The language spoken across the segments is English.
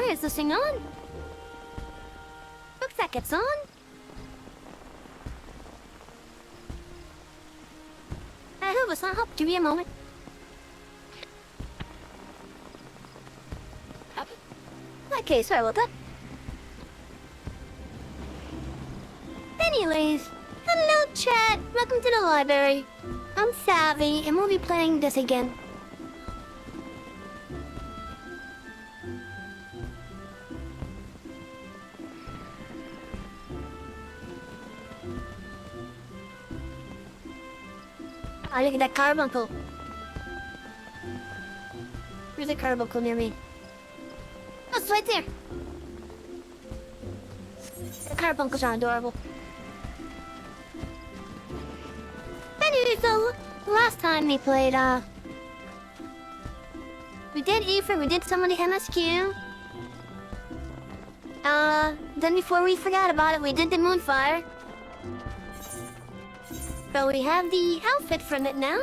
is this thing on? Looks like it's on. I hope it's not up. Give me a moment. Okay, sorry about that. Anyways, hello chat. Welcome to the library. I'm Savvy, and we'll be playing this again. Oh, look at that carbuncle. There's a carbuncle near me. Oh, it's right there. The carbuncles are adorable. Anyway, so last time we played, we did Ether, we did some of the MSQ. Then before we forgot about it, we did the Moonfire. So we have the outfit from it now.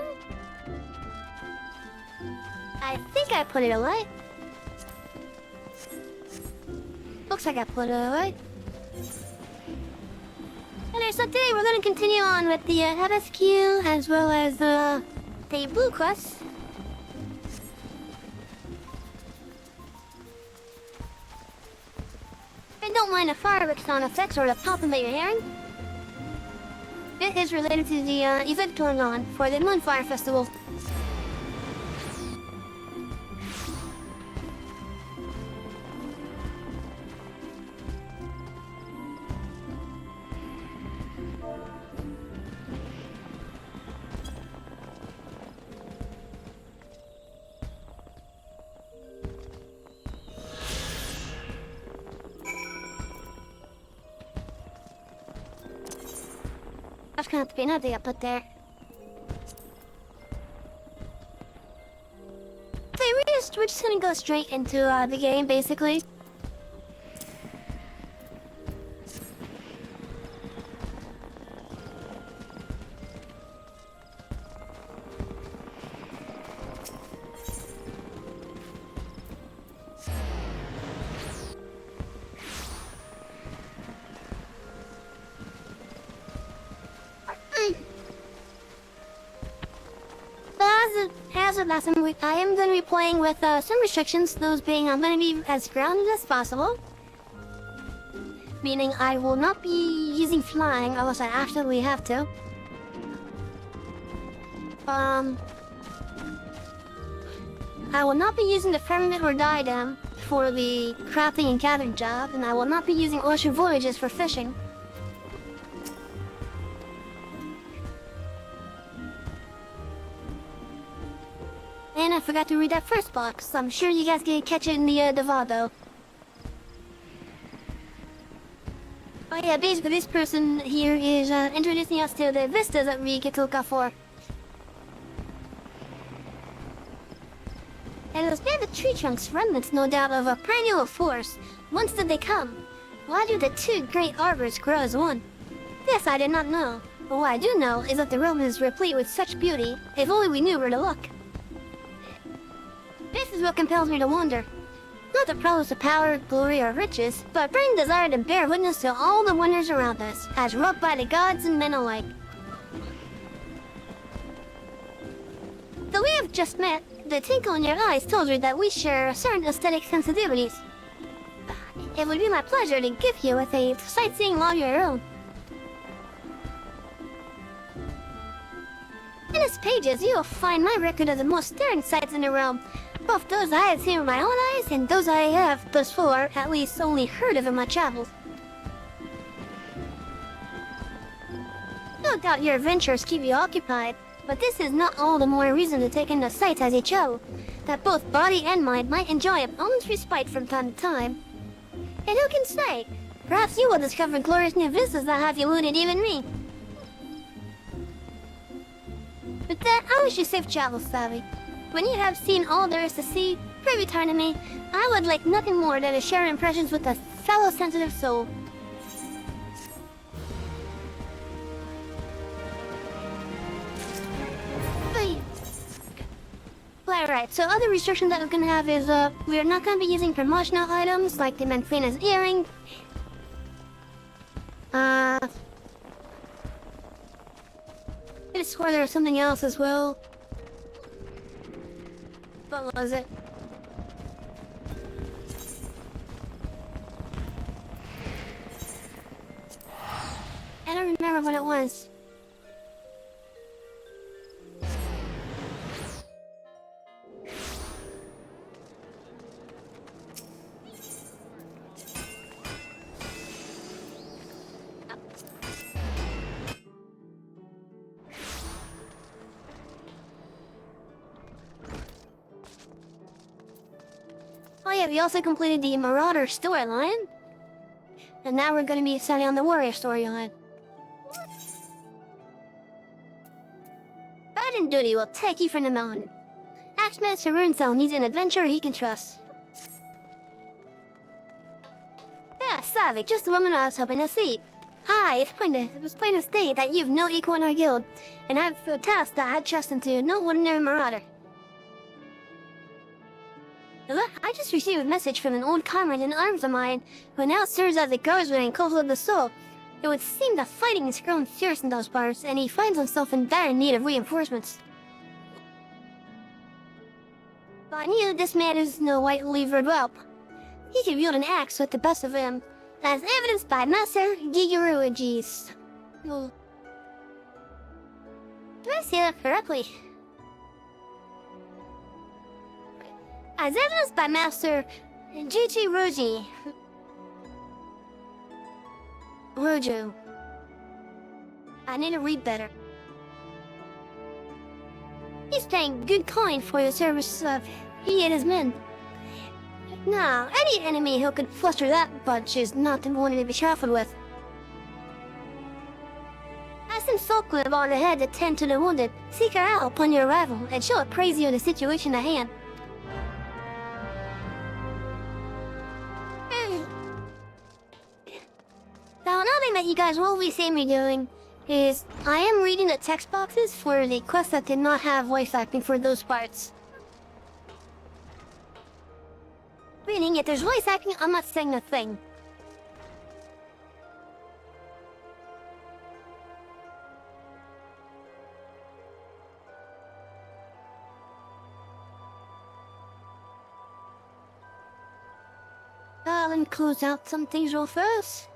I think I put it away. Looks like I put it away. Anyway, so today we're going to continue on with the FFXIV as well as the blue quest. And don't mind the fireworks sound effects or the popping that you're hearing. It is related to the event going on for the Moonfire Festival. That's gonna have to be another thing I put there. So we're just gonna go straight into the game, basically. As of last time, I am going to be playing with some restrictions, those being I'm going to be as grounded as possible. Meaning I will not be using flying unless I absolutely have to. I will not be using the firmament or diadem for the crafting and gathering job, and I will not be using ocean voyages for fishing. And I forgot to read that first box. I'm sure you guys can catch it in the VOD though. Oh yeah, basically this person here is introducing us to the vistas that we get to look out for. And those band of tree trunks remnants, no doubt, of a perennial force. Whence did they come? Why do the two great arbors grow as one? This I did not know. But what I do know is that the realm is replete with such beauty, if only we knew where to look. This is what compels me to wonder. Not the problems of power, glory, or riches, but bring desire to bear witness to all the wonders around us, as wrought by the gods and men alike. Though we have just met, the twinkle in your eyes told me that we share certain aesthetic sensitivities. It would be my pleasure to gift you with a sightseeing log of your own. In its pages, you will find my record of the most stirring sights in the realm, both those I have seen with my own eyes and those I have, thus far, at least only heard of in my travels. No doubt your adventures keep you occupied, but this is not all the more reason to take in the sights as you travel, that both body and mind might enjoy a moment's respite from time to time. And who can say? Perhaps you will discover glorious new vistas that have eluded even me. With that, I wish you safe travels, Savvy. When you have seen all there is to see, pray return to me. I would like nothing more than to share impressions with a fellow sensitive soul. Right. So other restriction that we can have is we are not gonna be using promotional items like the Manfrina's earring. I swear there was something else as well. What was it? I don't remember what it was. Oh yeah, we also completed the Marauder storyline. And now we're gonna be starting on the Warrior storyline. Bad duty will take you from the mountain. Axemaster Runecell needs an adventurer he can trust. Yeah, Savvy, just the woman I was hoping to see. Hi, it was plain to state that you've no equal in our guild, and I've a task that I trust into no ordinary marauder. I just received a message from an old comrade in arms of mine, who now serves as a guardsman in Coastal of the Soul. It would seem that fighting has grown fierce in those parts, and he finds himself in dire need of reinforcements. But I knew this man is no white-levered whelp. He can wield an axe with the best of him, as evidenced by Master Gigaruigi's. Oh. Did I say that correctly? As evidenced by Master Gigaruigi. Rojo. I need to read better. He's paying good coin for the service of he and his men. Now, any enemy who could fluster that bunch is not the one to be trifled with. As some folk live on ahead to tend to the wounded, seek her out upon your arrival and she'll appraise you of the situation at hand. Now, another thing that you guys will be seeing me doing is I am reading the text boxes for the quests that did not have voice acting for those parts. Meaning, if there's voice acting, I'm not saying a thing. Let me close out some things real fast.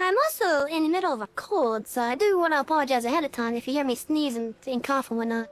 I'm also in the middle of a cold, so I do want to apologize ahead of time if you hear me sneeze and cough and whatnot.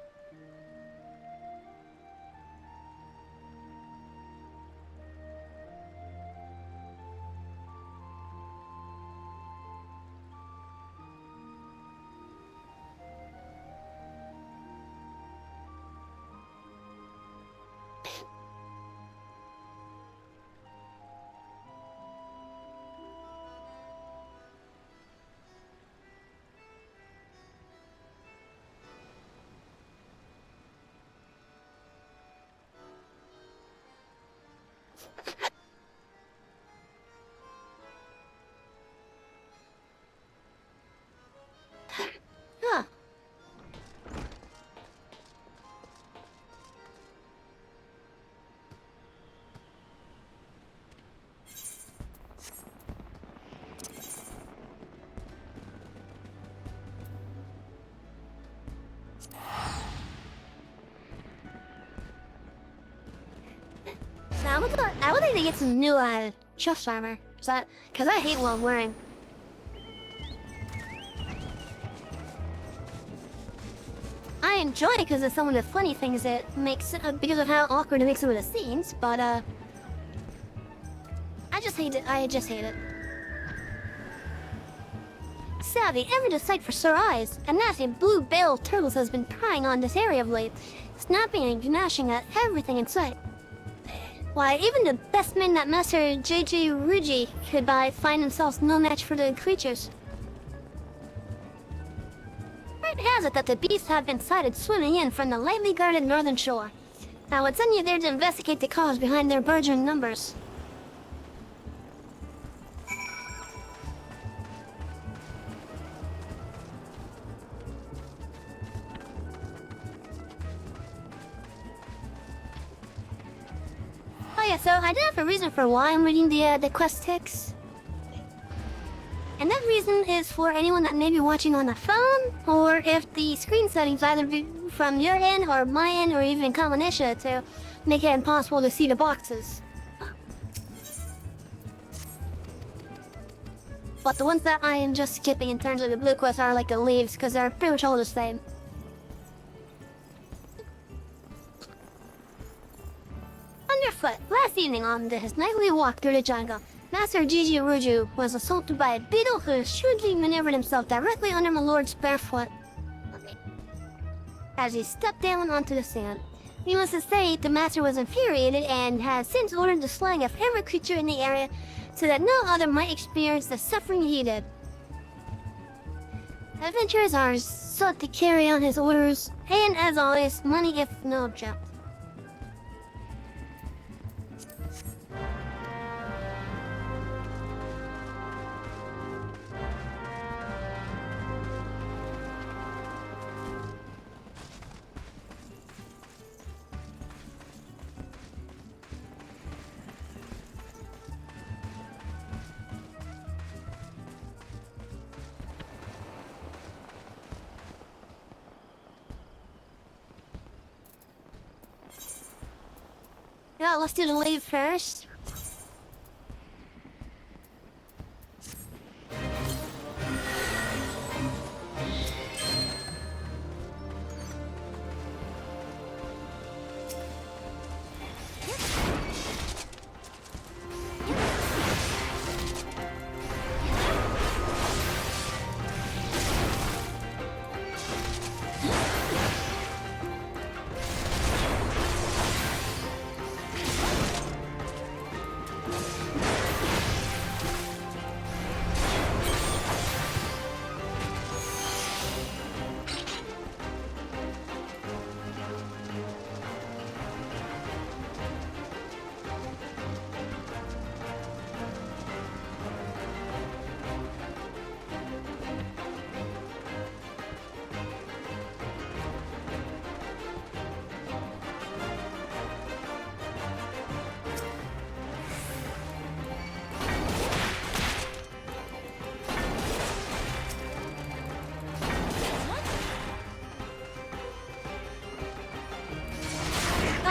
Huh. Now, I would like to get some new chest armor, cause I hate what I'm wearing. I enjoy it because of some of the funny things it makes, because of how awkward it makes some of the scenes, but just hate it. I just hate it. Savvy, ever the sight for sore eyes. A nasty blue-billed turtle has been prying on this area of late, snapping and gnashing at everything in sight. Why, even the best men that Master J.J. Ruji could buy find themselves no match for the creatures. Word has it that the beasts have been sighted swimming in from the lightly guarded northern shore. Now it's send you there to investigate the cause behind their burgeoning numbers. Oh yeah, so I did have a reason for why I'm reading the quest text. And that reason is for anyone that may be watching on a phone, or if the screen settings either be from your end or my end, or even a combination to make it impossible to see the boxes. But the ones that I am just skipping in terms of the blue quests are like the leaves, because they're pretty much all the same. Underfoot, last evening on his nightly walk through the jungle, Master Gigi Ruju was assaulted by a beetle who shrewdly maneuvered himself directly under my lord's bare foot as he stepped down onto the sand. Needless to say, the master was infuriated and has since ordered the slaying of every creature in the area so that no other might experience the suffering he did. Adventurers are sought to carry on his orders, and as always, money if no object. Yeah, let's do the leave first.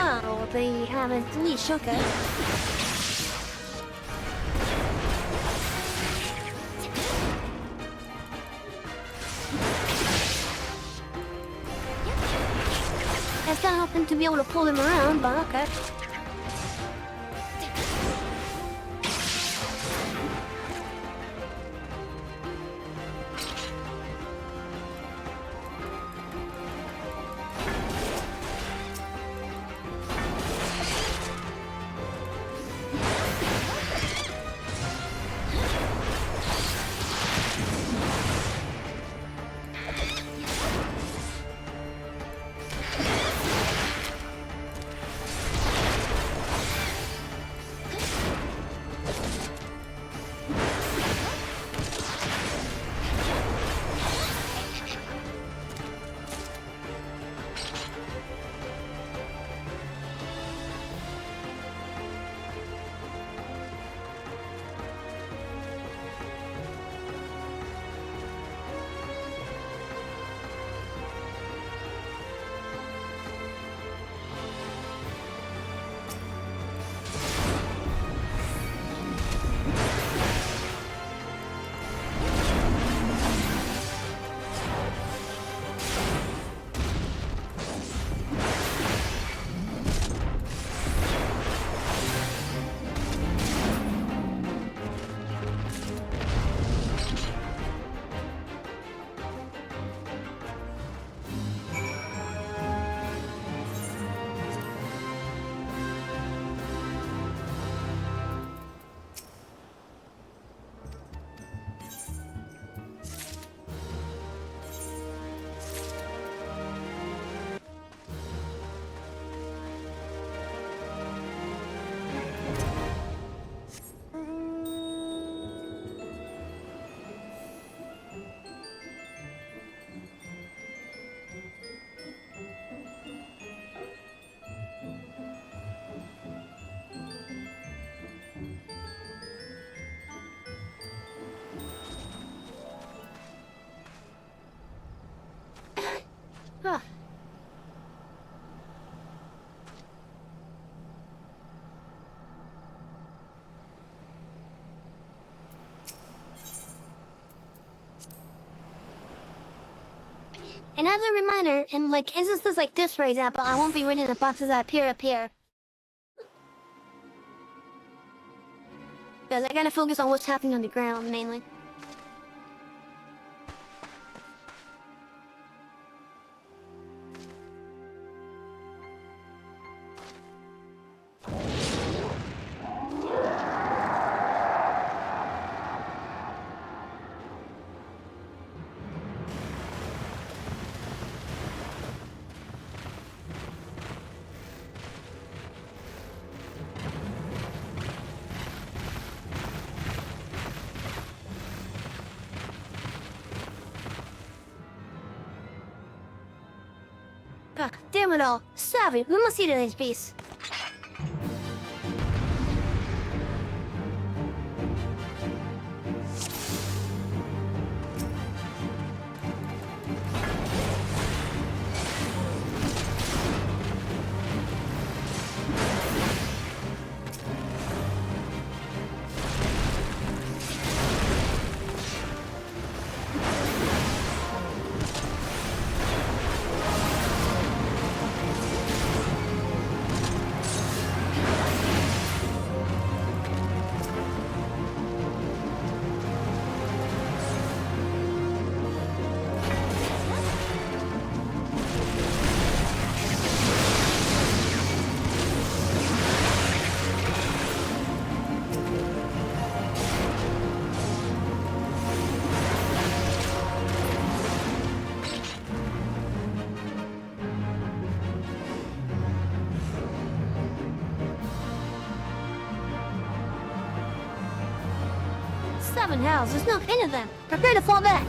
Oh, they haven't leashed, okay. I was kinda hoping to be able to pull them around, but okay. Huh. Another reminder, in like instances like this, for example, I won't be reading the boxes that appear up here. Because I gotta focus on what's happening on the ground, mainly. Ah, damn it all. Savvy, we must see to these beasts. Seven hells, there's no end of them. Prepare to fall back.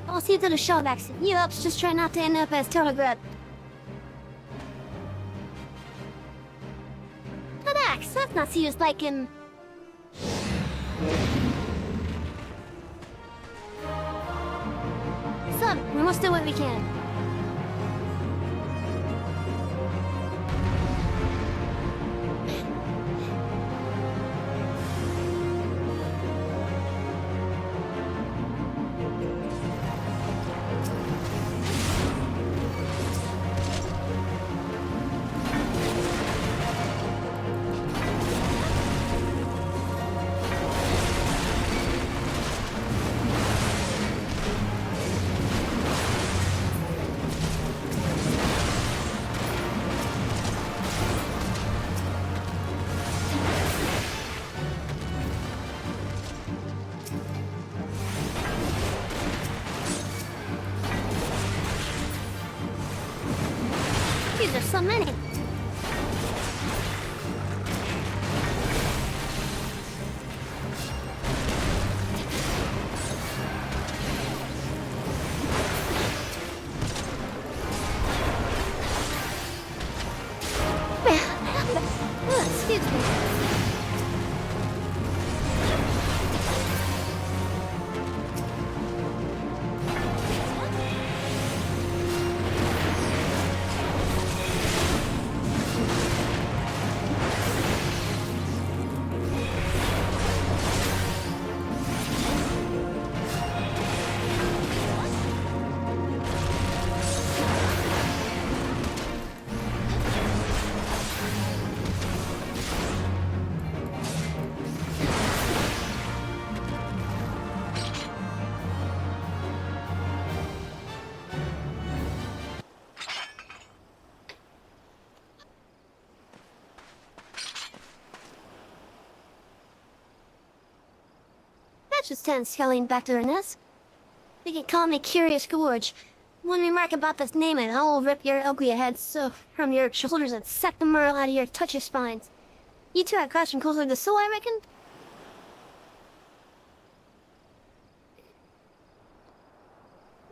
I'll see to the shell vaccine. You ups just try not to end up as Telegrad. Relax, that's not serious like him. Son, we must do what we can. Jeez, there's so many. Excuse me. That's just 10 scaling back to their nest. They can call me Curious Gorge. When we remark about this name and I'll rip your ugly heads so from your shoulders and suck the marrow out of your touchy spines. You two have crossed from closer to the soul, I reckon?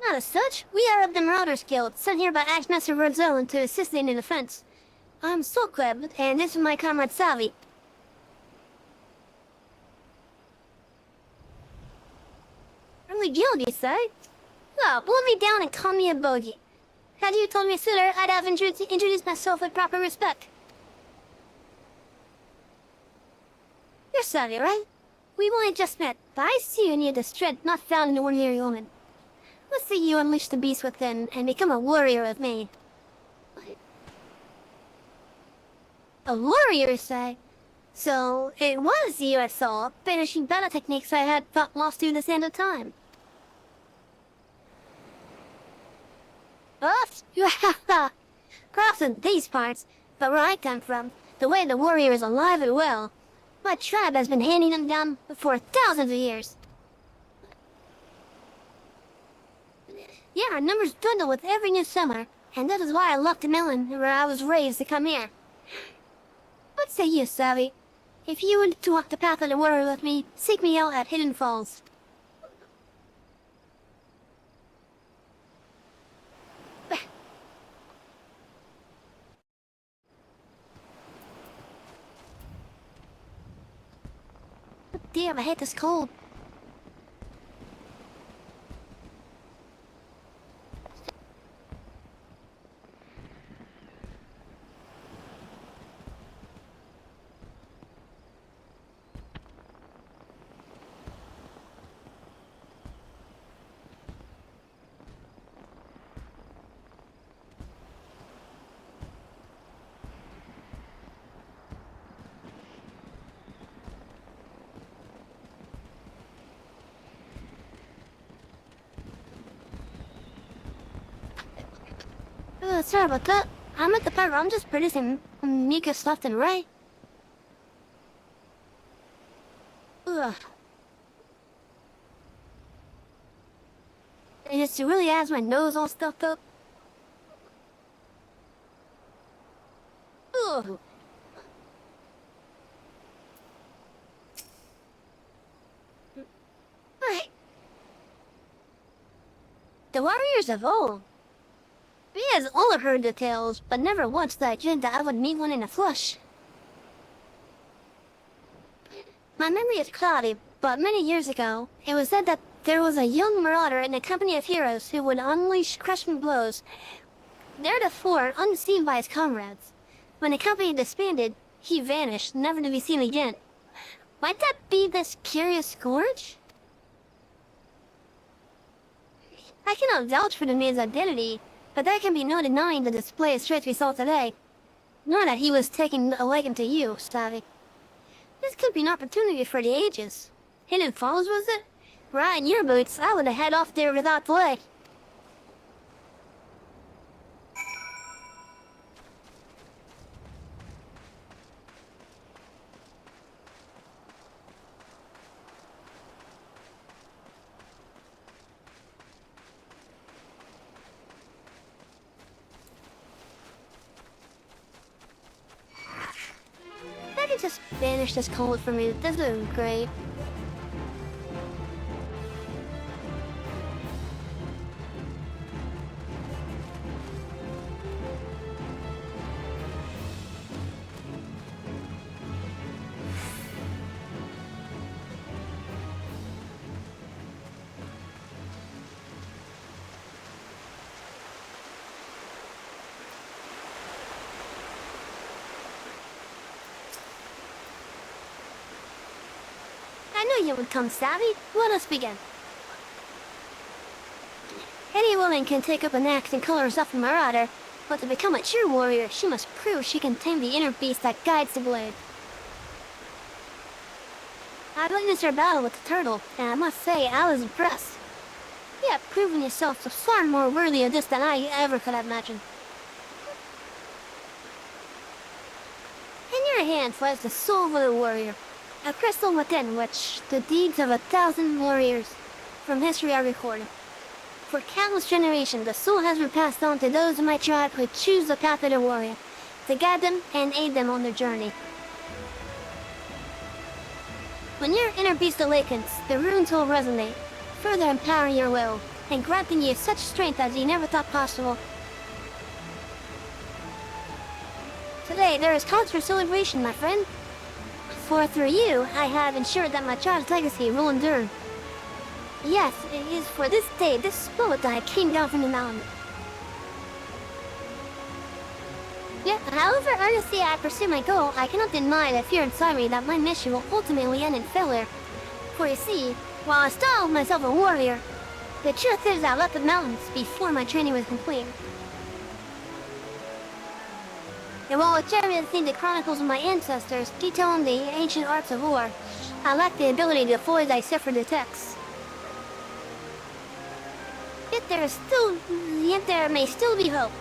Not as such. We are of the Marauders Guild, sent here by Axmaster Rodzel to assist in the defense. I'm so glad, and this is my comrade Savvy. Really guilty, say? Oh, blow me down and call me a bogey. Had you told me sooner, I'd have introduced myself with proper respect. You're Savvy, right? We've only just met, but I see you near the strength not found in an ordinary woman. Let's see you unleash the beast within and become a warrior with me. A warrior, say? So, it was you I saw, finishing battle techniques I had thought lost through the sand of time. Oops! Crops in these parts, but where I come from, the way the warrior is alive and well. My tribe has been handing them down for thousands of years. Yeah, our numbers dwindle with every new summer, and that is why I left the melon where I was raised to come here. What say you, Savvy? If you wanted to walk the path of the warrior with me, seek me out at Hidden Falls. Damn, I hate this cold. Sorry about that. I'm at the part where I'm just producing mucus left and right. Ugh. It just really has my nose all stuffed up. Ugh. Alright. The warriors of old. We has all heard the tales, but never once thought I dreamed that I would meet one in the flesh. My memory is cloudy, but many years ago, it was said that there was a young marauder in a company of heroes who would unleash crushing blows, theretofore unseen by his comrades. When the company disbanded, he vanished, never to be seen again. Might that be this curious scourge? I cannot vouch for the man's identity, but there can be no denying the display straight we saw today. Nor that he was taking a liking to you, Savvy. This could be an opportunity for the ages. Hidden Falls, was it? Right in your boots, I would have head off there without delay. I could just banish this cold from me. This is great. I knew you would come, Savvy. Let us begin. Any woman can take up an axe and call herself a marauder, but to become a true warrior, she must prove she can tame the inner beast that guides the blade. I witnessed her battle with the turtle, and I must say I was impressed. You have proven yourself far more worthy of this than I ever could have imagined. In your hands lies the soul of a warrior. A crystal within which the deeds of 1,000 warriors from history are recorded. For countless generations, the soul has been passed on to those in my tribe who choose the path of the warrior, to guide them and aid them on their journey. When your inner beast awakens, the runes will resonate, further empowering your will, and granting you such strength as you never thought possible. Today there is cause for celebration, my friend. For through you, I have ensured that my child's legacy will endure. Yes, it is for this day this poet I came down from the mountain. Yet, however earnestly I pursue my goal, I cannot deny the fear inside me that my mission will ultimately end in failure. For you see, while I styled myself a warrior, the truth is I left the mountains before my training was complete. And while experiencing the chronicles of my ancestors detailing the ancient arts of war, I lacked the ability to fully decipher the texts. Yet there may still be hope.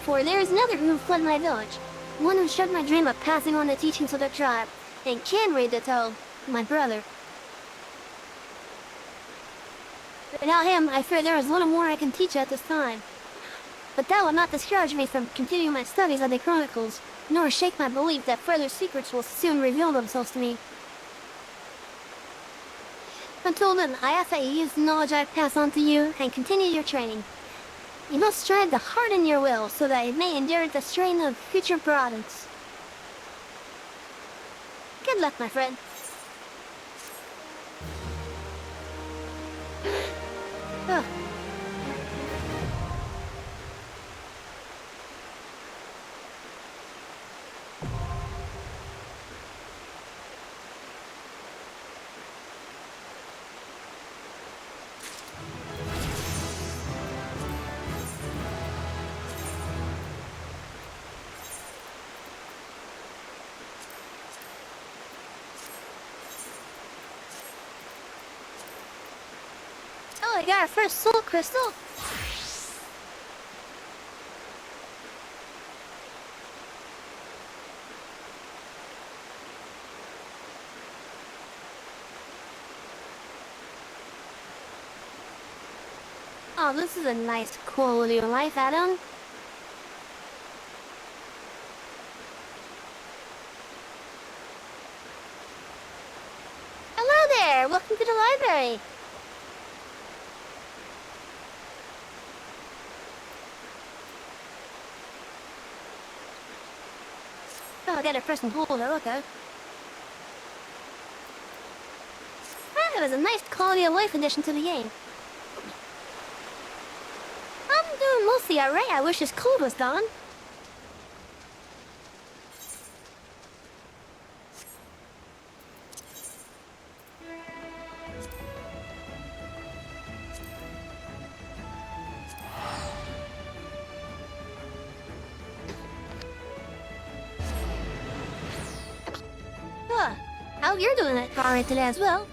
For there is another who fled my village, one who shared my dream of passing on the teachings of the tribe, and can read the tale, my brother. Without him, I fear there is little more I can teach at this time. But that will not discourage me from continuing my studies of the chronicles, nor shake my belief that further secrets will soon reveal themselves to me. Until then, I ask that you use the knowledge I pass on to you and continue your training. You must strive to harden your will so that it may endure the strain of future providence. Good luck, my friend. Ugh. Oh, I got our first soul crystal. Oh, this is a nice quality of life add-on. Hello there! Welcome to the library! Oh, I got a person holder, okay. That was a nice quality of life addition to the game. I'm doing mostly alright. I wish this cold was gone. Huh. How you're doing it alright today as well.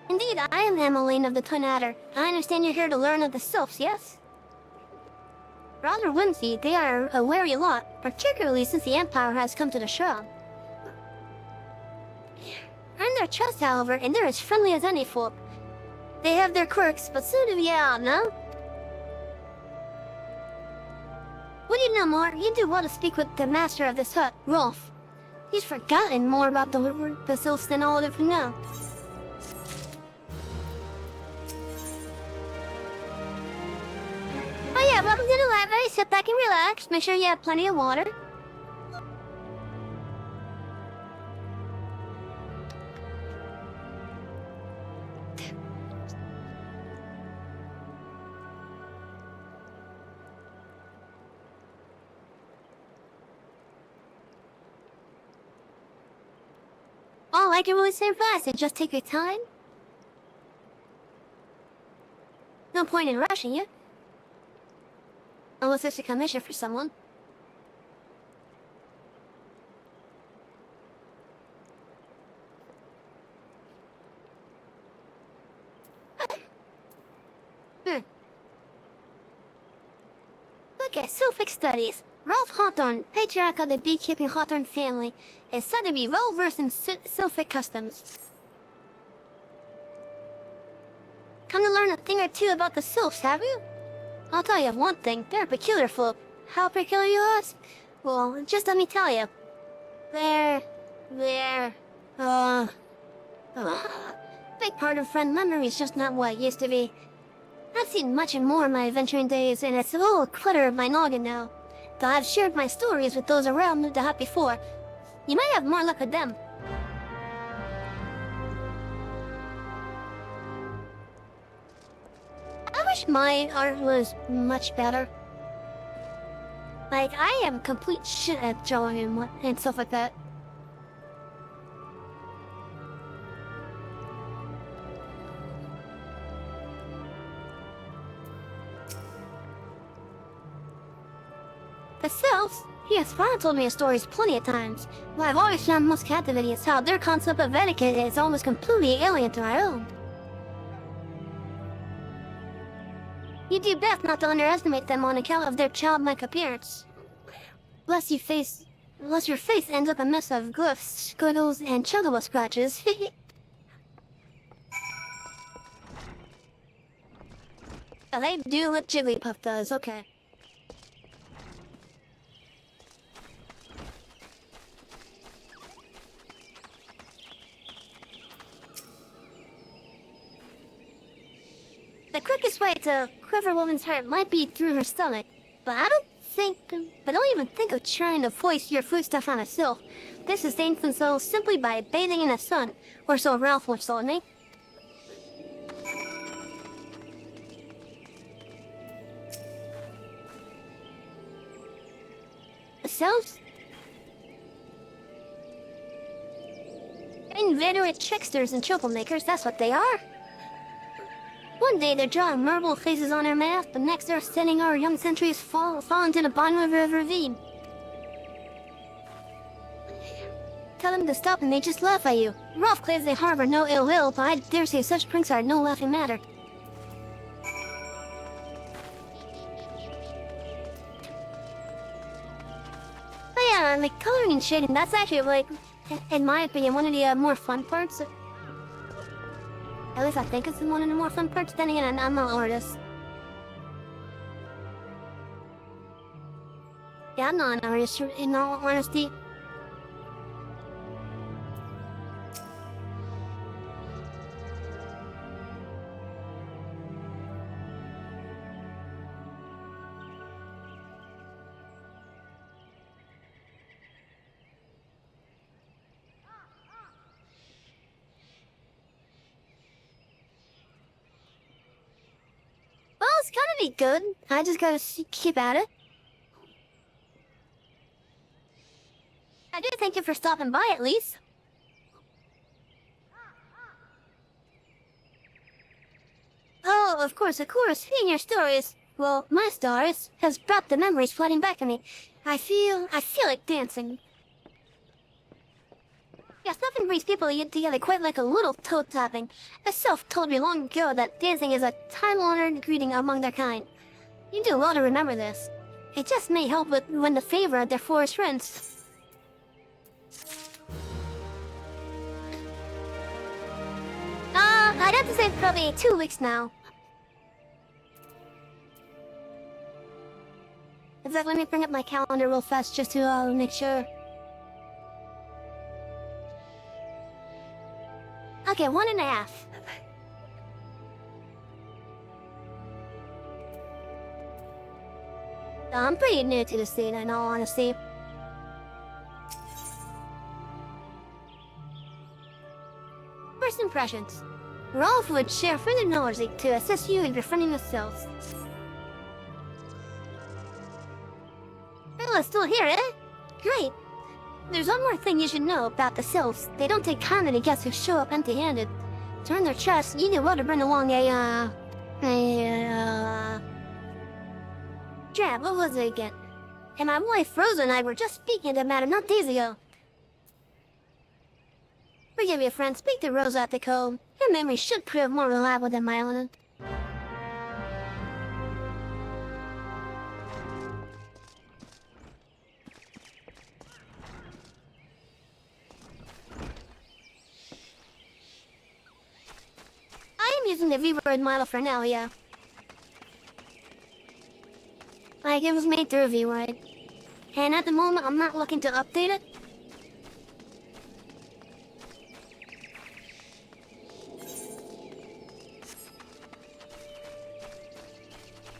Indeed, I am Emmeline of the Tunatter. I understand you're here to learn of the sylphs, yes? Rather whimsy, they are a wary lot, particularly since the Empire has come to the show. Earn their trust, however, and they're as friendly as any folk. They have their quirks, but soon to be out, no? Would you know more? You do well to speak with the master of this hut, Rolf. He's forgotten more about the sylphs than all of you know. Oh yeah, welcome to the library. Sit back and relax. Make sure you have plenty of water. Oh, I can really say fast and just take your time. No point in rushing you. Unless it's a commission for someone. Look at Sylphic studies. Rolf Hawthorne, patriarch of the beekeeping Hawthorne family, is said to be well versed in Sylphic customs. Come to learn a thing or two about the sylphs, have you? I'll tell you one thing, they're a peculiar folk. How peculiar, you ask? Well, just let me tell you. They're, uh, big part of friend memory is just not what it used to be. I've seen much and more in my adventuring days, and it's all a clutter of my noggin now. Though I've shared my stories with those around the hut before. You might have more luck with them. I wish my art was much better. Like, I am complete shit at drawing and stuff like that. The selves? Yes, Father told me his stories plenty of times. What I've always found most captivating is how their concept of etiquette is almost completely alien to our own. You do best not to underestimate them on account of their childlike appearance. Lest your face ends up a mess of glyphs, squiggles, and chuggable scratches. Oh, they do what Jigglypuff does, okay. The quickest way to a clever woman's heart might be through her stomach, but I don't even think of trying to foist your foodstuff on herself. This sustains themselves simply by bathing in the sun, or so Ralph once told me. The selves? Inveterate tricksters and troublemakers, that's what they are. One day they're drawing marble faces on our map, the next they're sending our young centuries falling to the bottom of a ravine. Tell them to stop and they just laugh at you. Rolf claims they harbor no ill will, but I dare say such pranks are no laughing matter. But yeah, like coloring and shading, that's actually like, in my opinion, one of the more fun parts. At least I think it's one of the more fun parts. Then again, I'm not an artist. Yeah, I'm not an artist, in all honesty. Well, it's gonna be good. I just gotta keep at it. I do thank you for stopping by, at least. Oh, of course, hearing your stories, well, my stories, has brought the memories flooding back to me. I feel like dancing. Yes, nothing brings people together quite like a little toe tapping. A self told me long ago that dancing is a time-honored greeting among their kind. You do well to remember this. It just may help with win the favor of their forest friends. I'd have to say it's probably 2 weeks now. In fact, let me bring up my calendar real fast just to make sure. Okay, 1.5. I'm pretty new to the scene, in all honesty. First impressions. Rolf would share further knowledge to assist you in befriending the cells. Bella's still here, eh? Great. There's one more thing you should know about the cells. They don't take kindly to guests who show up empty-handed. To earn their trust, you do well to bring along Jab, what was it again? And my wife Rosa and I were just speaking of the matter not days ago. Forgive me, friend. Speak to Rosa at the cove. Her memory should prove more reliable than my own. I am using the V-word model for now, yeah. like it was made through V-Wide. And at the moment, I'm not looking to update it.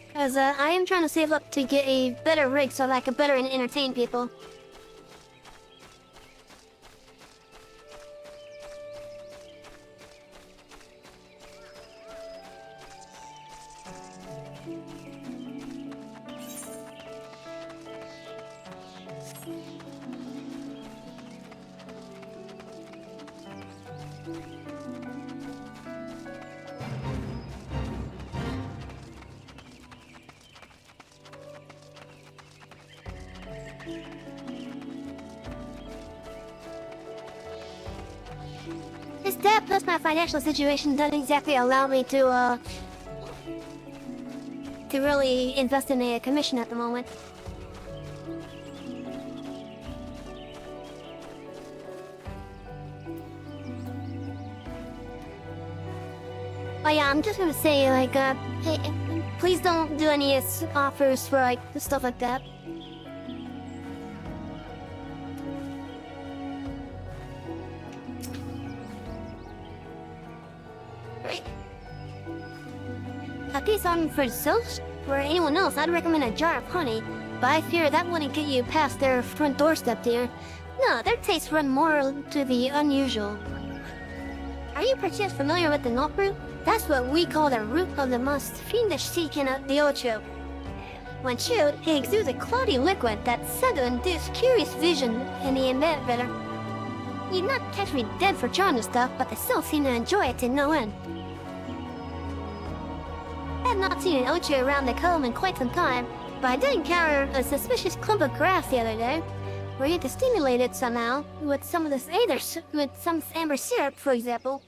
Because I am trying to save up to get a better rig so that I can better entertain people. His debt plus my financial situation doesn't exactly allow me to really invest in a commission at the moment. But yeah, I'm just gonna say, like, hey, please don't do any offers for, like, stuff like that. Cookies on for themselves? For anyone else, I'd recommend a jar of honey, but I fear that wouldn't get you past their front doorstep, dear. No, their tastes run more to the unusual. Are you perchance familiar with the nut root? That's what we call the root of the most fiendish sea in the ocho. When chewed, it exudes a cloudy liquid that's said to induce curious vision in the inventor. You'd not catch me dead for trying this stuff, but they still seem to enjoy it to no end. I have not seen an ocho around the comb in quite some time, but I did encounter a suspicious clump of grass the other day. Were you to stimulate it somehow, with some of this with some amber syrup, for example?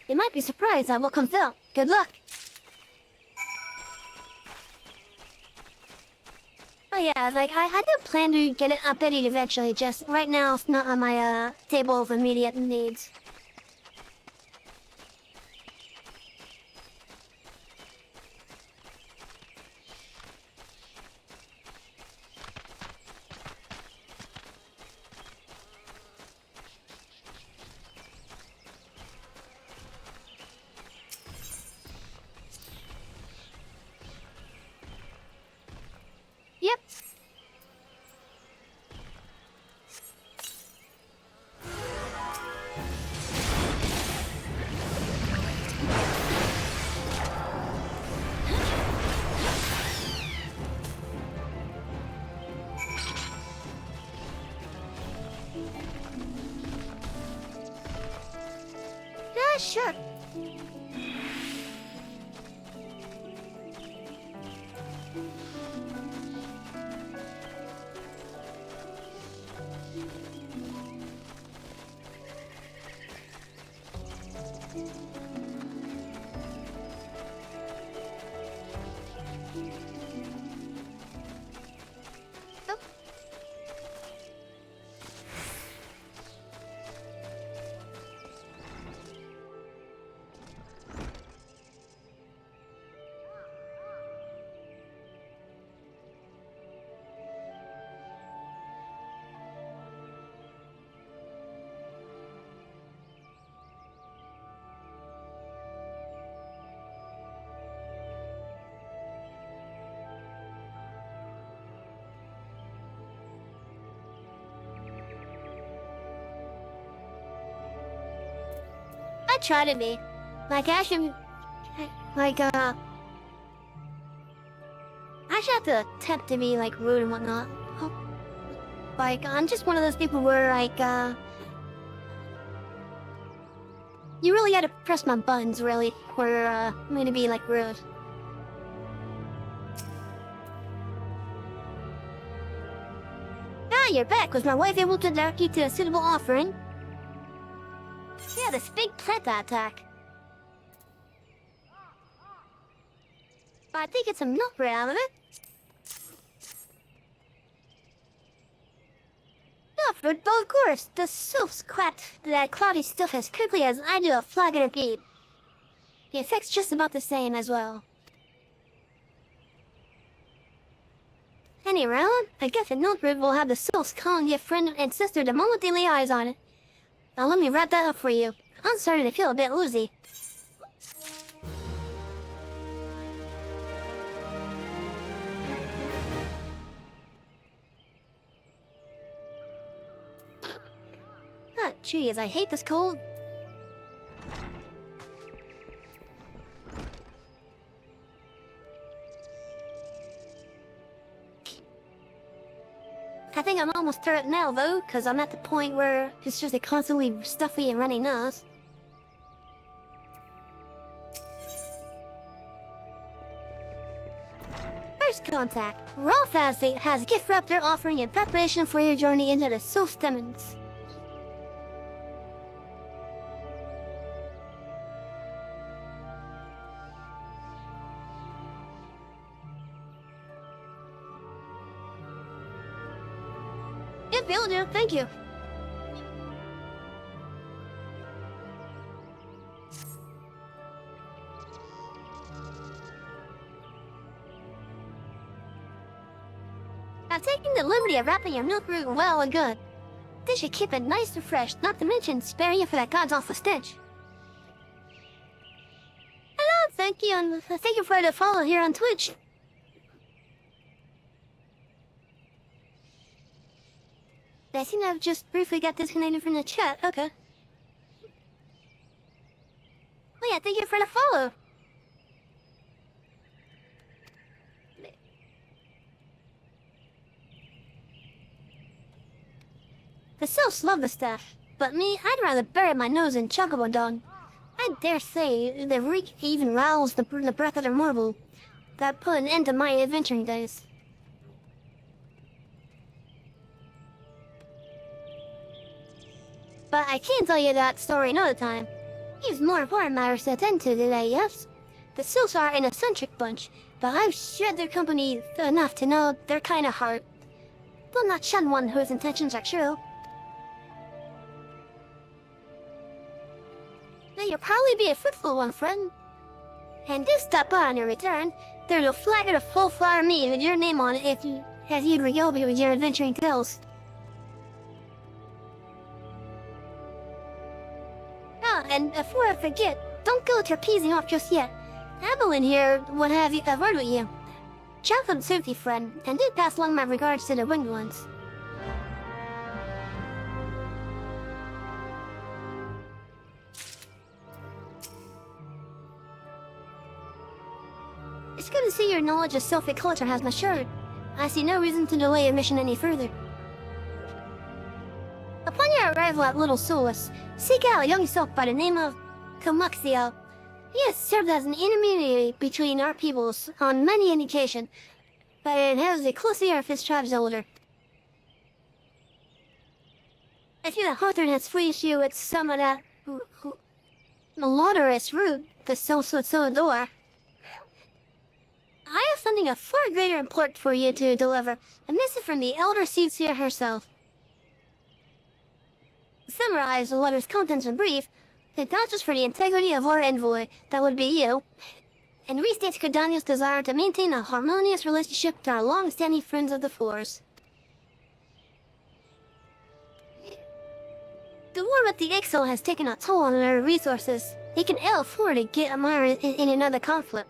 You might be surprised at what comes out. Good luck! Oh yeah, like, I do plan to get it updated eventually, just right now it's not on my, table of immediate needs. Yep. Yeah, sure. I try to be. Like, I should... Like, I should have to attempt to be, like, rude and whatnot. Like, I'm just one of those people where, like, you really gotta press my buttons, really, for, me to be, like, rude. Ah, you're back. Was my wife able to direct you to a suitable offering? Yeah, this big plant attack. But I think it's some milk right out of it. No, but of course, the soap's cracked that cloudy stuff as quickly as I do a flagon of bead. The effect's just about the same as well. Anyway, I guess the notebook will have the souls calling your friend and sister the moment they lay eyes on it. Now let me wrap that up for you. I'm starting to feel a bit woozy. Ah, jeez, I hate this cold. I think I'm almost through it now, though, because I'm at the point where it's just a constantly stuffy and runny nose. First contact. Raw Fancy has a gift wrap they're offering in preparation for your journey into the Soul Stamens. Yep, will do. Thank you. I'm taking the liberty of wrapping your milk root well and good. This should keep it nice and fresh, not to mention spare you for that god's awful stench. Hello, thank you, and thank you for the follow here on Twitch. I seem to have just briefly got disconnected from the chat. Okay. Oh yeah, thank you for the follow. The Sylphs love the stuff, but me, I'd rather bury my nose in chocobo dung. I dare say the reek even roused the breath of their marble. That put an end to my adventuring days. But I can't tell you that story another time. You've more important matters to attend to today, yes? The Sylphs are an eccentric bunch, but I've shared their company enough to know they're kind of hard. Will not shun one whose intentions are true. Now you'll probably be a fruitful one, friend. And do stop by on your return. There's a flag of full flower meat with your name on it as you'd regale me with your adventuring tales. Ah, and before I forget, don't go trapezing off just yet. Abilene here would have a word with you. Chocolate safety, friend, and do pass along my regards to the winged ones. It's good to see your knowledge of Sylphic culture has matured. I see no reason to delay your mission any further. Upon your arrival at Little Solus, seek out a young sylph by the name of Kamuxio. He has served as an intermediary between our peoples on many an occasion, but it has a close ear of his tribe's elder. I feel that Hawthorne has fleeced you with some of that malodorous root the sylphs would so adore. I have something of far greater import for you to deliver, a missive from the Elder Seedseer herself. Summarize the letter's contents in brief, it vouches for the integrity of our envoy, that would be you, and restates Cordania's desire to maintain a harmonious relationship to our long-standing friends of the Force. The war with the Ixo has taken a toll on our resources. He can ill afford to get mired in another conflict.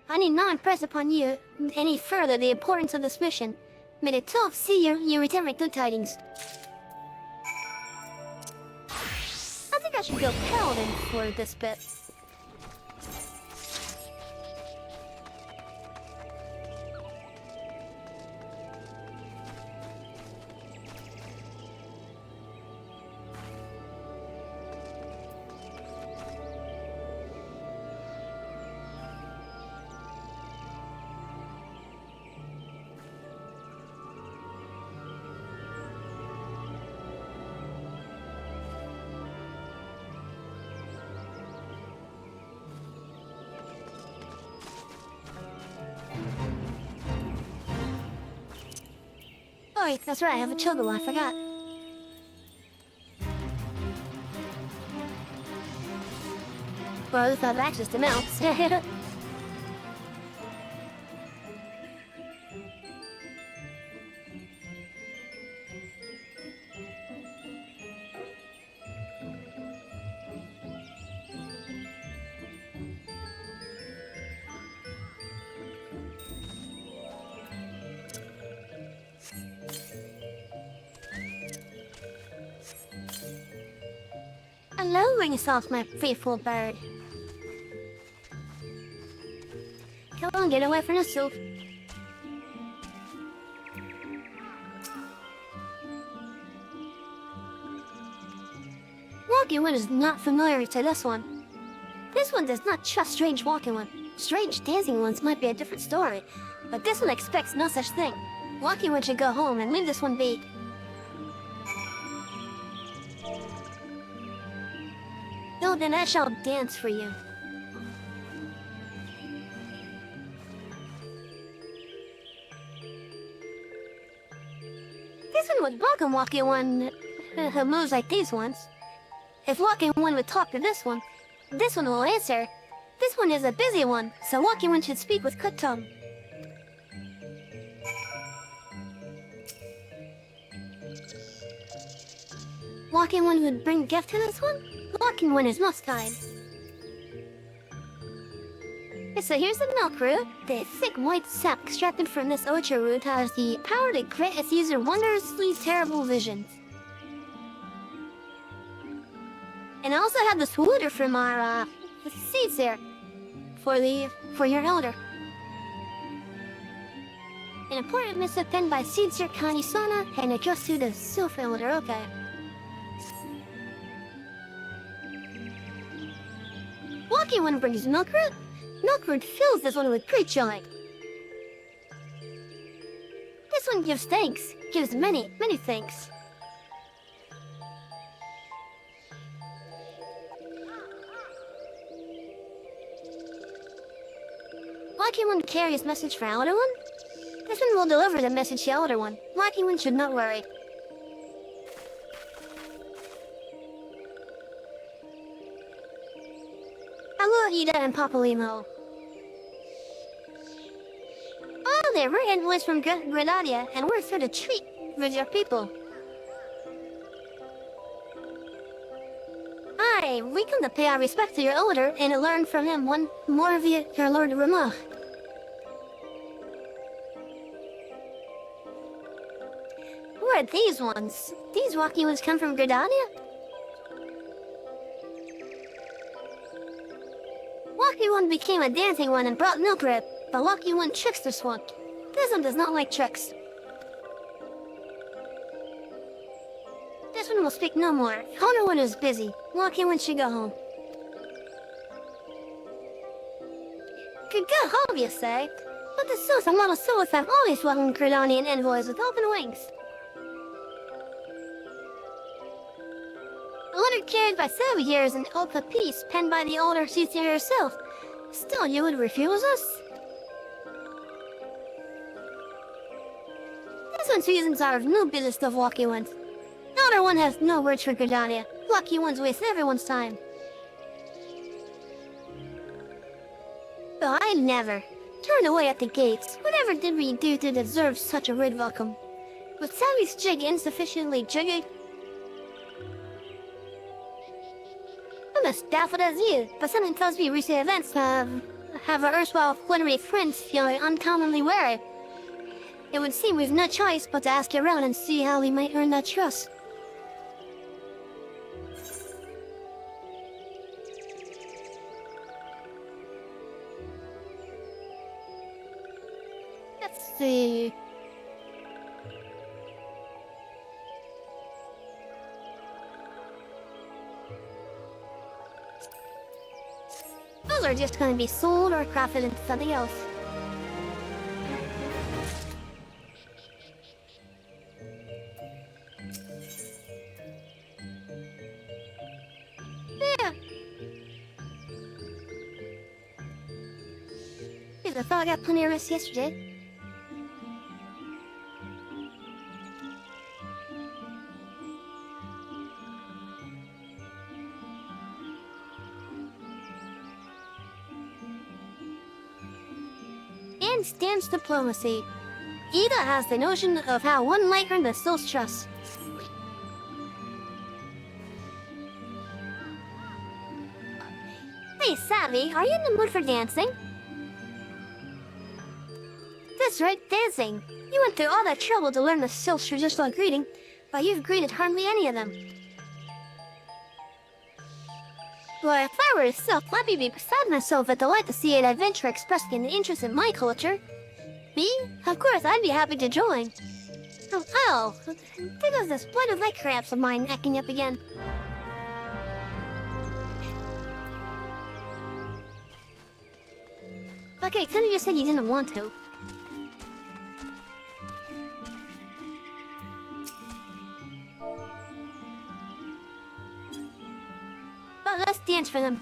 I need not impress upon you any further the importance of this mission. May the 12 see you return with good tidings. I think I should go paladin for this bit. Oh, that's right, I have a chocobo, I forgot. Well, if I have access to mounts. Hello, Wingsoft, my faithful bird. Come on, get away from the soup. Walking One is not familiar to this one. This one does not trust strange walking one. Strange dancing ones might be a different story, but this one expects no such thing. Walking One should go home and leave this one be. No, then I shall dance for you. This one would welcome Walking One who moves like these ones. If Walking One would talk to this one will answer. This one is a busy one, so Walking One should speak with cut tongue. Walking One would bring gift to this one? Walking One is most kind. So here's the milk root. The thick white sap extracted from this orchard root has the power to grant its user wondrously terrible visions. And I also have this water from our seeds there for your elder. An important missive penned by Seedser Kanisana and addressed to the Sofa elder. Okay. Walking One brings milk root. Milk root fills this one with great joy. This one gives thanks. Gives many, many thanks. Walking One carries message for Elder One. This one will deliver the message to Elder One. Walking One should not worry. Hello, Ida and Papa Limo. Oh, there, we're envoys from Grenada, and we're here to treat with your people. Aye, we come to pay our respect to your elder and to learn from him one more of your Lord Ramah. Who are these ones? These Walking Ones come from Grenada? Walking One became a dancing one and brought milk rib, but Walking One tricks this one. This one does not like tricks. This one will speak no more. Elder One is busy. Walking One should go home. Could go home, you say? But the Souls and Model Souls have always welcomed Grenadian envoys with open wings. A letter carried by 7 years and oath of peace penned by the older Caesar herself. Still, you would refuse us? This one's reasons are of no business of Walking Ones. Elder One has no words for Grenada. Walking Ones waste everyone's time. But I never turned away at the gates. Whatever did we do to deserve such a rude welcome? Was Sammy's jig insufficiently jiggy? I'm as daffodil as you, but something tells me recent events have our erstwhile fluttering friends feeling uncommonly wary. It would seem we've no choice but to ask around and see how we might earn that trust. Let's see. Those are just going to be sold or crafted into something else. Yeah. I thought I got plenty of rest yesterday. And stands diplomacy. Ida has the notion of how one might earn the soul's trust. Hey, Savvy, are you in the mood for dancing? That's right, dancing. You went through all that trouble to learn the Sylph's traditional greeting, but you've greeted hardly any of them. Well, if I were self, I'd be beside myself at delight to see an adventure expressing an interest in my culture. Me? Of course, I'd be happy to join. Oh, there goes this blood of leg cramps of mine acting up again. Okay, Tony just said you didn't want to. But let's dance for them.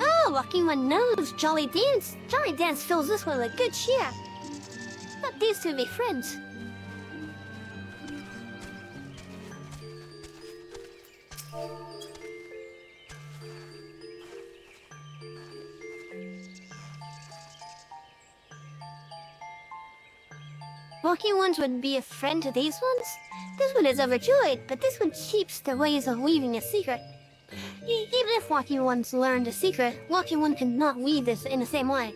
Oh, lucky one knows. Jolly Dance. Jolly Dance fills this one with good cheer. But these two be friends. Lucky ones would be a friend to these ones? This one is overjoyed, but this one keeps the ways of weaving a secret. Even if Lucky ones learned a secret, Lucky one cannot weave this in the same way.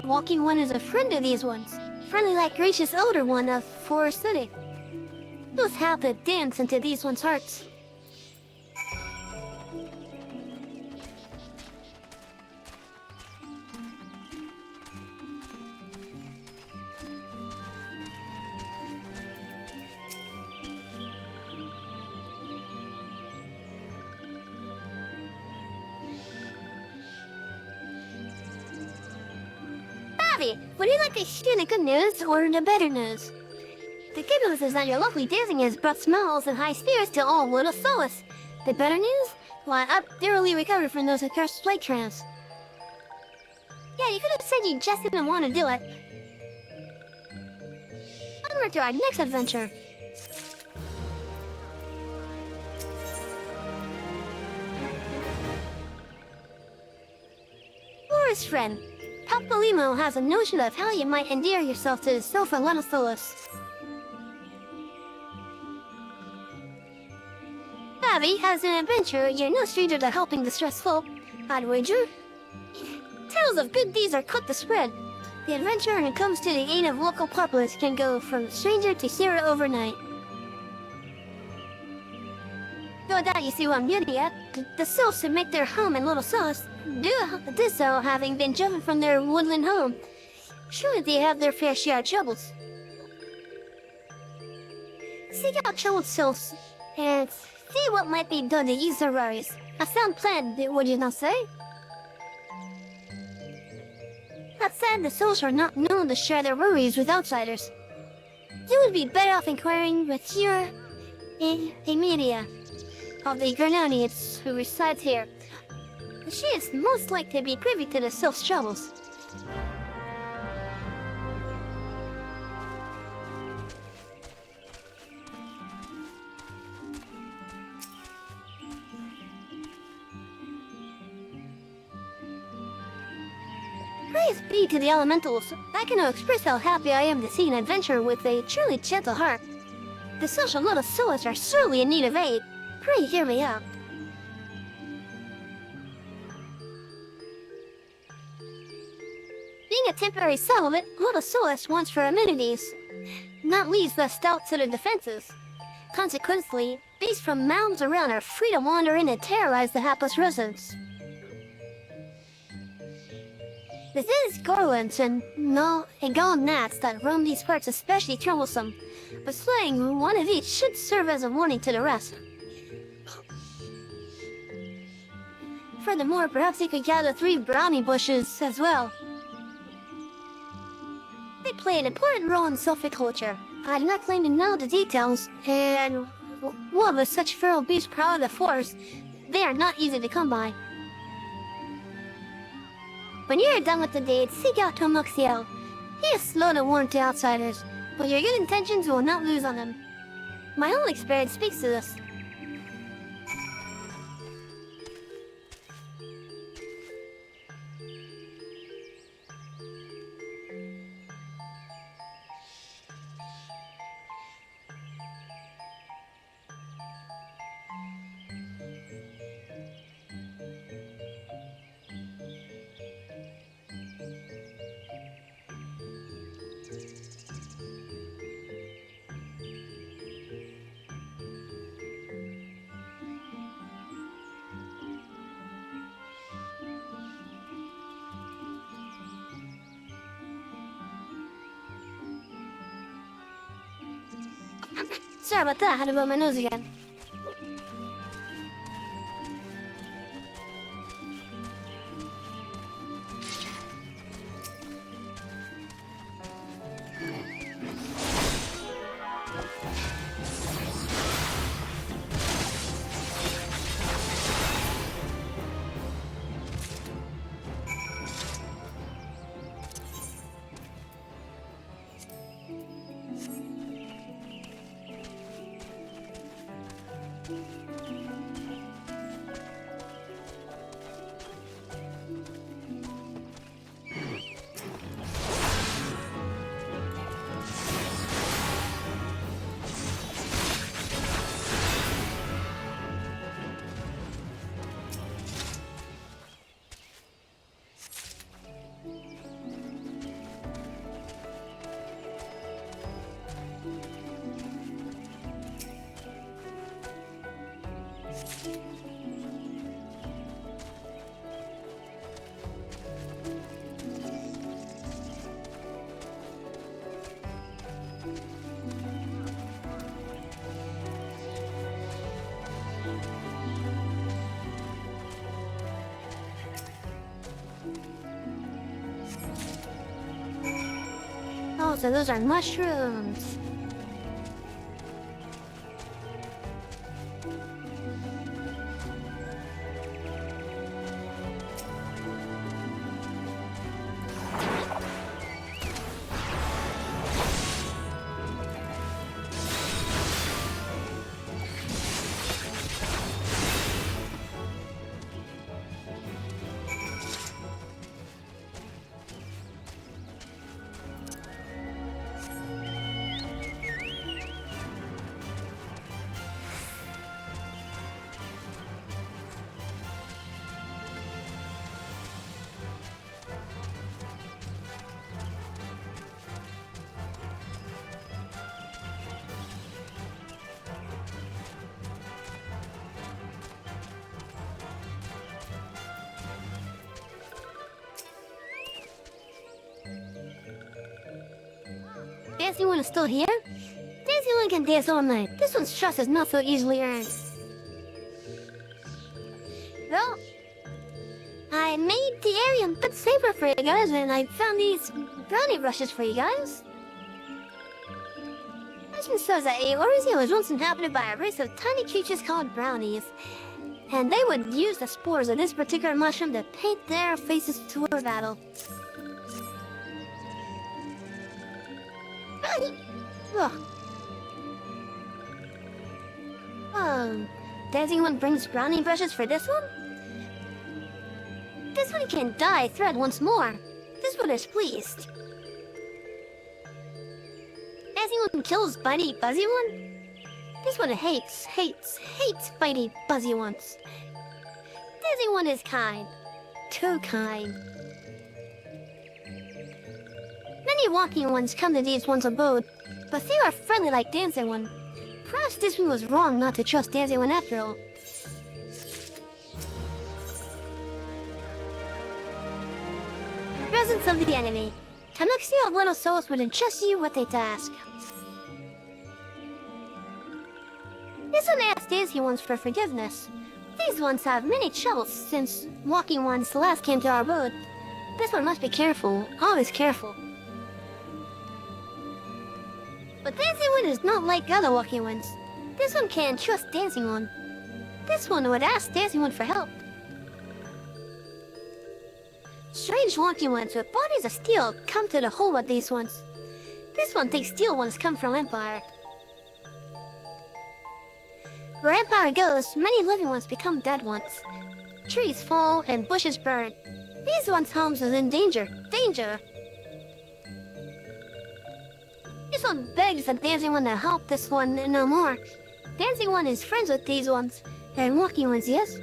Walking one is a friend of these ones. Friendly like gracious older one of Forest City. Who's have to dance into these ones' hearts. Would you like to hear the good news or the better news? The good news is that your lovely dancing has brought smiles and high spirits to all Little Solace. The better news? Why, I've thoroughly recovered from those accursed plague trance. Yeah, you could have said you just didn't want to do it. Onward to our next adventure. Forest friend. Papolimo has a notion of how you might endear yourself to the Sofa Lenotholus. Abby has an adventure. You're no stranger to helping the stressful. I'd wager. Tales of good deeds are cut to spread. The adventurer who comes to the aid of local populace can go from stranger to hero overnight. No doubt you see what I'm getting at. The sylphs who make their home in Little Sauce do so having been driven from their woodland home. Surely they have their fair share of troubles. Seek out troubled sylphs and see what might be done to ease their worries. A sound plan, would you not say? That said, the souls are not known to share their worries with outsiders. You would be better off inquiring with your Emilia of the Granonians who resides here. She is most likely to be privy to the sylph's troubles. Praise be to the elementals. I cannot express how happy I am to see an adventurer with a truly gentle heart. The social little souls are surely in need of aid. Pray hear me out. Being a temporary settlement, Little Solace wants for amenities, not least the stout to the defenses. Consequently, beasts from mountains around are free to wander in and terrorize the hapless residents. The these garlands and gold gnats that roam these parts especially troublesome, but slaying one of each should serve as a warning to the rest. Furthermore, perhaps he could gather 3 brownie bushes as well. They play an important role in Sylphic culture. I do not claim to know the details, and with such feral beasts proud of the forest, they are not easy to come by. When you are done with the deed, seek out Tomoxiel. He is slow to warn to outsiders, but your good intentions will not lose on him. My own experience speaks to this. Sorry about that, I had to blow my nose again. Oh, so those are mushrooms. Dancing one is still here? Dancing one can dance all night. This one's trust is not so easily earned. Well, I made the area a bit safer for you guys, and I found these brownie brushes for you guys. Legend says that Eorzea was once inhabited by a race of tiny creatures called brownies, and they would use the spores of this particular mushroom to paint their faces to a battle. Oh, dancing one brings brownie brushes for this one? This one can dye thread once more. This one is pleased. Dancing one kills bitey buzzy one? This one hates bitey buzzy ones. Dancing one is kind. Too kind. Many walking ones come to these one's abode, but they are friendly like Dancing One. Perhaps this one was wrong not to trust Dancing One after all. Presence of the enemy. Tanuxia of little souls would entrust you with a task. This one asks Dancing Ones for forgiveness. These ones have many troubles since walking ones last came to our abode. This one must be careful, always careful. But Dancing One is not like other walking ones. This one can't trust Dancing One. This one would ask Dancing One for help. Strange walking ones with bodies of steel come to the home of these ones. This one thinks steel ones come from Empire. Where Empire goes, many living ones become dead ones. Trees fall and bushes burn. These ones' homes is in danger. Danger! This one begs the Dancing One to help this one no more. Dancing One is friends with these ones, and walking ones, yes?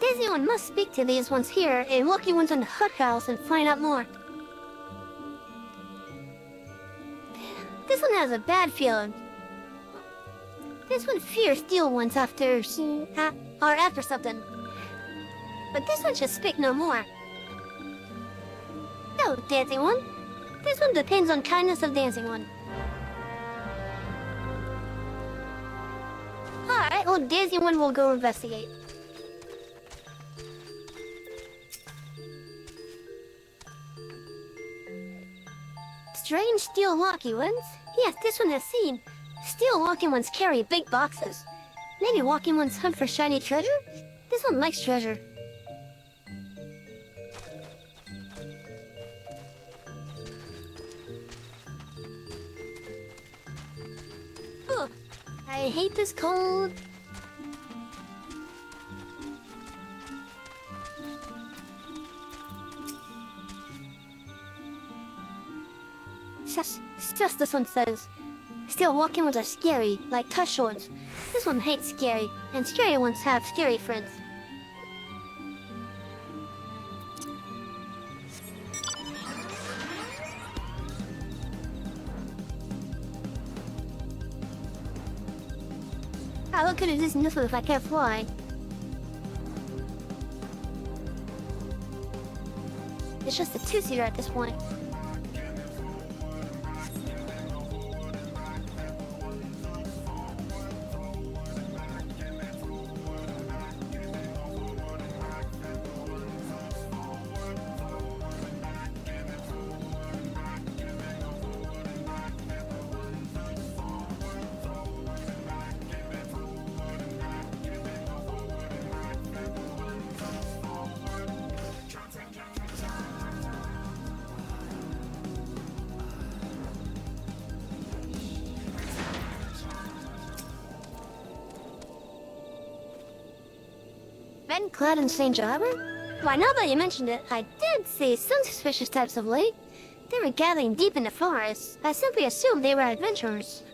Dancing One must speak to these ones here, and walking ones in the hut house and find out more. This one has a bad feeling. This one fears steel ones after something. But this one should speak no more. No, Dancing One. This one depends on kindness of Dancing One. Alright, well, Daisy one will go investigate. Strange steel walkie ones? Yes, this one I've seen. Steel walkie ones carry big boxes. Maybe walkie ones hunt for shiny treasure? This one likes treasure. Ugh, I hate this cold. Just this one says, steel walking ones are scary, like touch ones. This one hates scary, and scary ones have scary friends. How good is this noodle if I can't fly? It's just a two-seater at this point. Men clad in strange armor? Why, now that you mentioned it, I did see some suspicious types of late. They were gathering deep in the forest. I simply assumed they were adventurers.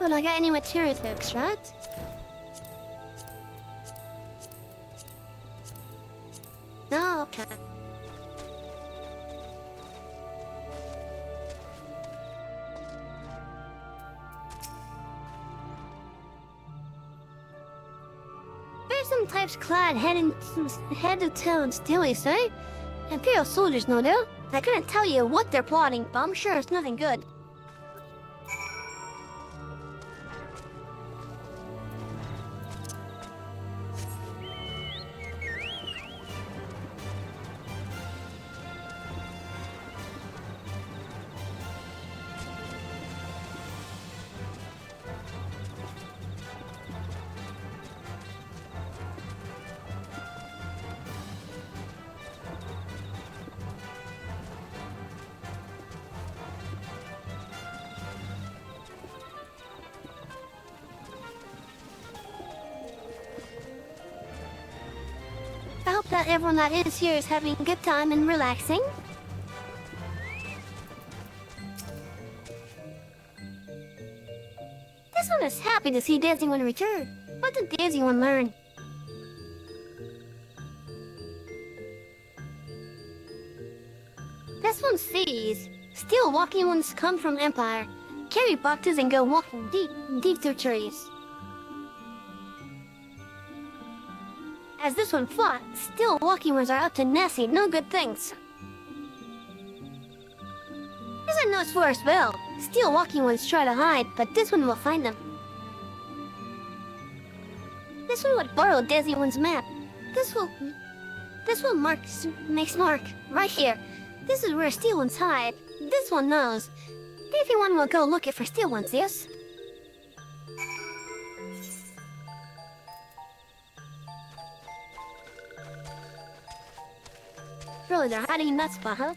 Will I got any material to extract? No, okay. Some types clad head to toe in steely, say? Imperial soldiers, no doubt. I couldn't tell you what they're plotting, but I'm sure it's nothing good. I hope that everyone that is here is having a good time and relaxing. This one is happy to see Daisy one return. What did Daisy one learn? This one sees. Steel walking ones come from Empire. Carry boxes and go walking deep through trees. As this one fought, steel walking ones are up to nasty, no good things. This one knows for a spell. Steel walking ones try to hide, but this one will find them. This one would borrow Daisy one's map. This will makes mark right here. This is where steel ones hide. This one knows. Daisy one will go looking for steel ones, yes? Really, they're hiding in that spot, huh?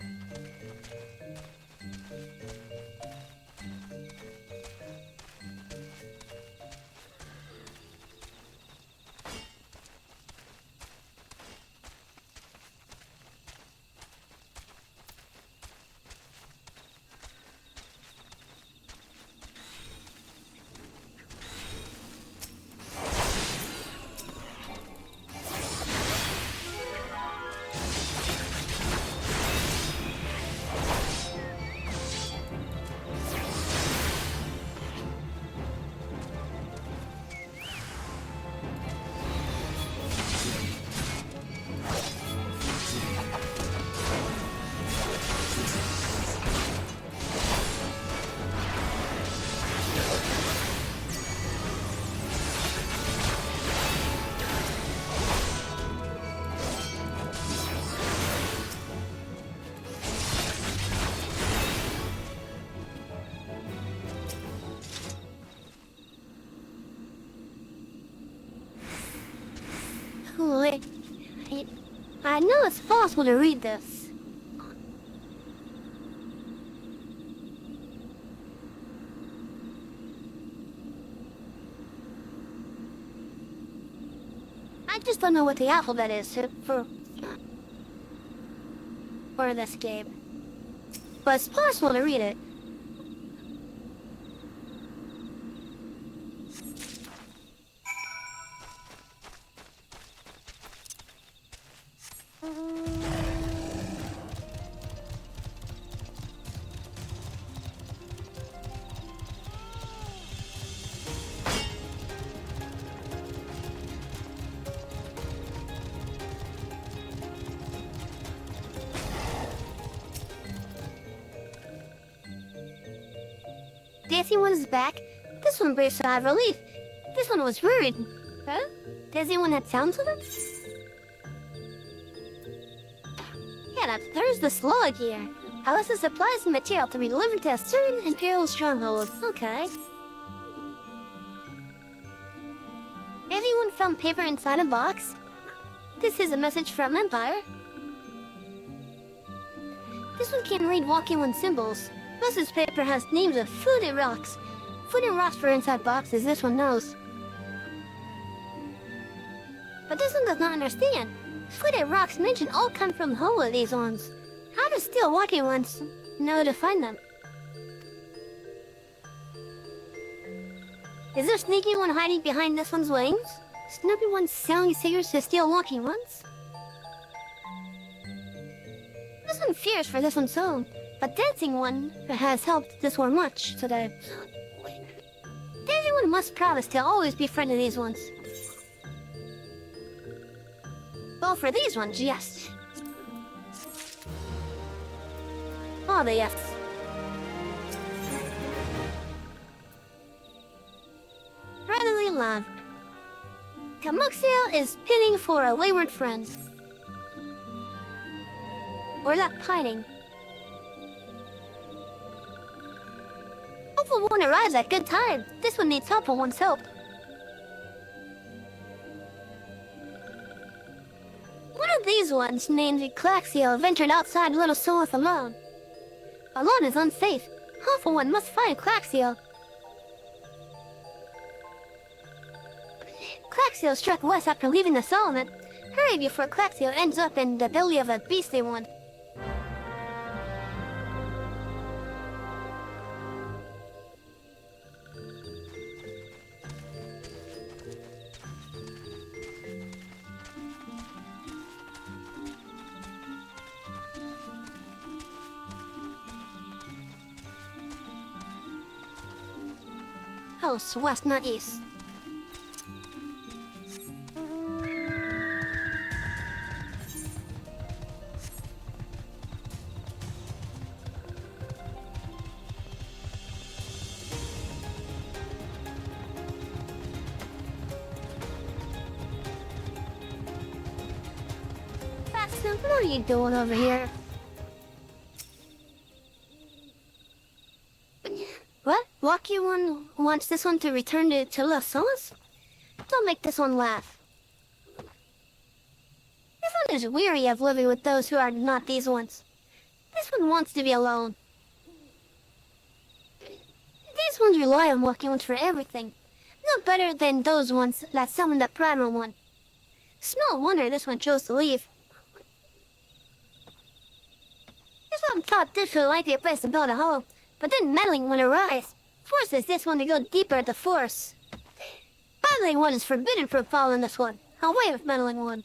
I know it's possible to read this. I just don't know what the alphabet is for this game. But it's possible to read it. Daisy one's back. This one breathes a sigh of relief. This one was worried. Huh? Daisy one had sounds with it? Yeah, there's the slug here. How is the supplies and material to be delivered to a certain Imperial stronghold? Okay. Anyone found paper inside a box? This is a message from Empire. This one can read Walking One symbols. Message paper has names of food and rocks. Food and rocks for inside boxes, this one knows. But this one does not understand. Food and rocks mentioned all come from the whole of these ones. How does still Walking Ones know to find them? Is there sneaky one hiding behind this one's wings? Snoopy one selling secrets to steal Walking Ones? This one fears for this one's own. But Dancing One has helped this one much today. Dancing One must promise to always be friend of these ones. Well, for these ones, yes. Oh, the yes. Brotherly love. Kamuxia is pinning for a wayward friend. Or that pining. Hopeful one arrives at good time. This one needs help for one's help. One of these ones, named Claxio, ventured outside Little Solith alone. Alone is unsafe. Hopeful one must find Claxio. Claxio struck west after leaving the settlement. Hurry before Claxio ends up in the belly of a beastly one. House, west, not east. Faxon, what are you doing over here? What? Lucky one wants this one to return to Los Solas? Don't make this one laugh. This one is weary of living with those who are not these ones. This one wants to be alone. These ones rely on Lucky ones for everything. No better than those ones that summoned the primal one. Small wonder this one chose to leave. This one thought this would like be a place to build a home. But then meddling one arrives, forces this one to go deeper at the force. Meddling one is forbidden from following this one. Away with meddling one.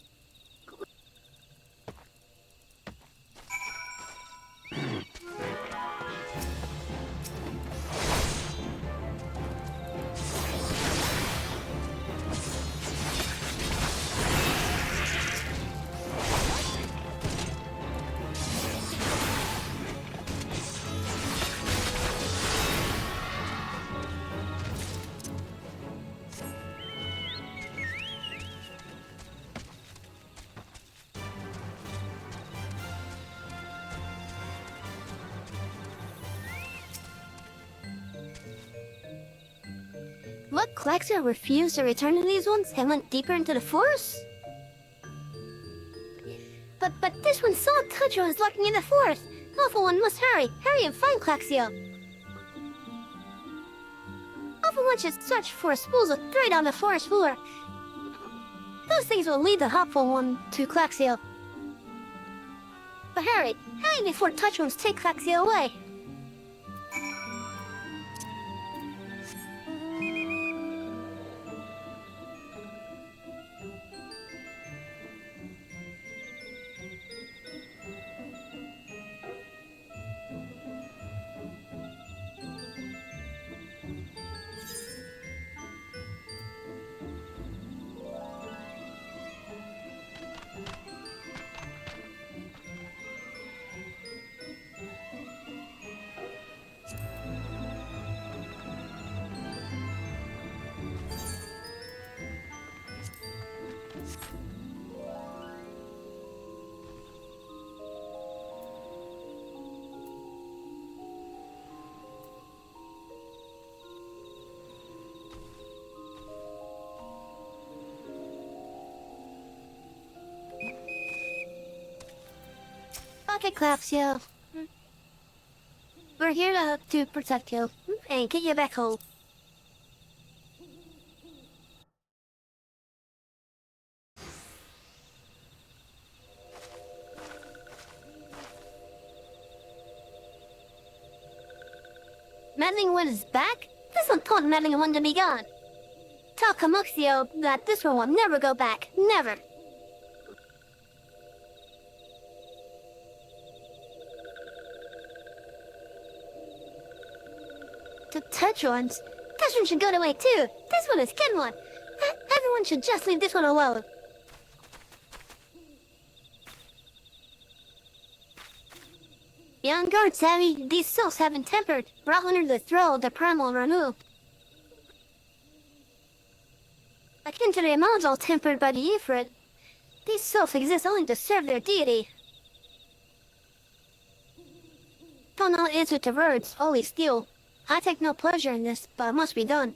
What, Claxia refused to return to these ones and went deeper into the forest? But this one saw Tudro is lurking in the forest. Awful one must hurry. Hurry and find Claxio. Awful one should search for spools of thread on the forest floor. Those things will lead the Hopeful one to Claxio. But hurry before Touchworms take Claxio away. Okay, Claxio. We're here to protect you and get you back home. Meddling One is back? This one told Meddling One to be gone. Tell Camuxio that this one will never go back. Never. The Tetrons? This one should go away too. This one is good one. Everyone should just leave this one alone. Be on guard, Savvy. These souls have been tempered, brought under the throw of the primal removed. Akin to the Immortal tempered by the Ifrit, these souls exist only to serve their deity. Don't know answer to words, only steal. I take no pleasure in this, but it must be done.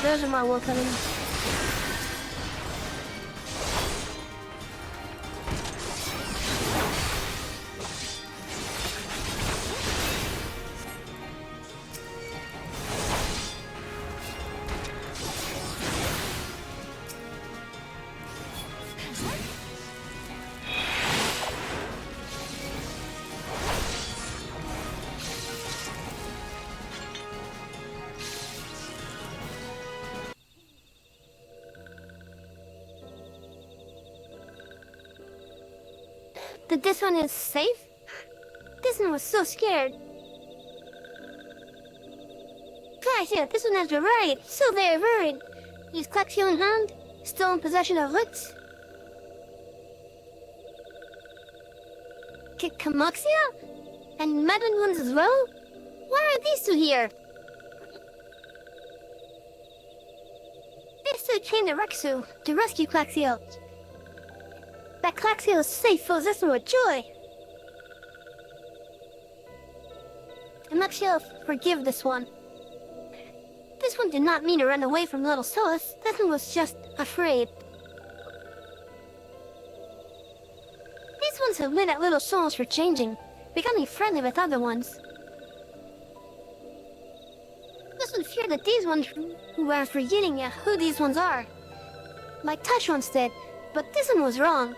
Those are my work coming. That this one is safe? This one was so scared. Guys, yeah, this one has been worried. So very worried. Is Claxio in hand? Still in possession of wits? Camuxia? And Meddling Ones as well? Why are these two here? These two came to Rexu to rescue Claxio. That Claxio is safe fills this one with joy. Camuxia, forgive this one. This one did not mean to run away from little Solus. This one was just afraid. These ones have made at little Solus for changing, becoming friendly with other ones. This one feared that these ones were forgetting who these ones are. Like Touch once did, but this one was wrong.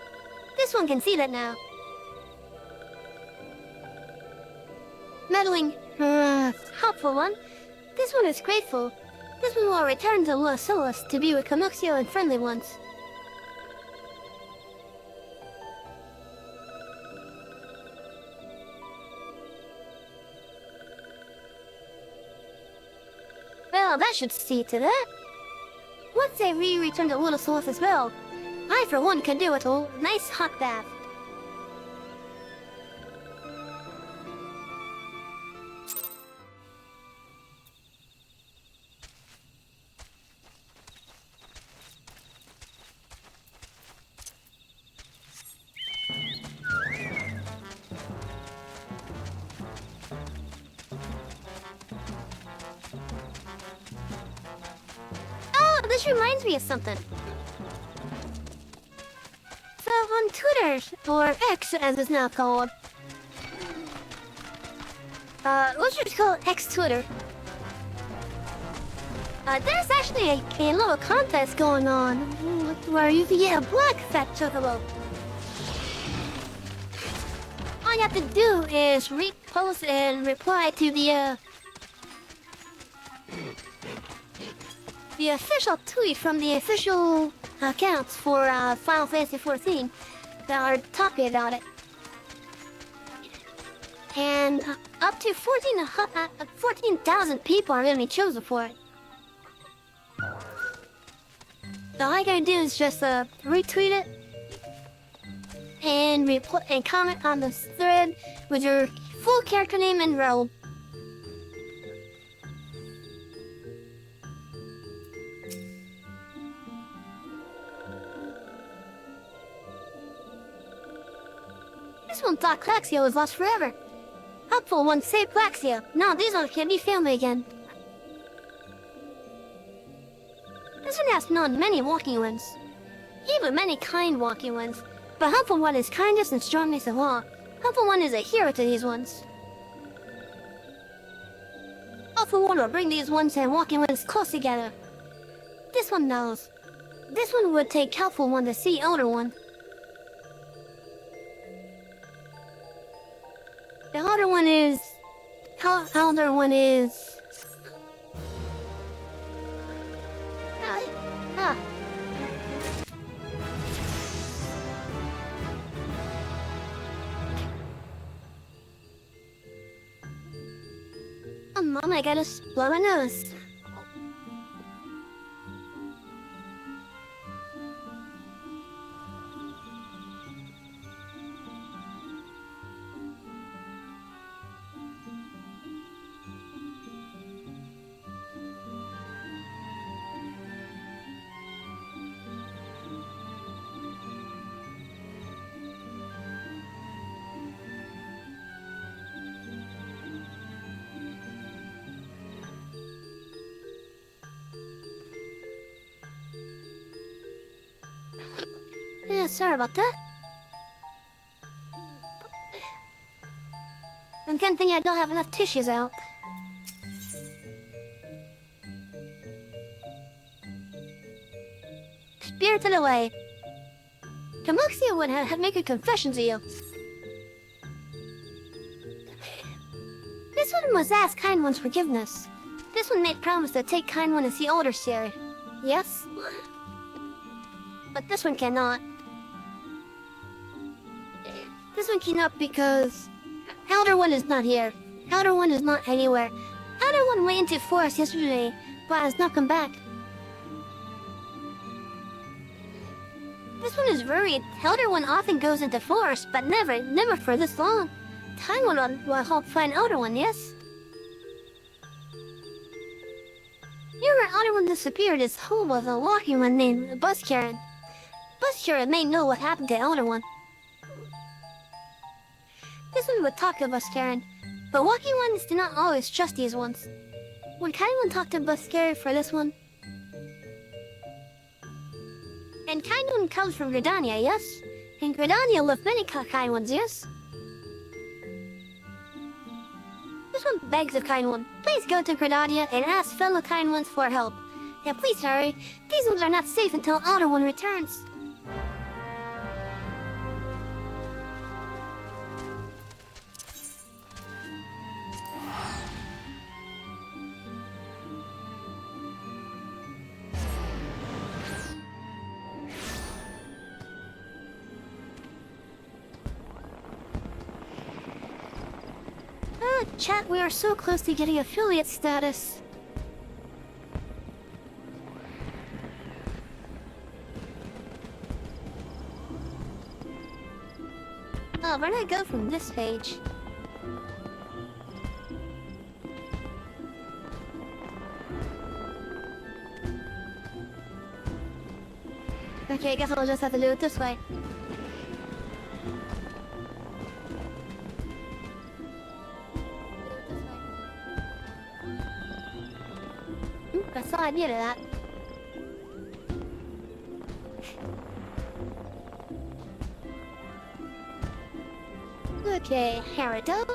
This one can see that now. Meddling, helpful one. This one is grateful. This one will return to Los Solas to be with Camuxio and friendly ones. Well, that should see to that. What say we return to Little Source as well? I, for one, can do it all. Nice hot bath. Oh, this reminds me of something. So on Twitter, or X as it's now called, let's just call it X Twitter. There's actually a little contest going on where you can get a black fat chocobo. All you have to do is repost and reply to the official tweet from the official accounts for Final Fantasy XIV that are talking about it. And up to 14,000 people are going to be chosen for it. So all you gotta do is just retweet it and comment on the thread with your full character name and role. This one thought Claxio was lost forever. Helpful one saved Claxio. Now these ones can be family again. This one has known many walking ones. Even many kind walking ones. But Helpful One is kindest and strongest of all. Helpful One is a hero to these ones. Helpful One will bring these ones and walking ones close together. This one knows. This one would take Helpful One to see Elder One. The Elder One is... Elder One is... Mom, I gotta blow my nose. Yeah, sorry about that. I'm getting thinking I don't have enough tissues out. Spirited away. Kamuxia would make a confession to you. This one must ask Kind One's forgiveness. This one made promise to take Kind One to see older Sherry. Yes? But this one cannot. This one cannot because Elder One is not here. Elder One is not anywhere. Elder One went into forest yesterday, but has not come back. This one is worried. Elder One often goes into forest, but never for this long. Time will help find Elder One, yes? Here where Elder One disappeared is home of a walking one named Buzzkaren. Buzzkaren may know what happened to Elder One. This one would talk to Buzzkaren, but walking ones do not always trust these ones. Would Kind One talk to Buzzkaren for this one? And Kind One comes from Gridania, yes? And Gridania love many Kind Ones, yes? This one begs of Kind One, please go to Gridania and ask fellow Kind Ones for help. And please hurry, these ones are not safe until Elder One returns. Chat, we are so close to getting affiliate status. Oh, where do I go from this page? Okay, I guess I'll just have to do it this way. I saw I needed that. Okay, here we go.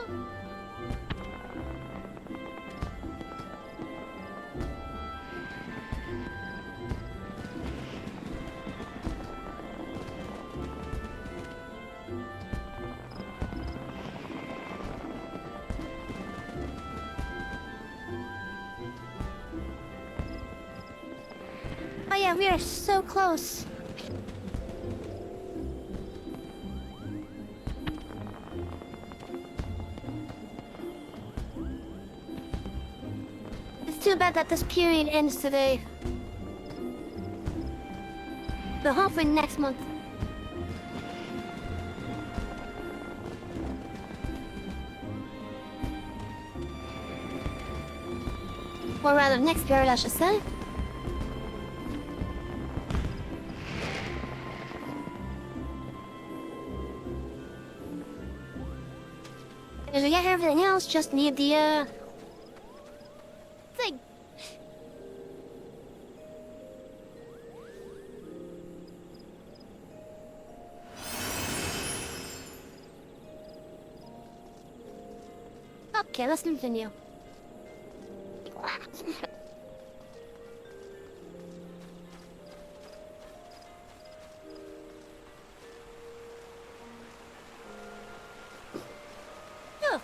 Oh yeah, we are so close. It's too bad that this period ends today. But hopefully next month. Or rather, next period, I should say. If we get everything else, just need the, thing. Okay, let's continue. Oh.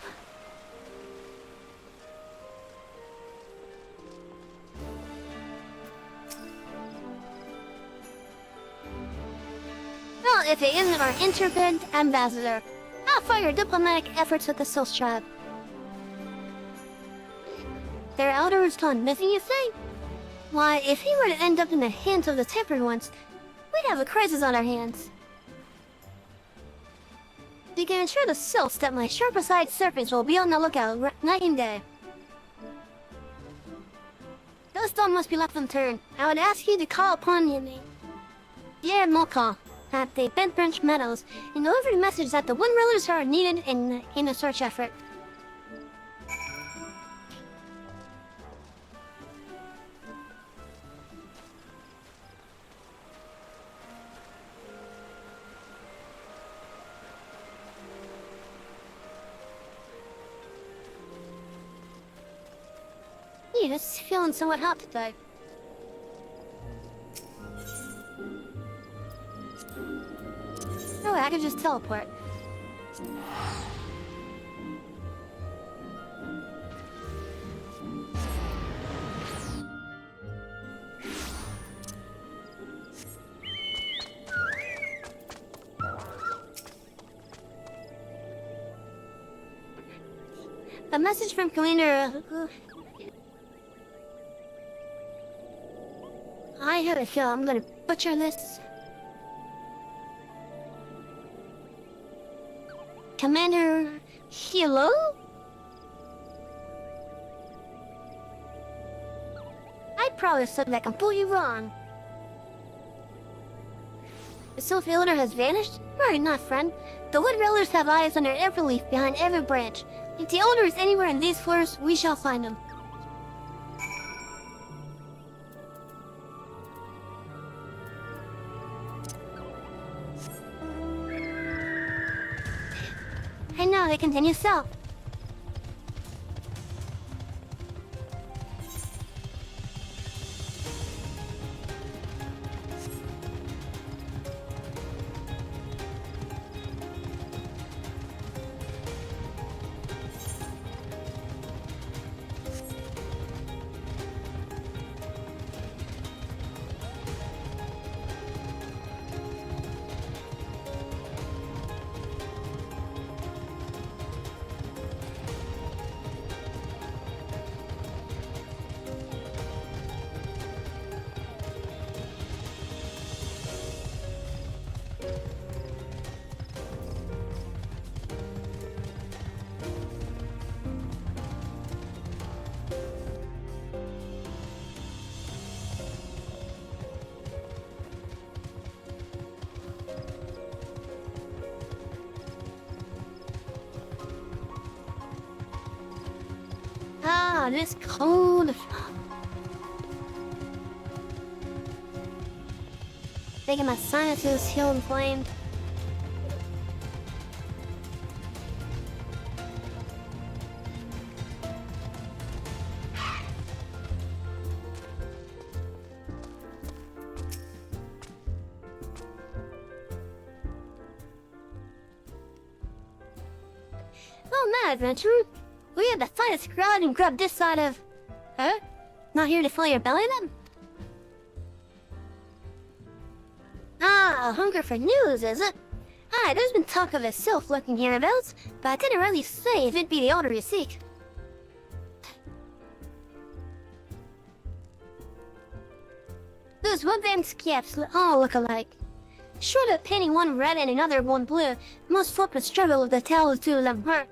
Well, if it isn't our intervened ambassador, how far your diplomatic efforts with the Souls tribe? Their elder is gone missing, you say? Why, if he were to end up in the hands of the Tempered Ones, we'd have a crisis on our hands. You can assure the Sylphs that my sharp-eyed serpents will be on the lookout night and day. No stone must be left unturned. I would ask you to call upon the Pierre Moka at the Bent Branch Meadows and deliver the message that the Wind Rulers are needed in a search effort. Yeah, it's feeling somewhat hot today. Oh, I could just teleport. A message from Commander... I have a feeling I'm gonna butcher this. Commander... Hello? I probably said that completely wrong. The Sylph Elder has vanished? Worry not, friend. The Wood Railers have eyes under every leaf, behind every branch. If the Elder is anywhere in these forests, we shall find him. And now they continue south. God, it's cold. Making my sinuses feel inflamed. Oh, my adventure. We had to fight a crowd and grab this side of... Huh? Not here to fill your belly then? Ah, hunger for news, is it? Aye, there's been talk of a sylph lurking hereabouts, but I didn't really say if it'd be the order you seek. Those woodland scaps all look alike. Short of painting one red and another one blue, most folk would struggle with the tale of two of them hurt.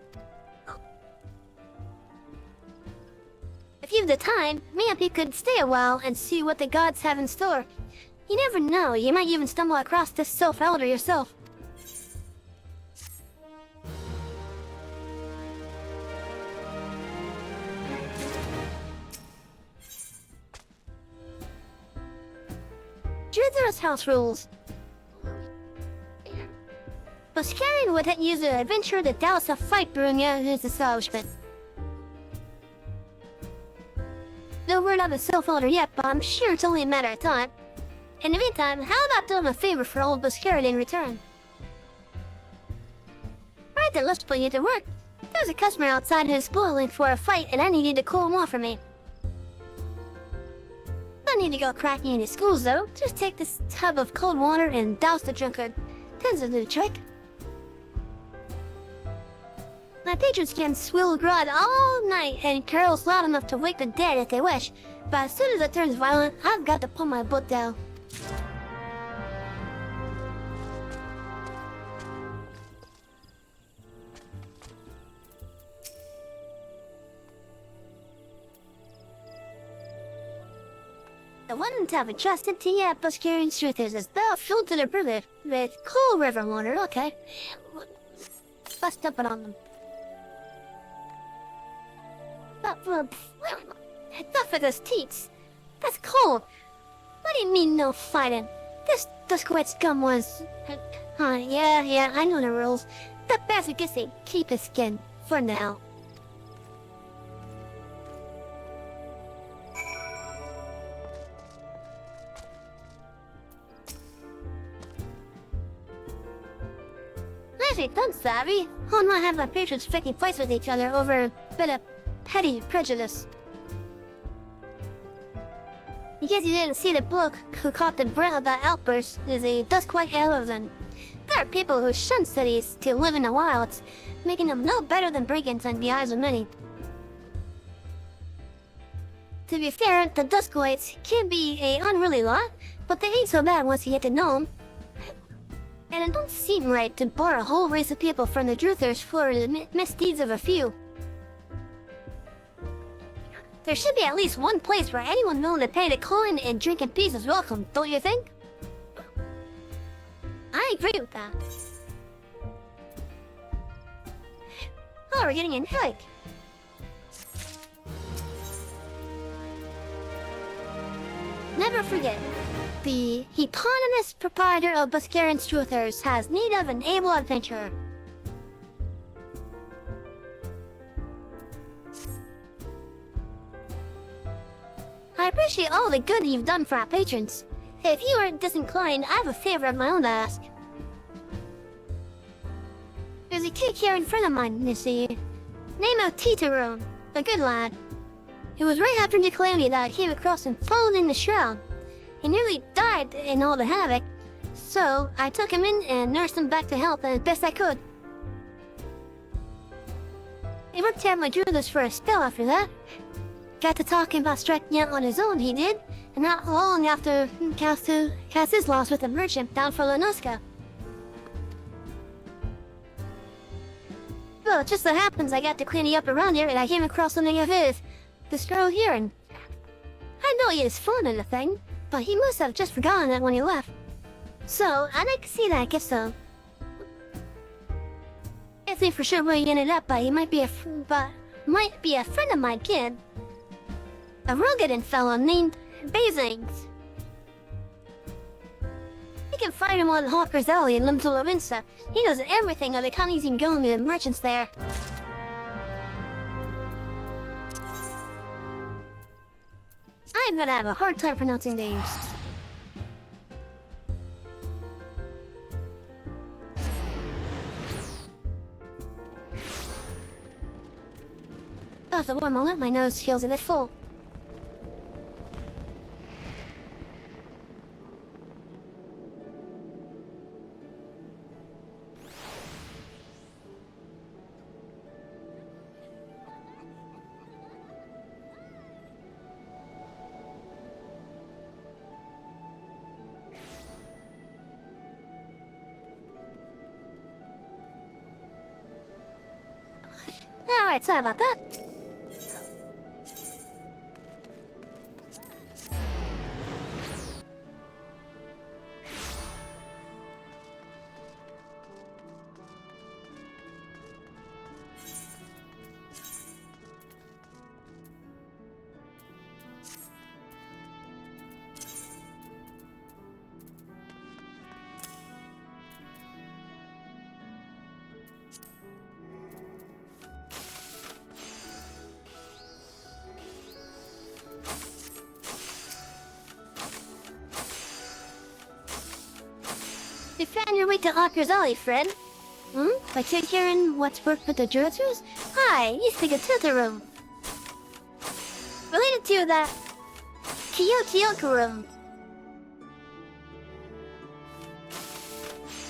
If you've the time, maybe you could stay a while and see what the gods have in store. You never know, you might even stumble across this sylph elder yourself. Drizer's house rules. Buscarian would use an adventure to douse a fight brewing in his establishment. No word on the sylph elder yet, but I'm sure it's only a matter of time. In the meantime, how about doing a favor for old Buscarian in return? Right then, let's put you to work. There's a customer outside who's spoiling for a fight, and I needed to cool him off for me. Don't need to go cracking any schools though. Just take this tub of cold water and douse the drunkard. Tends to do the trick. My patrons can swill grog all night and carols loud enough to wake the dead if they wish, but as soon as it turns violent, I've got to put my book down. The one to have entrusted to you, Buscarian's truth is bell filled to the brim with cool river water, okay? Bust up it on them. Not for those teats. That's cold. What do you mean no fighting? This Duskwood scum was... yeah, I know the rules. The bastard gets to keep his skin. For now. Nicely done, Savvy. I'll not have my patrons picking fights with each other over a bit of petty prejudice. I guess you didn't see the book who caught the breath of that outburst is a Duskwood Eleven. There are people who shun cities to live in the wilds, making them no better than brigands in the eyes of many. To be fair, the Duskwoids can be a unruly lot, but they ain't so bad once you get to know them. And it don't seem right to bar a whole race of people from the Druthers for the misdeeds of a few. There should be at least one place where anyone willing to pay the coin and drink in peace is welcome, don't you think? I agree with that. Oh, we're getting in hike. Never forget, the eponymous proprietor of Buscarian's Truthers has need of an able adventurer. I appreciate all the good you've done for our patrons. If you aren't disinclined, I have a favor of my own to ask. There's a kid here in front of mine, you see. Name of Titaroon, a good lad. It was right after the calamity that I came across him fallen in the shroud. He nearly died in all the havoc, so I took him in and nursed him back to health as best I could. He worked at my druthers for a spell after that. Got to talking about striking out on his own, he did, and not long after cast his loss with a merchant down for Lanuska. Well, it just so happens I got to cleaning up around here and I came across something of his. This girl here, and I know he is fond of the thing, but he must have just forgotten it when he left. So, I'd like to see that, I guess so. Can't say for sure where he ended up, but he might be a friend of my kid. a rugged fellow named Bazings. You can find him on Hawker's Alley in Limtulavinsa. He knows everything of the companies and government merchants there. I'm gonna have a hard time pronouncing names. Oh, the one moment my nose feels a bit full. Alright, sorry about that. You found your way to Hawker's Alley, friend. By hearing what's worked with the Jurors? Hi, you speak of Tiltaroom. Related to the Kyokurum.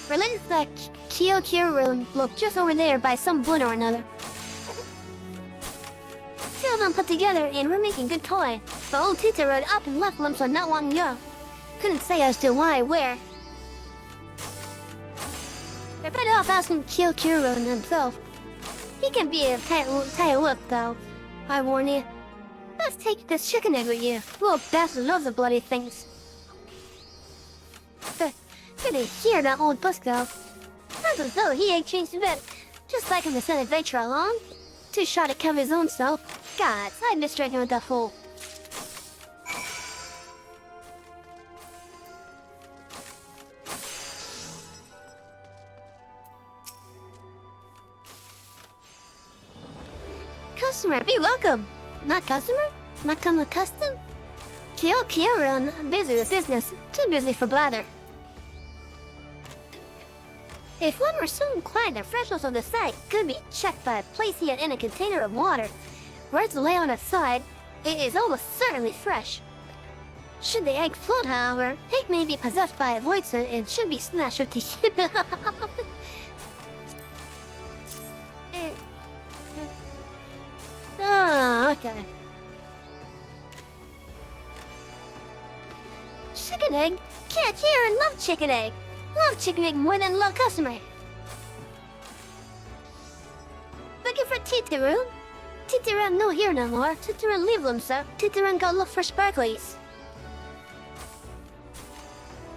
Related to the Kyokurum, look just over there by some wood or another. Two of them put together and we're making good toy. The old Tita rode up and left lumps on not long ago. Couldn't say as to why, where. They're better off asking Kyokurum himself. He can be a tight look, though. I warn you. Let's take this chicken egg with you. Little bastard loves the bloody things. Good to hear that old busk, though. Sounds as though he ain't changed a bit. Just like him to send adventure along. Too shy to cover his own self. God, I miss drinking with that fool. Customer, be welcome. Not customer? Not come accustomed? Kyokurum, busy with business. Too busy for blather. If one were so inclined, the freshness of the site could be checked by placing it in a container of water. Where it's lay on its side, it is almost certainly fresh. Should the egg float, however, it may be possessed by a voicer and should be smashed with the Oh, okay. Chicken egg? Can't hear and love chicken egg. Love chicken egg more than love customer. Looking for Titaroom? Titaroom no here no more. Titaroom leave them, sir. Titaroom go look for sparklies.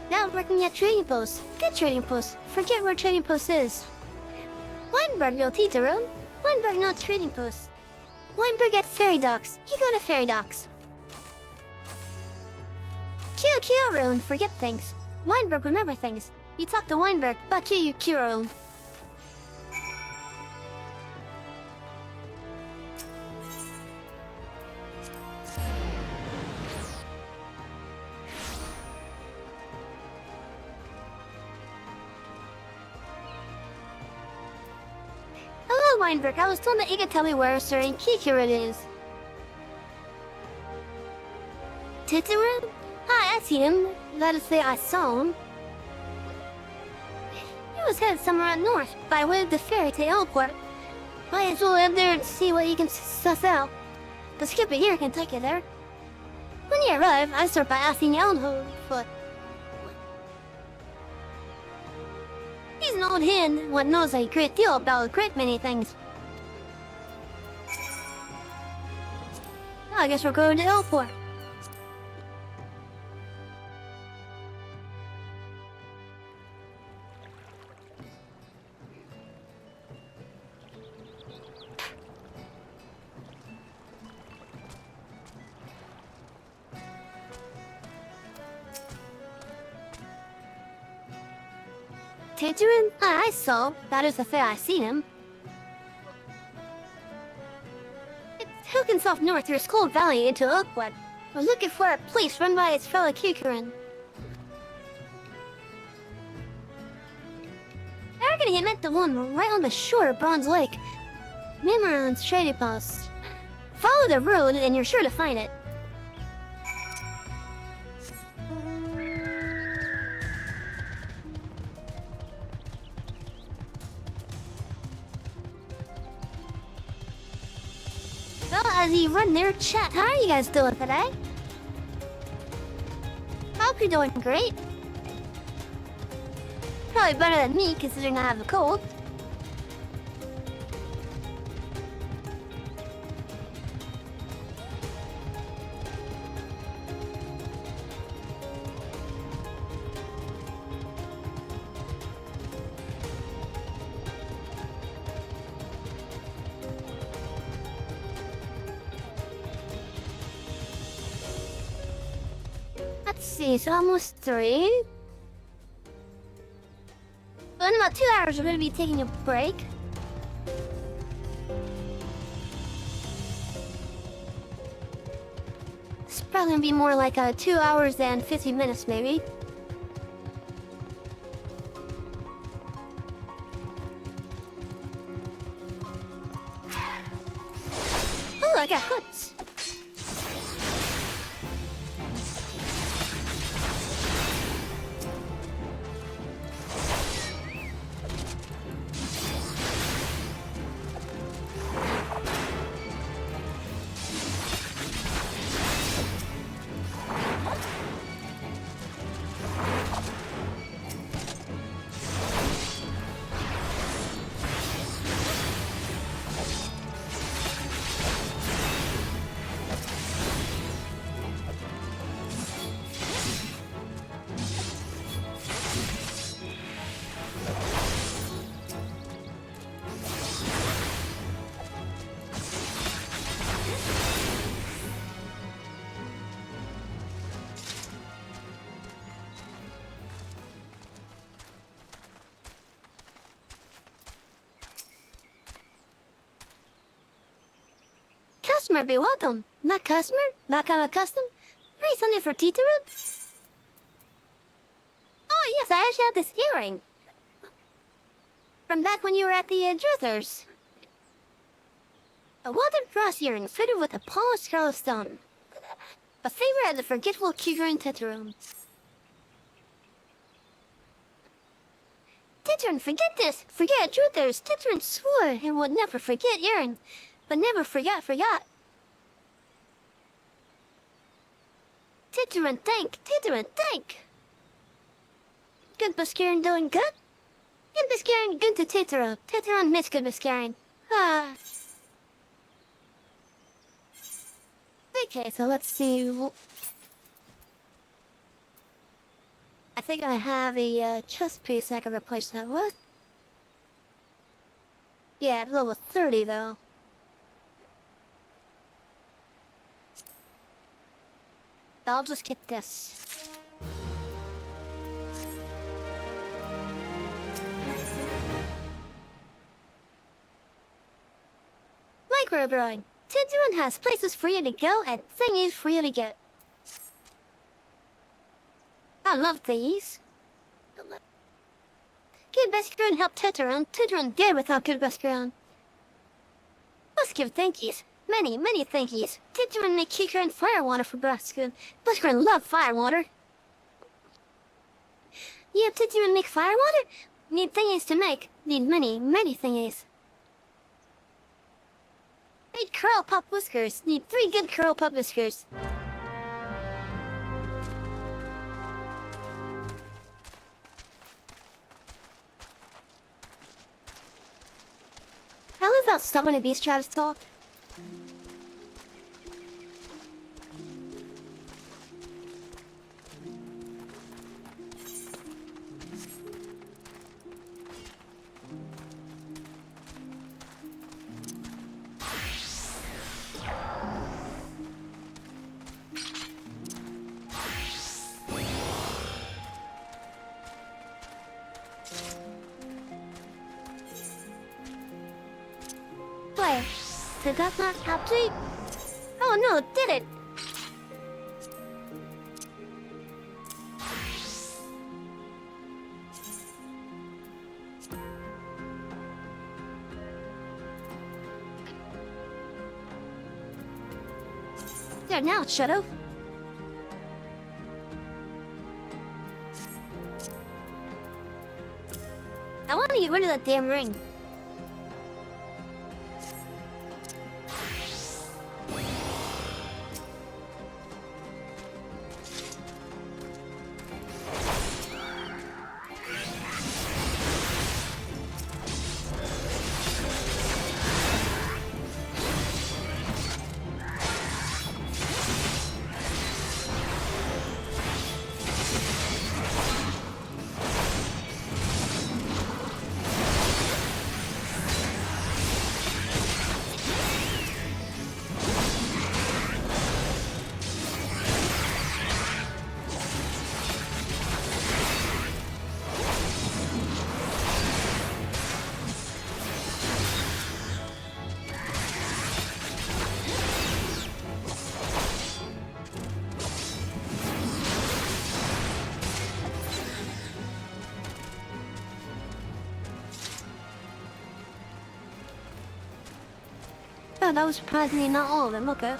Now I'm working at trading post. Good trading post. Forget where trading post is. Weinberg no Titaroom. Weinberg no trading post. Weinberg at ferry docks. You go to ferry docks. Kyokurum forget things. Weinberg remember things. You talk to Weinberg about Kyokurum. Hello, Weinberg. I was told that you could tell me where a certain Kyokurum is. Titaroom? Hi, I seen him. Let us say I saw him. He was headed somewhere up north, by way of the ferry to Elport. Might as well head there and see what you can suss out. The skipper here can take you there. When you arrive, I start by asking Elnho foot. He's an old hen, what knows a great deal about a great many things. I guess we're going to Elport. Tituan? I saw. That is the fair I seen him. It's Hilton's off north through Skull Valley into Oakwood. We're looking for a place run by its fellow Kukurin. I reckon he meant the one right on the shore of Bronze Lake. Mimiron's trading post. Follow the road and you're sure to find it. Well, as you run there, chat, how are you guys doing today? Hope you're doing great. Probably better than me, considering I have a cold. Let's see, it's almost 3. Well, in about 2 hours, we're going to be taking a break. It's probably going to be more like 2 hours and 50 minutes, maybe. Oh, I got hooks. Customer be welcome. Not customer? Not kind of custom? Read something for Tita Room? Oh yes, I actually have this earring. From back when you were at the Druthers. A welded brass earring fitted with a polished scarlet stone. A favorite of the forgetful Kukurin Tetrarum. Titran, forget this! Forget Druthers! Titran swore and would never forget earring. But never forgot. Titran, thank! Good Baskirin doing good? Good Baskirin, good to Titran. Titran miss good Baskirin. Ah. Okay, so let's see. I think I have a chest piece I can replace that with. Yeah, level 30 though. I'll just get this. Microbrewing. Tintuan has places for you to go and thingies for you to get. I love these. Good Baskroon helped Titran. Titran did without good Baskroon. Let's give thankies. Many thankies. Titran make Kikar and firewater for Baskroon. Baskroon love firewater. Yep, Titran make firewater? Need thingies to make. Need many thingies. 8 curl pop whiskers. Need 3 good curl pop whiskers. I love how stubborn a beast tries to talk. Why? Did that not happen? Oh no, did it? There now, Shadow. I want to get rid of that damn ring. Oh, that was surprisingly not all of them, okay.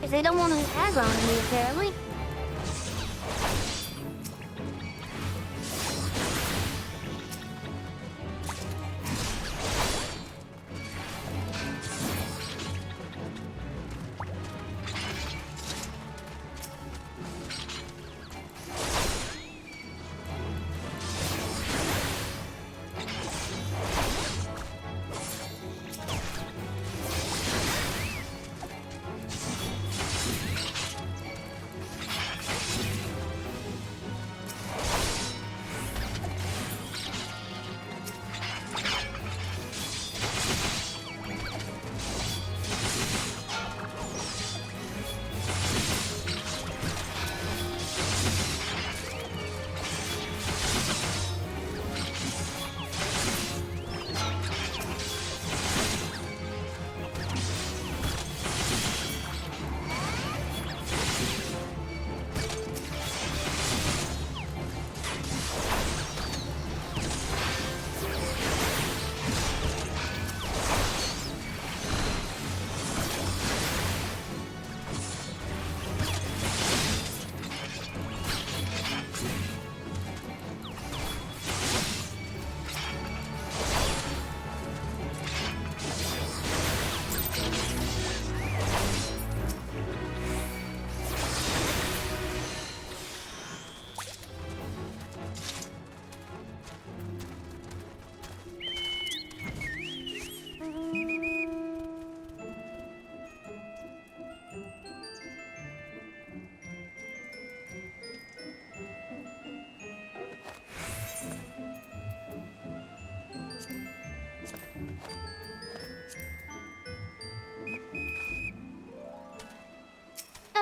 They don't want to aggro on me, apparently.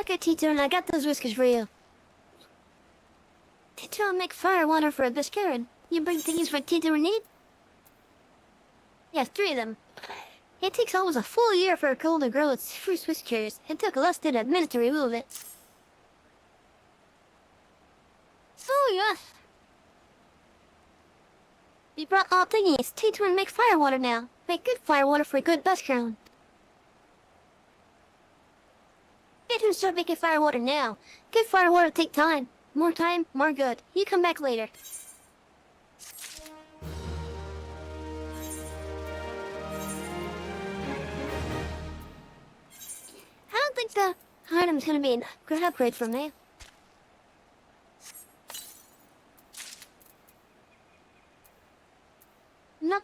Okay, Tito, and I got those whiskers for you. Tito, I'll make fire water for a Biscaran. You bring things for Tito in need? Yes, 3 of them. It takes almost a full year for a coal to grow its first whiskers. It took less than a minute to remove it. Oh, yes. We brought all thingies. Tito and make fire water now. Make good fire water for a good Biscaran. Tito, start making fire water now. Good fire water take time. More time, more good. You come back later. I don't think the item's gonna be a good upgrade for me. No.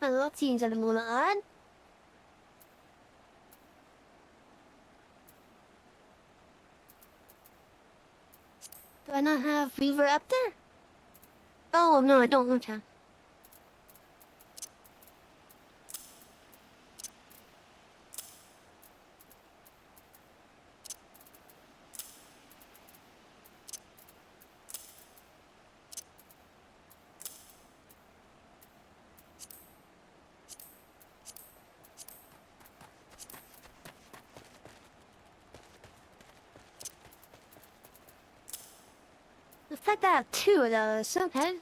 Ano, sinsan mo laan? Do I not have Weaver up there? Oh, no, I don't want to. The fact that I have 2 of those, okay.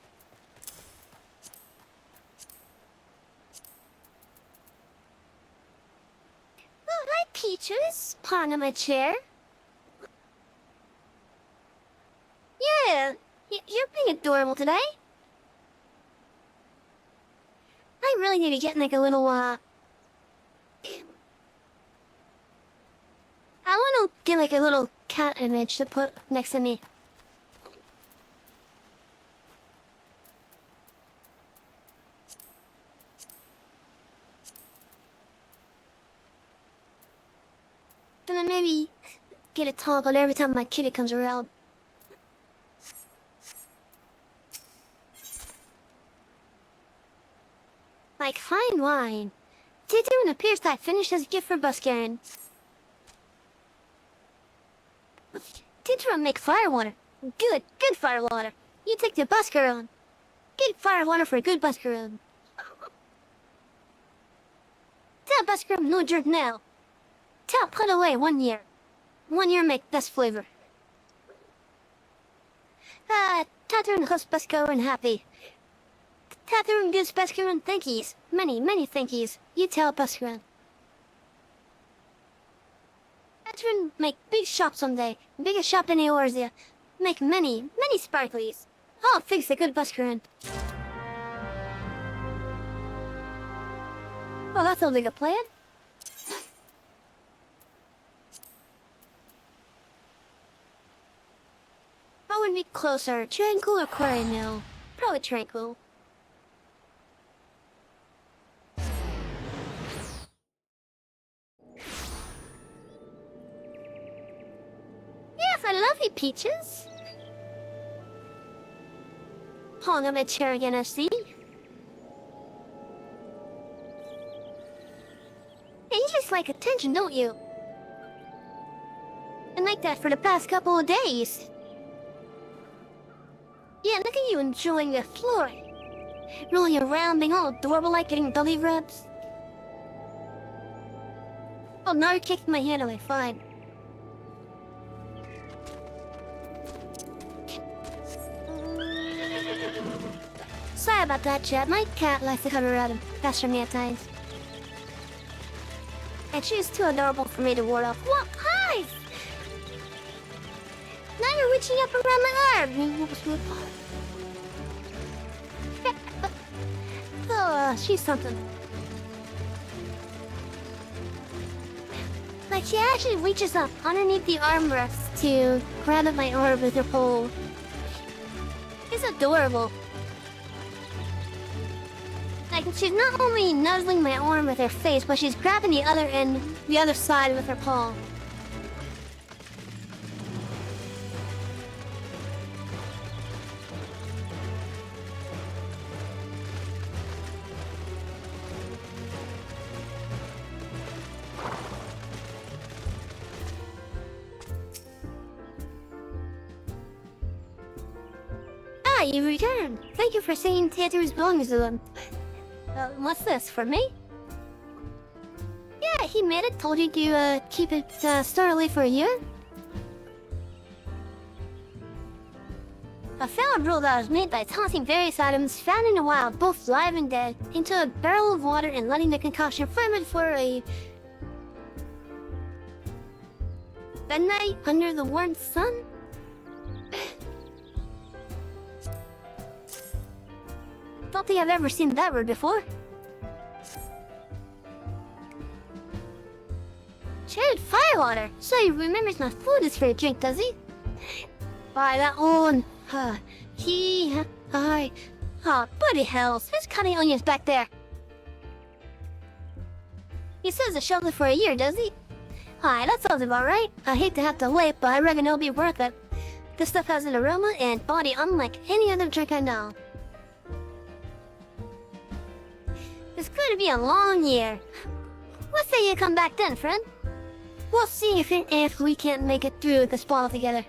Oh, hi, Peaches. Pawn on my chair. Yeah, you're being adorable today. I really need to get like a little, I want to get like a little cat image to put next to me. And then maybe get a toggle every time my kitty comes around. Like fine wine. Tito and appears to have finished his gift for Buscaran. Tito will make fire water. Good fire water. You take the Buscaran. Good fire water for a good Buscaran. Tell Buscaran no drink now. Tell put away 1 year. 1 year make best flavor. Tatern hosts Buscaran happy. Tatern gives Buscaran thankies. Many thankies. You tell Buscaran. Tatern make big shop someday. Bigger shop than Eorzea. Make many sparklies. I'll fix a good Buscaran. Well, that sounds like a plan. I would be closer. Tranquil or Quarry Mill? Probably Tranquil. Yes, I love you, Peaches. Pawn on my chair again, I see. Hey, you just like attention, don't you? And like that for the past couple of days. Yeah, look at you enjoying the floor. Rolling around, being all adorable like getting belly rubs. Oh, now you're kicking my hand away, fine. Sorry about that, Chad. My cat likes to come around and pester me at times. And she's too adorable for me to ward off. What? Hi! Now you're reaching up around my arm. Oh, she's something. Like she actually reaches up underneath the armrest to grab at my arm with her pole. She's adorable. Like, she's not only nuzzling my arm with her face, but she's grabbing the other end, the other side with her paw. Ah, you returned. Thank you for saying Tattoo's belongs to them. What's this, for me? Yeah, he made it. Told you to keep it stored away for a year. A found rule that was made by tossing various items found in the wild, both live and dead, into a barrel of water and letting the concoction ferment for a night under the warm sun. Don't think I've ever seen that word before. Shared firewater. So he remembers my food is for a drink, does he? By that one. Bloody hells. Who's cutting onions back there? He says a shelter for a year, does he? Hi, that sounds about right. I hate to have to wait, but I reckon it'll be worth it. This stuff has an aroma and body unlike any other drink I know. It's going to be a long year. Let's say you come back then, friend. We'll see if we can't make it through this ball together.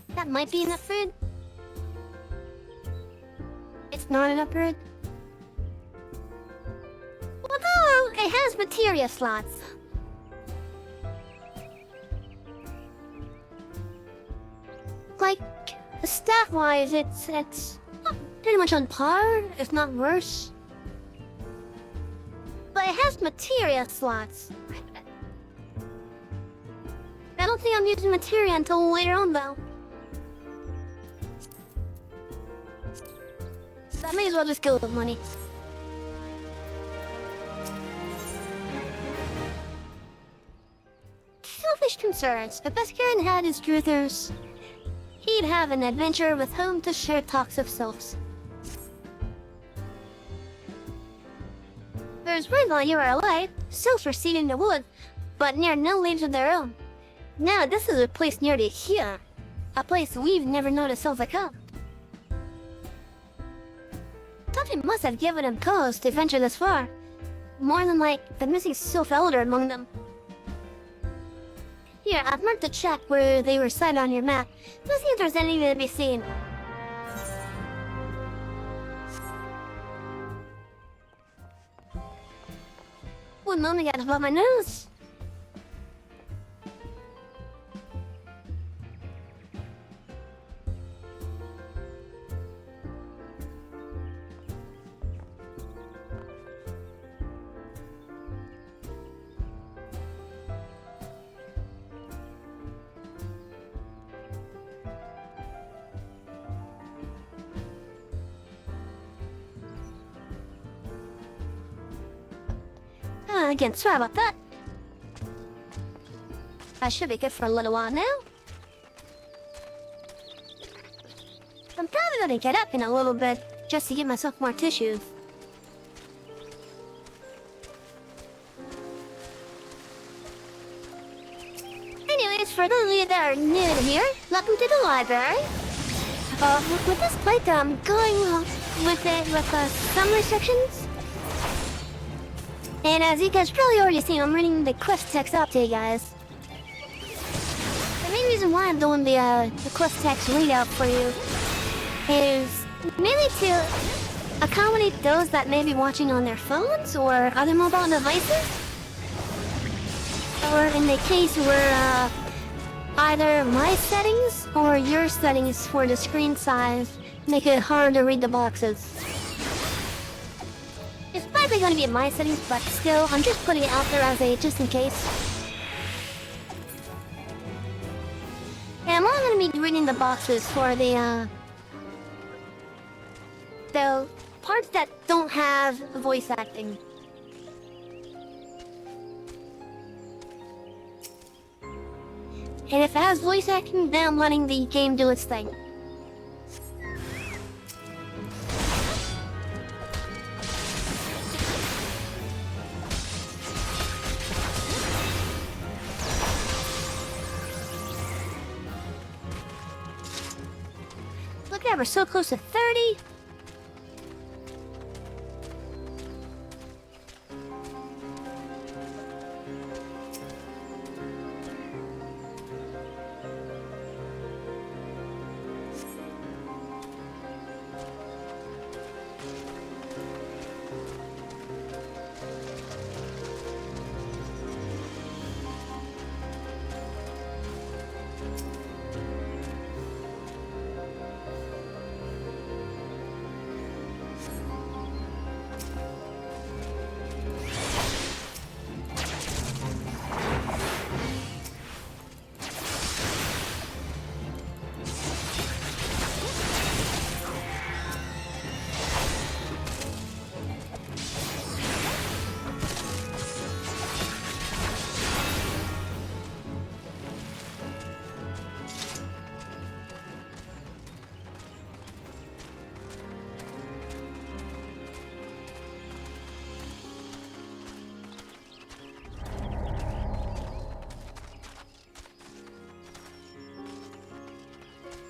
That might be enough food. It's not enough food. Although it has materia slots. Like, staff-wise, it's pretty much on par, if not worse. But it has materia slots. I don't think I'm using materia until later on, though. So I may as well just go with money. Selfish concerns. If Beskaren had his truthers, he'd have an adventure with whom to share talks of selves. There's word while you are alive, selves were seen in the wood, but near no leaves of their own. Now this is a place near to here, a place we've never noticed selves come. Something must have given them cause to venture this far. More than like the missing sylph elder among them. Here, I've marked the track where they were sighted on your map. Let's see if there's anything to be seen. One moment, I gotta blow my nose. Again, sorry about that. I should be good for a little while now. I'm probably gonna get up in a little bit, just to give myself more tissues. Anyways, for those of you that are new to here, welcome to the library. With this plate, I'm going with summer sections. And as you guys probably already seen, I'm reading the quest text out to you guys. The main reason why I'm doing the quest text readout for you is mainly to accommodate those that may be watching on their phones or other mobile devices. Or in the case where either my settings or your settings for the screen size make it hard to read the boxes. It's probably going to be my settings, but still, I'm just putting it out there as a just in case. And I'm only going to be reading the boxes for the parts that don't have voice acting. And if it has voice acting, then I'm letting the game do its thing. Look at, we're so close to 30.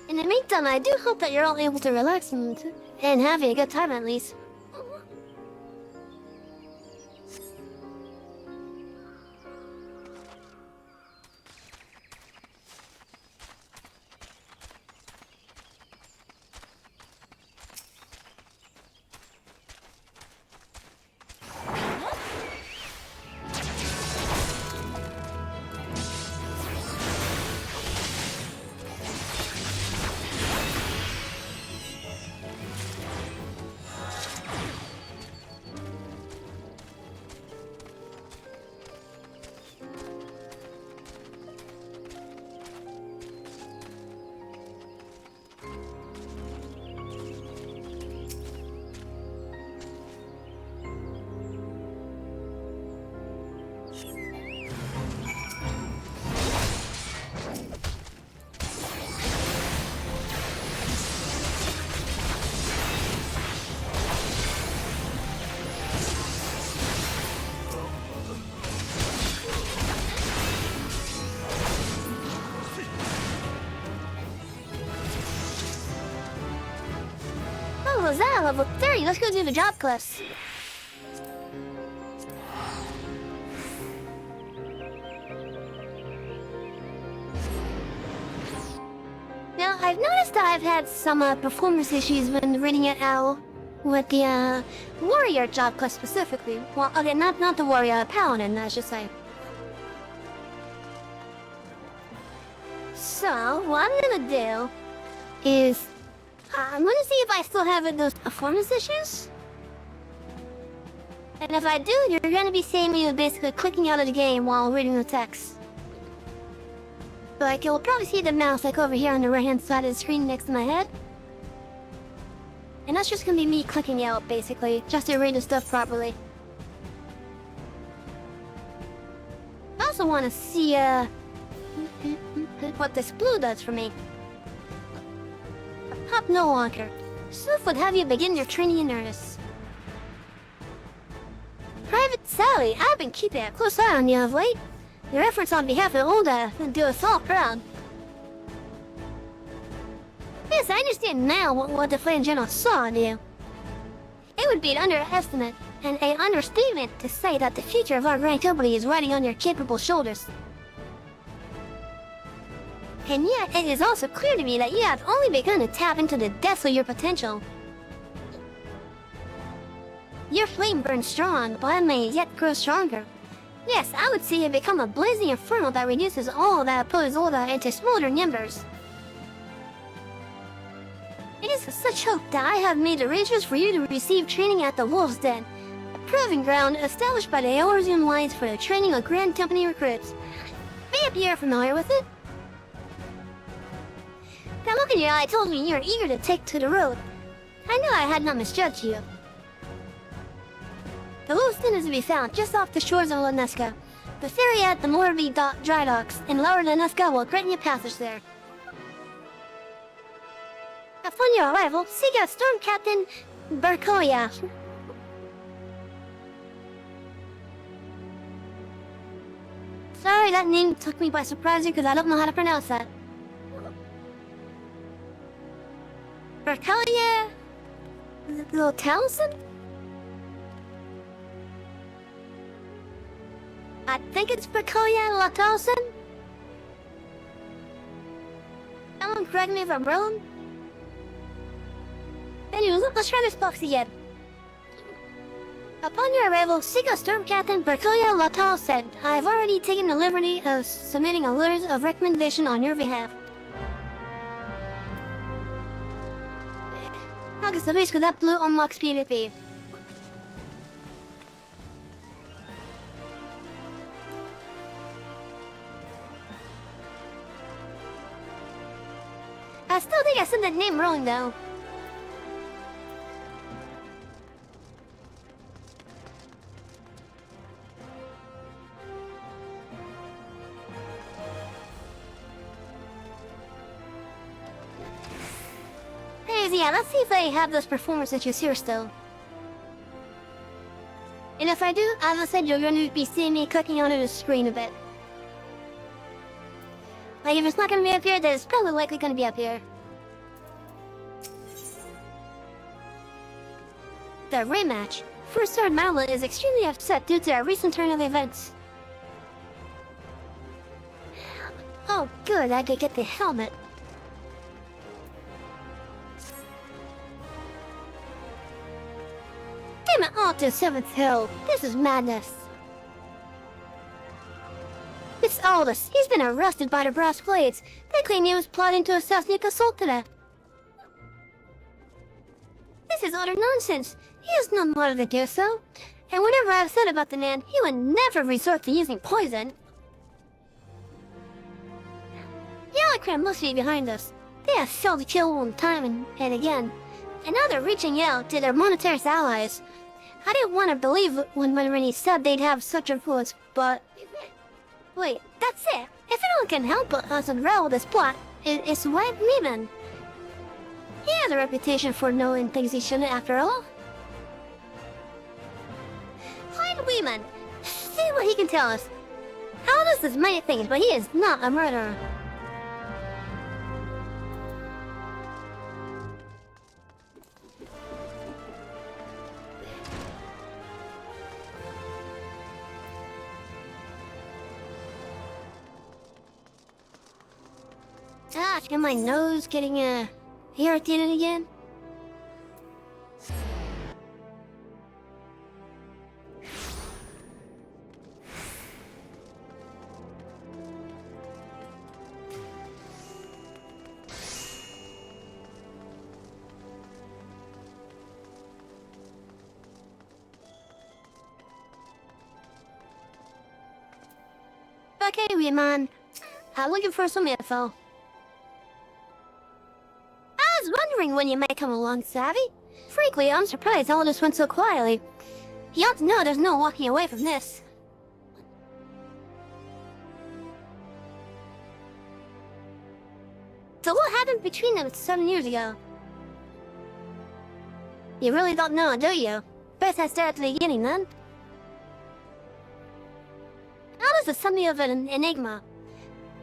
In the meantime, I do hope that you're all able to relax and having a good time at least. Oh, was that level 30? Let's go do the job quest. Now, I've noticed that I've had some performance issues when reading it out with the warrior job quest specifically. Well, okay, not the warrior, paladin, I should say. So, what I'm gonna do is I'm gonna see if I still have those performance issues. And if I do, you're gonna be seeing me basically clicking out of the game while reading the text. Like, you'll probably see the mouse like over here on the right hand side of the screen next to my head. And that's just gonna be me clicking out, basically, just to read the stuff properly. I also wanna see, what this blue does for me. Pop no longer. Swift would have you begin your training in earnest. Private Sally, I've been keeping a close eye on you of late. Your efforts on behalf of Olda do us all proud. Yes, I understand now what the Flame General saw in you. It would be an underestimate and an understatement to say that the future of our grand company is riding on your capable shoulders. And yet, it is also clear to me that you have only begun to tap into the depths of your potential. Your flame burns strong, but it may yet grow stronger. Yes, I would see it become a blazing inferno that reduces all that oppose Olda into smoldering embers. It is with such hope that I have made arrangements for you to receive training at the Wolf's Den, a proving ground established by the Eorzean Lines for the training of Grand Company recruits. Maybe you're familiar with it? That look in your eye told me you were eager to take to the road. I knew I had not misjudged you. The Wolf's Den is to be found just off the shores of Laneska. The ferry at the Morby dry docks and lowered enough go will grant you passage there. Upon your arrival, seek out Storm Captain Berkoya. Sorry, that name took me by surprise because I don't know how to pronounce that. Berkoya Townsend? I think it's Berkoya Townsend. Someone correct me if I'm wrong. Anyways, let's try this box again. Upon your arrival, seek out Storm Captain Berkoya Latal said, I have already taken the liberty of submitting a letter of recommendation on your behalf. August the base with that blue unlocks PvP. I still think I said that name wrong though. Yeah, let's see if I have those performance issues here still. And if I do, as I said, you're going to be seeing me clicking onto the screen a bit. Like if it's not going to be up here, then it's probably likely going to be up here. The rematch. First Sword Madeline is extremely upset due to our recent turn of events. Oh good, I could get the helmet. Damn it all to 7th Hill. This is madness. It's Aldous. He's been arrested by the Brass Blades. They claim he was plotting to assassinate the Sultana. This is utter nonsense. He has no motive to do so. And whenever I've said about the man, he would never resort to using poison. The Alacram must be behind us. They have failed to kill one time and again. And now they're reaching out to their monetarist allies. I didn't want to believe when he said they'd have such influence, but... Wait, that's it. If anyone can help us unravel this plot, it's White Lehman. He has a reputation for knowing things he shouldn't after all. Find Weeman. See what he can tell us. Aldous does many things, but he is not a murderer. And my nose getting irritated again. Okay, wee man. I'm looking for some info. I was wondering when you might come along, Savvy. Frankly, I'm surprised all this went so quietly. You ought to know there's no walking away from this. So what happened between them 7 years ago? You really don't know, do you? Best I start at the beginning, then. Aldous is something of an enigma.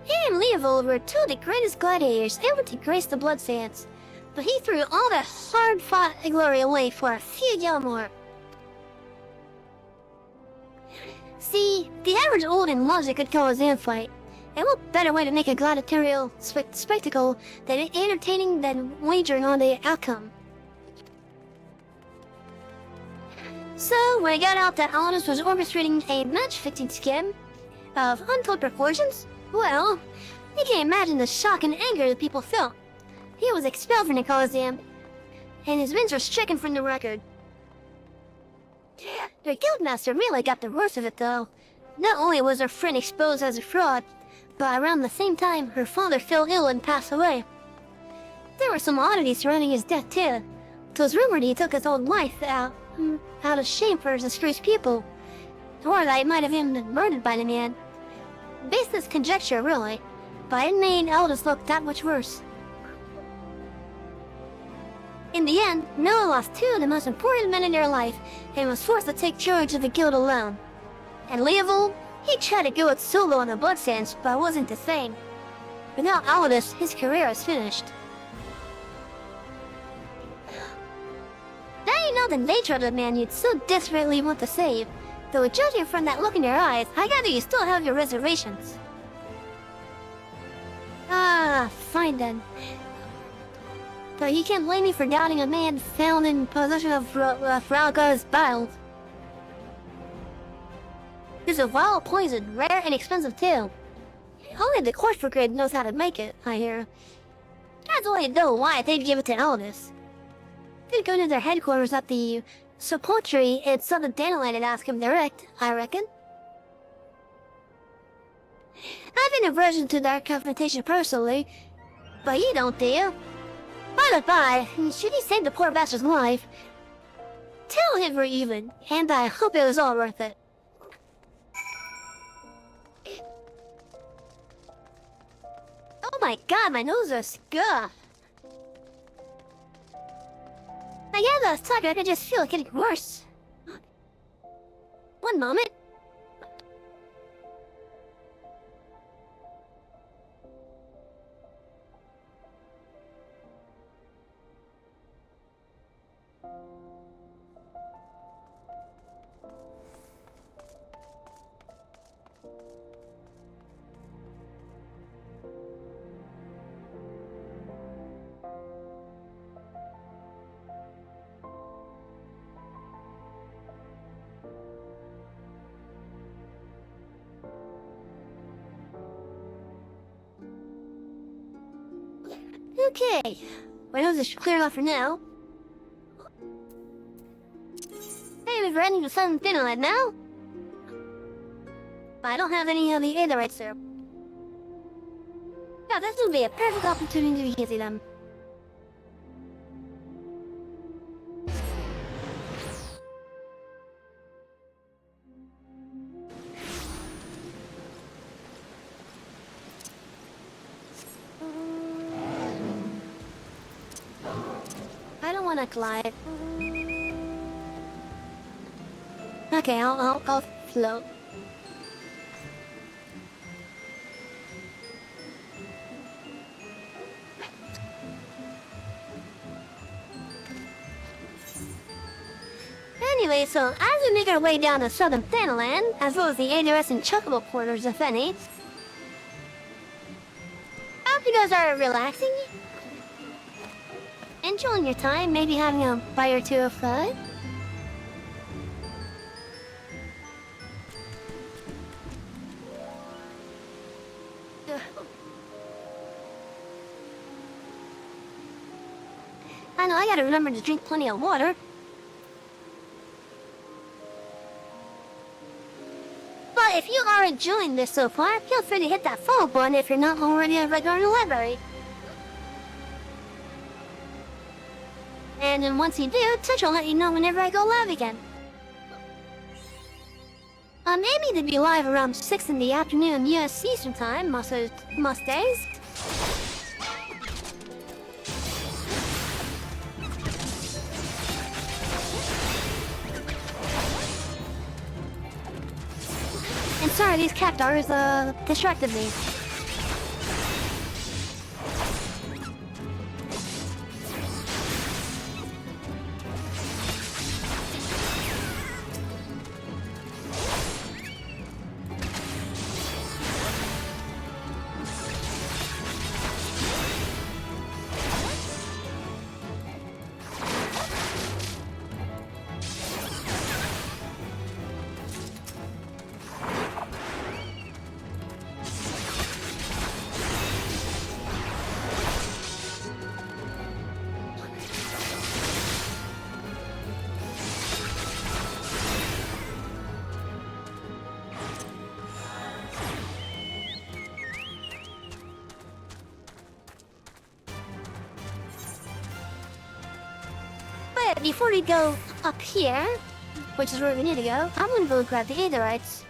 He and Leovold were two of the greatest gladiators ever to grace the Blood Sands. But he threw all that hard-fought glory away for a few Gilmore. See, the average old and logic could call a Zan fight. And what better way to make a gladiatorial spectacle than entertaining than wagering on the outcome? So, when I got out that Aldous was orchestrating a match-fixing scheme of untold proportions, well, you can imagine the shock and anger the people felt. He was expelled from the Coliseum, and his wins were stricken from the record. Their guildmaster really got the worst of it, though. Not only was her friend exposed as a fraud, but around the same time, her father fell ill and passed away. There were some oddities surrounding his death, too. It was rumored he took his own life out of shame for his disgraced people. or that he might have even been murdered by the man. Baseless conjecture, really, but it made Aldous look that much worse. In the end, Noah lost two of the most important men in their life and was forced to take charge of the guild alone. And Leovold, he tried to go it solo on the Bloodsands, but it wasn't the same. Without Aldous, his career is finished. Now you know the nature of the man you'd so desperately want to save. Though judging from that look in your eyes, I gather you still have your reservations. Ah, fine then. Though you can't blame me for doubting a man found in possession of Ralgo's bile. It's a vile poison, rare and expensive too. Only the Corpse Brigade knows how to make it, I hear. That's why I know why they'd give it to Aldous. They'd go to their headquarters at the Sepulchre and Southern Dandelion and ask him direct, I reckon. I've an aversion to that confrontation personally, but you don't, do you? By the by, should he save the poor bastard's life, tell him we're even, and I hope it was all worth it. Oh my god, my nose is scuffed. I get last time I could just feel it getting worse. One moment. Okay, my nose is clear enough for now. Hey, we've run into Southern Dandelion now. But I don't have any of the Aetherites syrup. Yeah, this would be a perfect opportunity to see them. I don't want to glide. Okay, I'll float. Anyway, so as we make our way down to Southern Dandelion, as well as the Aetherites and Chocobo quarters, if any, I hope you guys are relaxing, enjoying your time, maybe having a bite or two of food. I know I gotta remember to drink plenty of water. But if you are enjoying this so far, feel free to hit that follow button if you're not already a regular in the library. And then once you do, Twitch will let you know whenever I go live again. I'm aiming to be live around 6 in the afternoon US Eastern Time, most days. And sorry, these cactuars distracted me. Before we go up here, which is where we need to go. I'm gonna go grab the aetherites.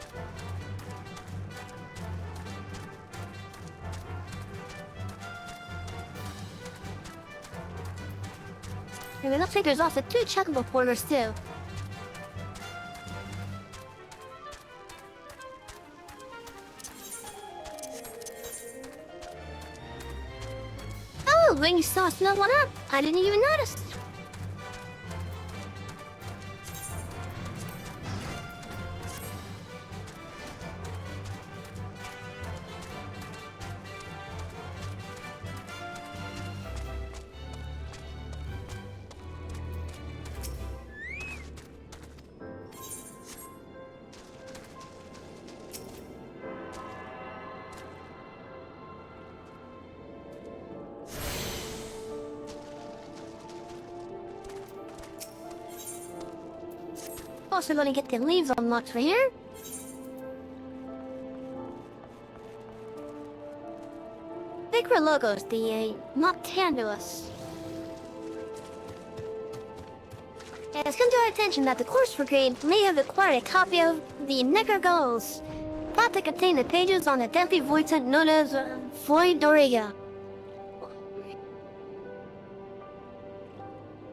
And it looks like there's also 2 checkable portals too. Oh, when you saw snuff one up, I didn't even notice. Also gonna get the leaves unlocked for here. Bigger logos, the Noctambulous. It's come to our attention that the Corpse Brigade may have acquired a copy of the Necker Goals, thought to contain the pages on the deadly void known as Void Doriga.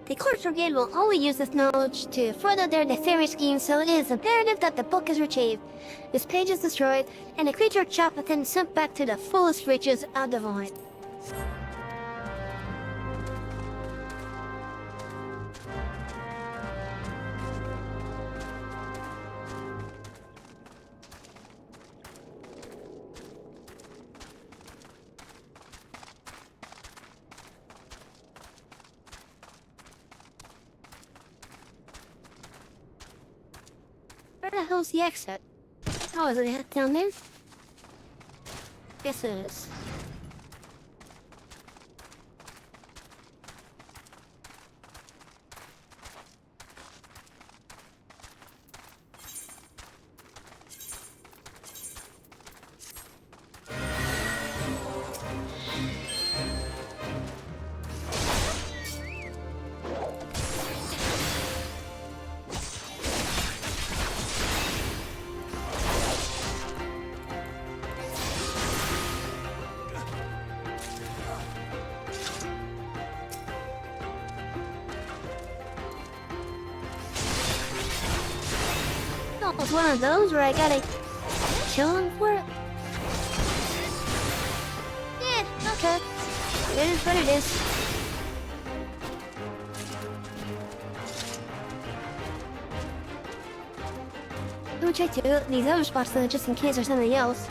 The Corpse Brigade will only use this knowledge to further their nefarious schemes, so it is imperative that the book is retrieved, this page is destroyed, and the creature trapped within sent back to the fullest reaches of the void. Where the hell's the exit? Oh, is it down there? Yes, it is. It's one of those where I gotta kill him for it. Yeah, okay. It is what it is. We'll check these other spots though, just in case there's something else.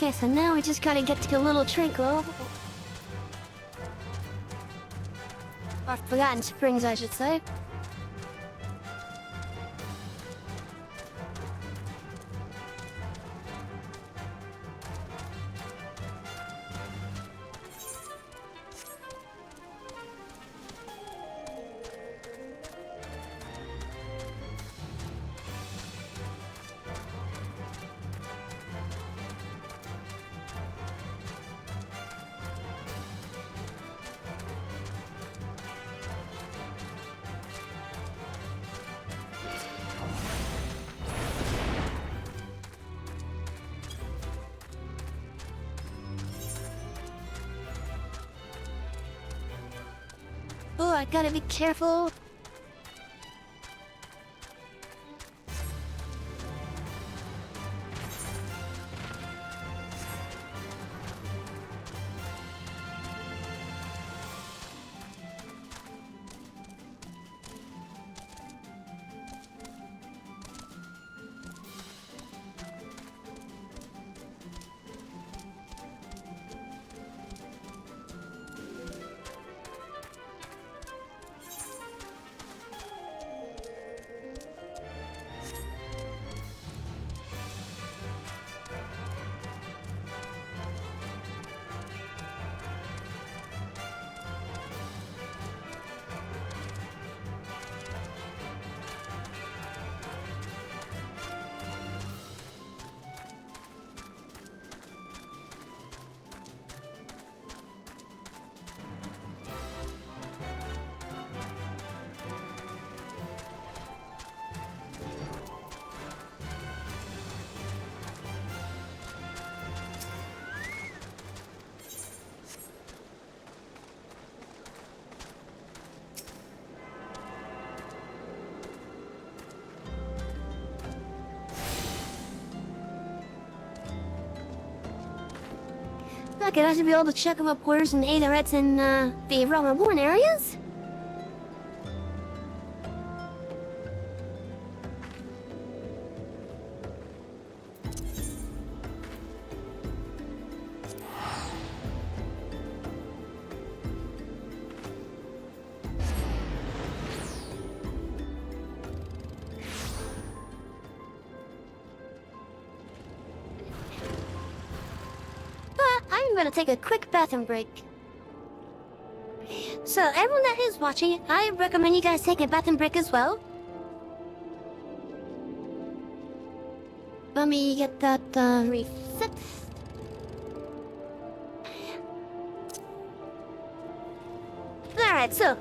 Okay, so now we just gotta get to a little tranquil. Or Forgotten Springs, I should say. Oh, I gotta be careful. Okay, I should be able to check them up where's and either it's in the Roman born areas. I'm gonna take a quick bathroom break. So, everyone that is watching, I recommend you guys take a bathroom break as well. Let me get that reset. Alright, so,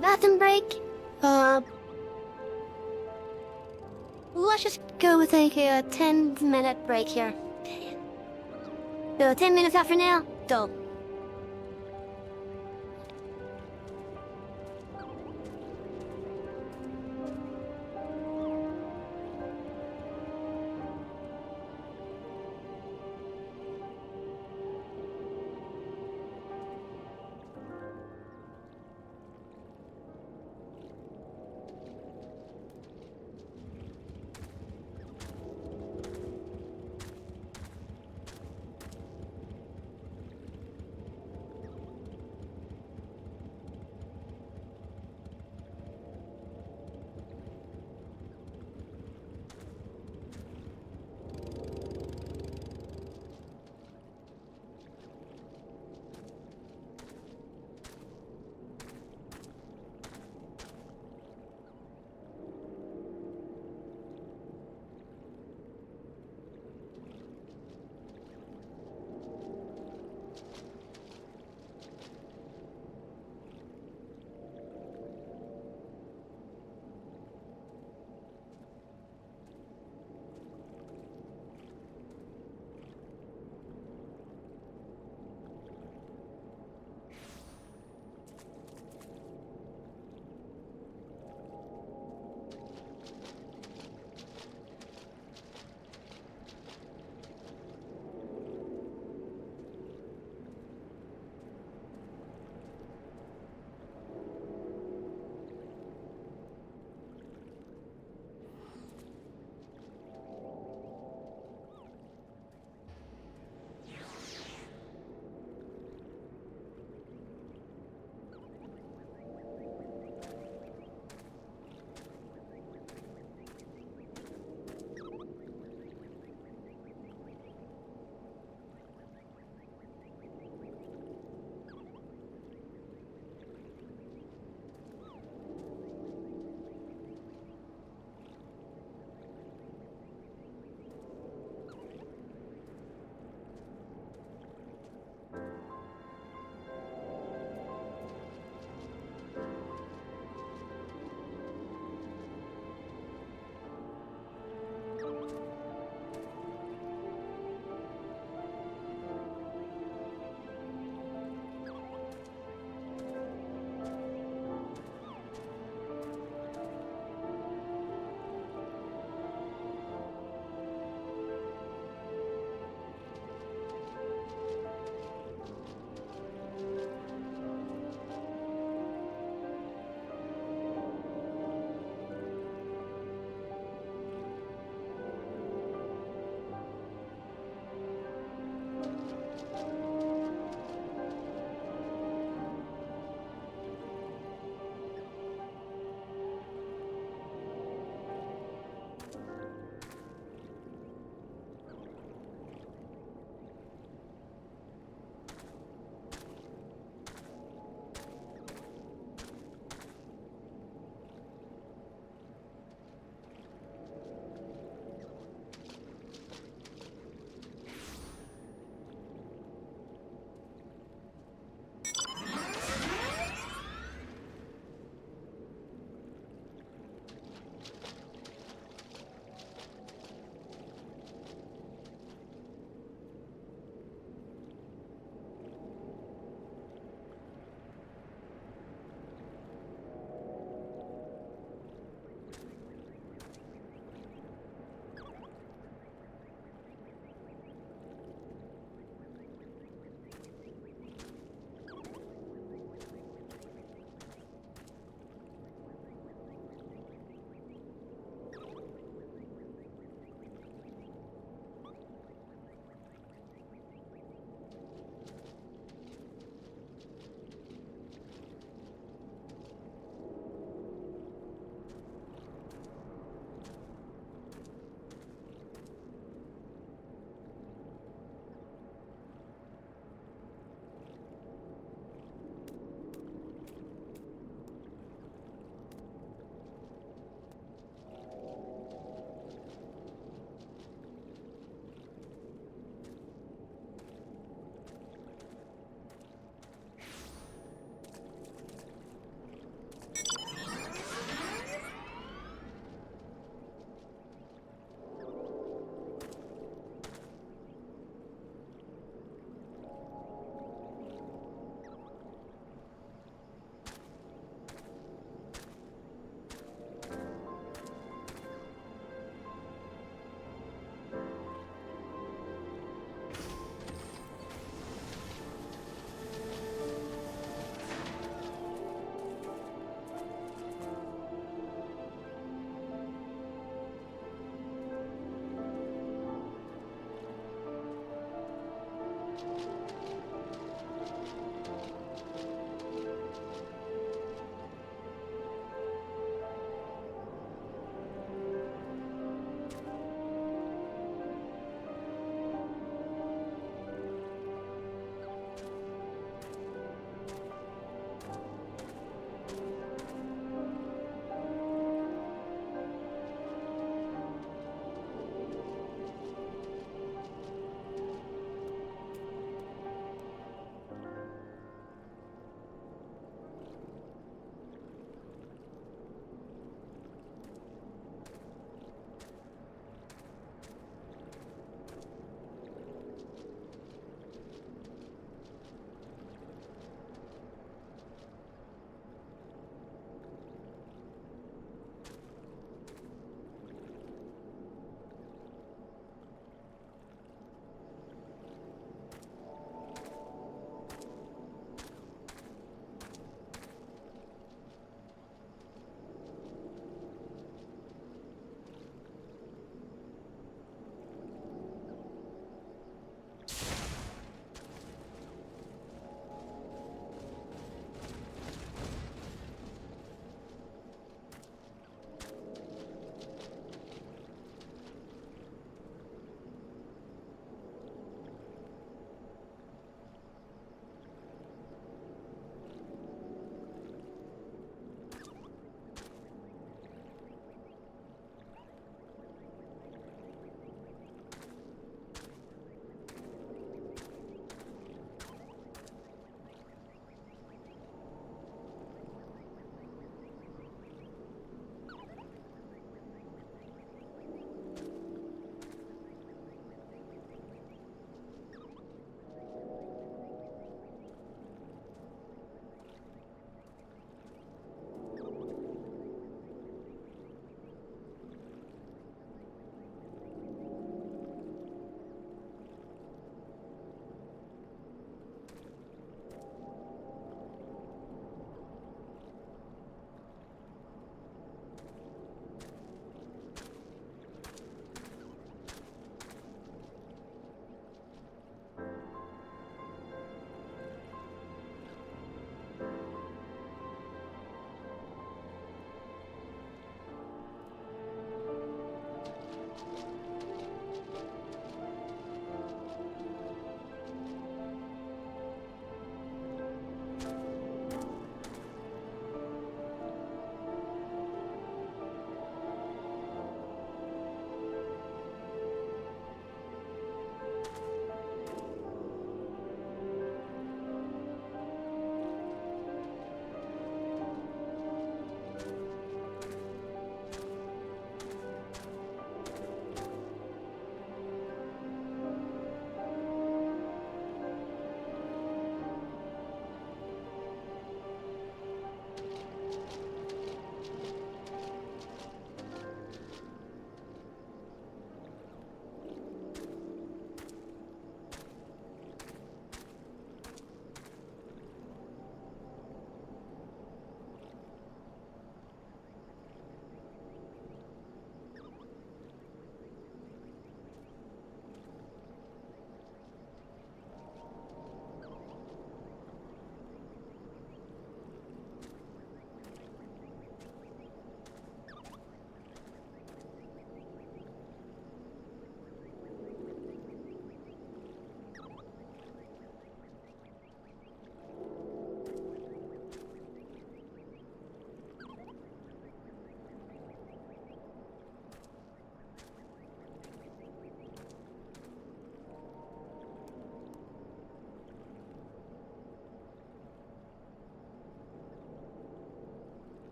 bathroom break. Let's just go with a 10-minute break here. So 10 minutes after now, go.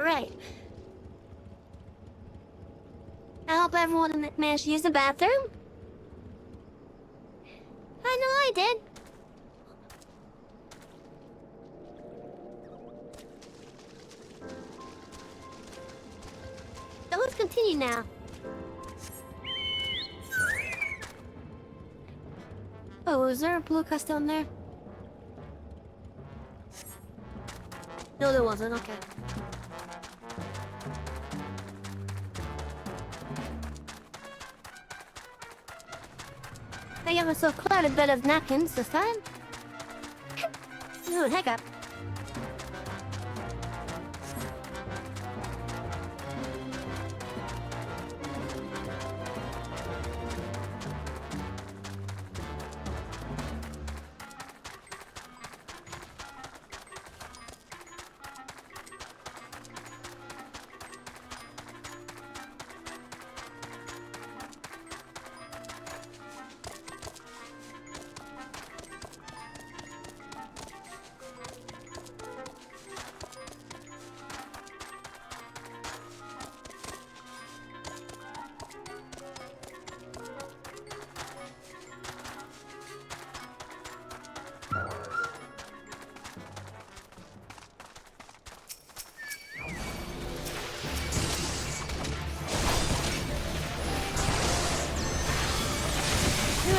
right. I hope everyone managed to use the bathroom. I know I did. So let's continue now. Oh, is there a blue cast on there? No, there wasn't. Okay. I gave myself quite a bit of napkins this time. Ooh, hiccup.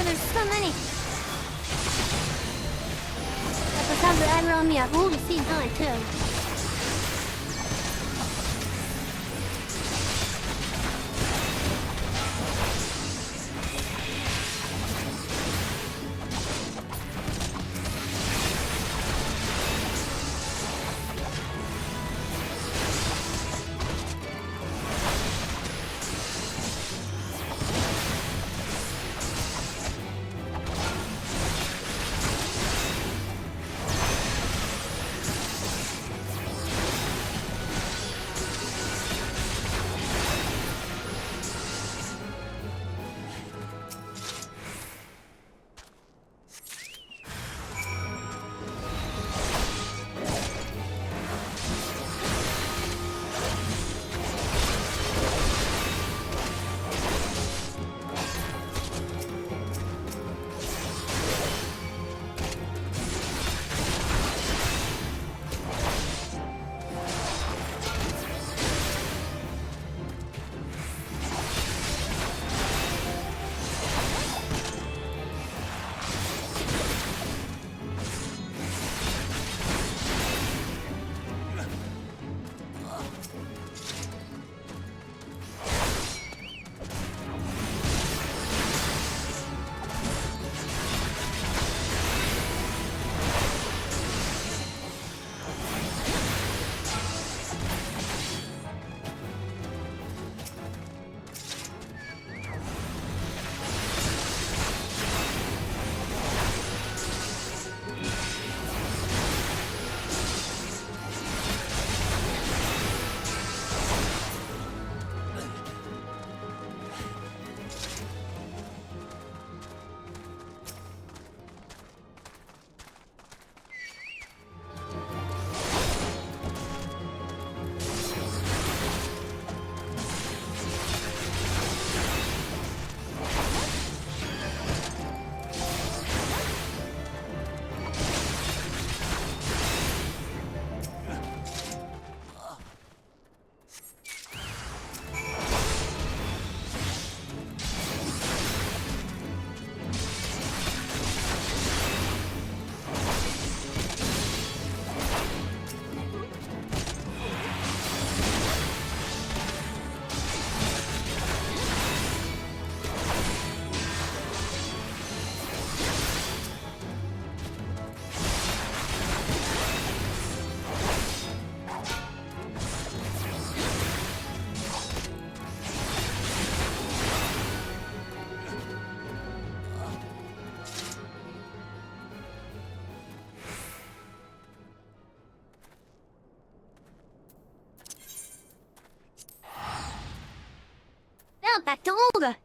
There's so many. At the time that I on me, I've already seen mine too. Now back to Olga.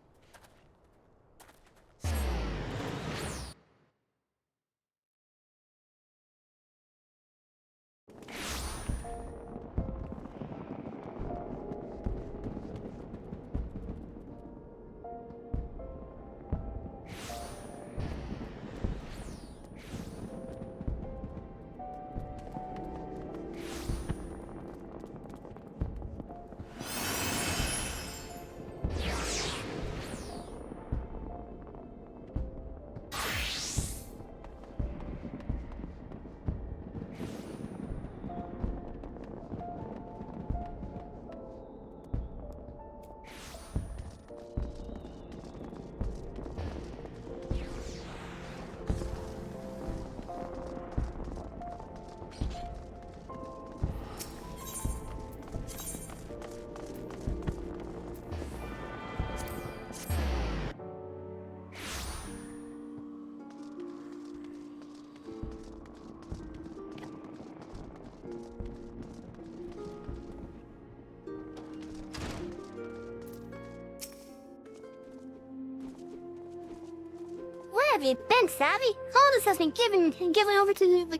have you been, Savvy? All this has been given over to the...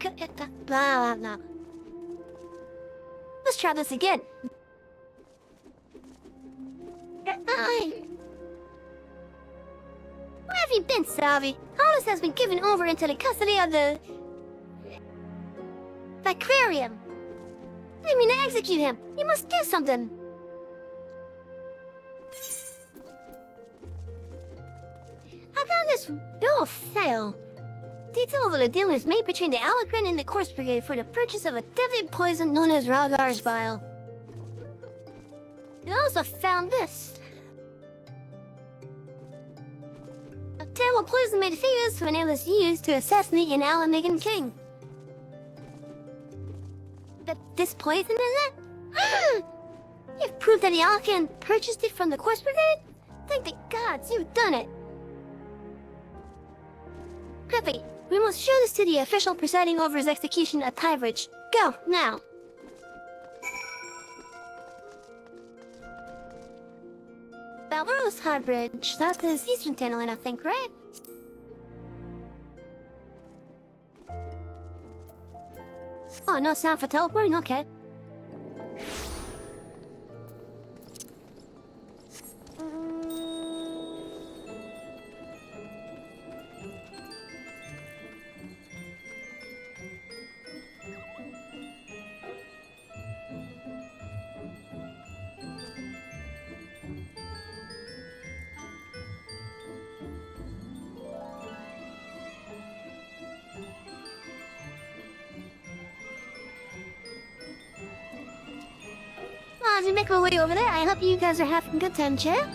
blah, blah, blah. Let's try this again. Where have you been, Savvy? Hollis has been given over into the custody of the aquarium. I mean to execute him. You must do something. How can this bill fail? Detail of the deal is made between the Alacrin and the Corpse Brigade for the purchase of a deadly poison known as Ragar's Bile. They also found this. A terrible poison made famous when it was used to assassinate an Alamagan king. But this poison is it? You've proved that the Alcan purchased it from the Corpse Brigade? Thank the gods, you've done it! Peppy, we must show this to the official presiding over his execution at Tybridge. Go, now! Balboa's High Bridge, that's his eastern tunnel, I think, right? Oh, no sound for teleporting? Okay. As we make our way over there, I hope you guys are having a good time, Char.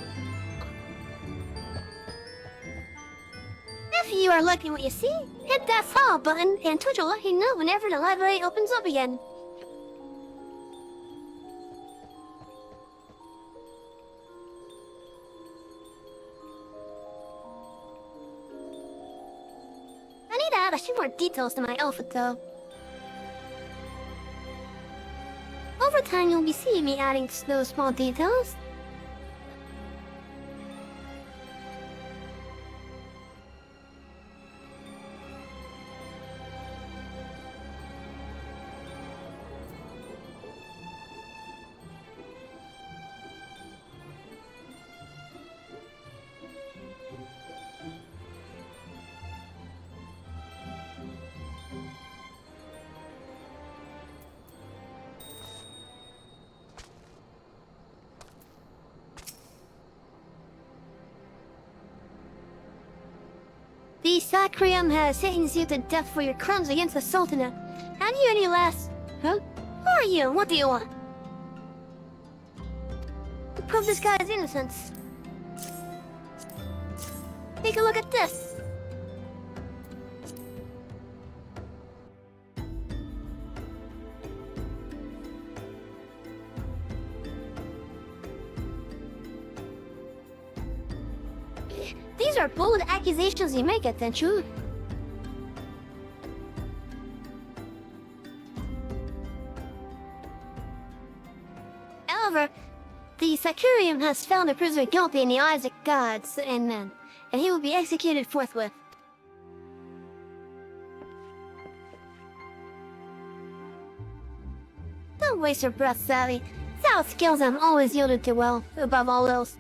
If you are liking what you see, hit that follow button and Twitch will let you know whenever the library opens up again. I need to add a few more details to my outfit though. Over time, you'll be seeing me adding those small details. The Sacrium has sentenced you to death for your crimes against the Sultanate. Have you any last... Huh? Who are you? What do you want? To prove this guy's innocence. Take a look at this. These are bold accusations you make, attention. However, the Sacrium has found the prisoner guilty in the eyes of gods and men, and he will be executed forthwith. Don't waste your breath, Sally. South skills I'm always yielded to well, above all else.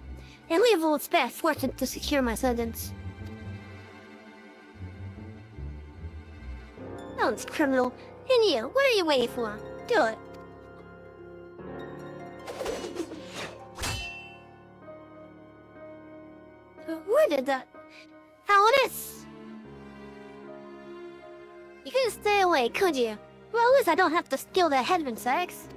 And leave old spare fortune to secure my sentence. Don't, criminal. And you, what are you waiting for? Do it. Where did that... How it is? You couldn't stay away, could you? Well, at least I don't have to steal their headman sex.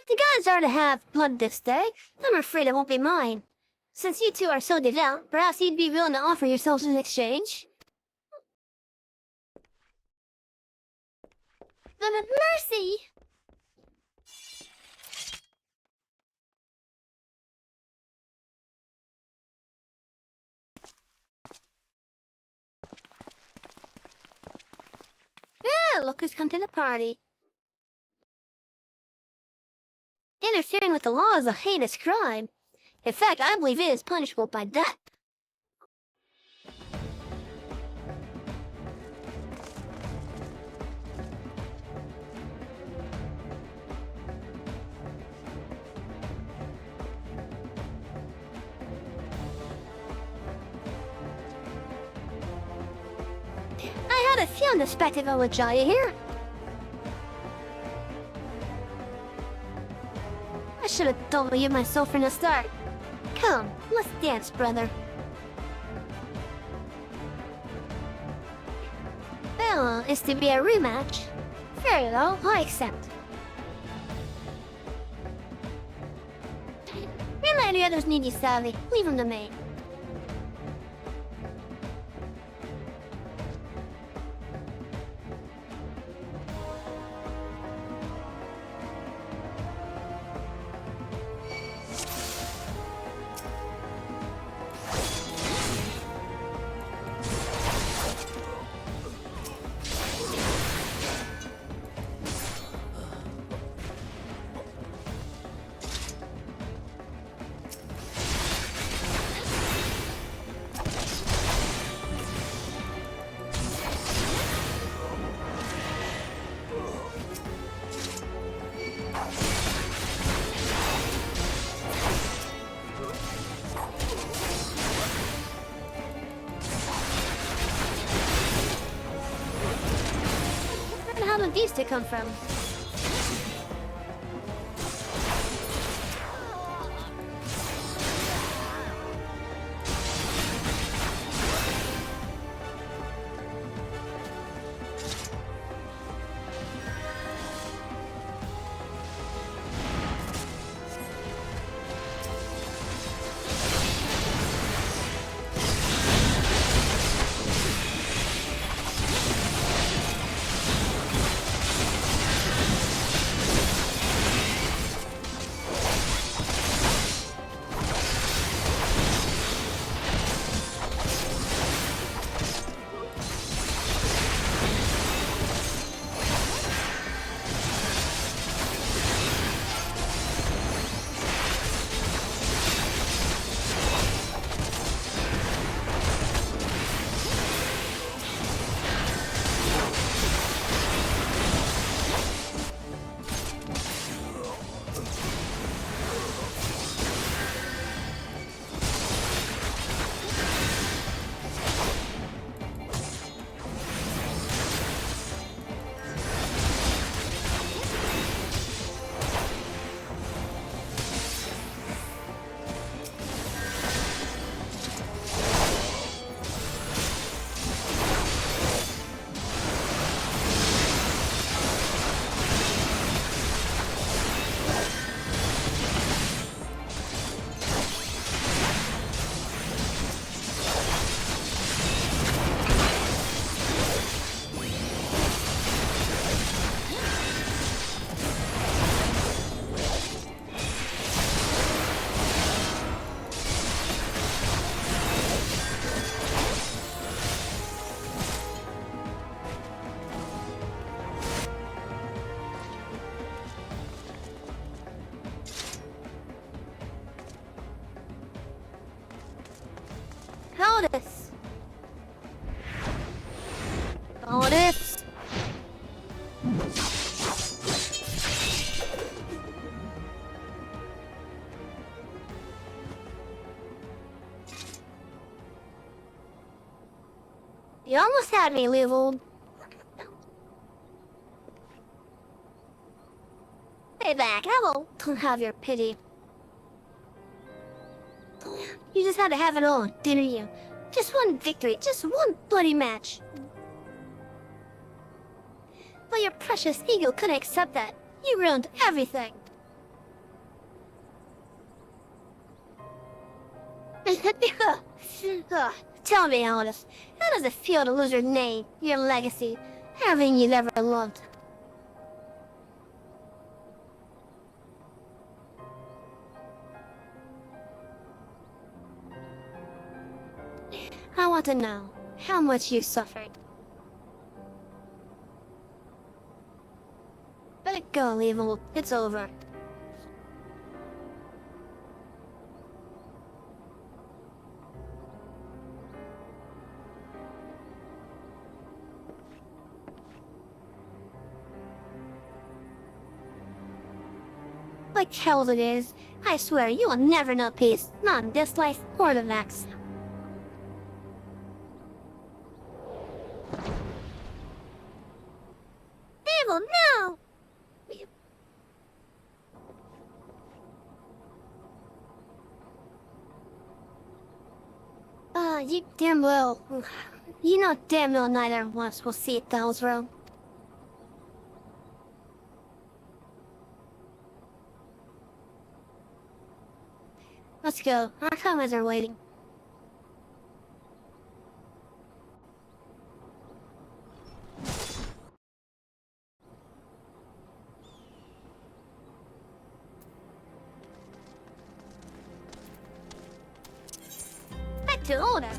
The gods are to have blood this day. I'm afraid it won't be mine. Since you two are so devout, perhaps you'd be willing to offer yourselves in exchange? But mercy! Oh, onlookers come to the party. Interfering with the law is a heinous crime. In fact, I believe it is punishable by death. I had a feeling the spectacle would draw you here. I should have told you myself from the start. Come, let's dance, brother. Well, is to be a rematch. Very well, I accept. Really, any others need you, Sally. Leave them to me. How did these two come from? Otis! Otis! You almost had me, Leovold. Stay back, I won't have your pity. You just had to have it all, didn't you? Just one victory, just one bloody match. But your precious ego couldn't accept that. You ruined everything. Tell me, Alice, how does it feel to lose your name, your legacy, everything you've ever loved? I want to know how much you suffered. Go, evil. It's over. Like hell it is. I swear you will never know peace. Not in this life or the next. Evil, no! You damn well. You know damn well neither of us will see it Dell's room. Let's go. Our comrades are waiting. Back to order.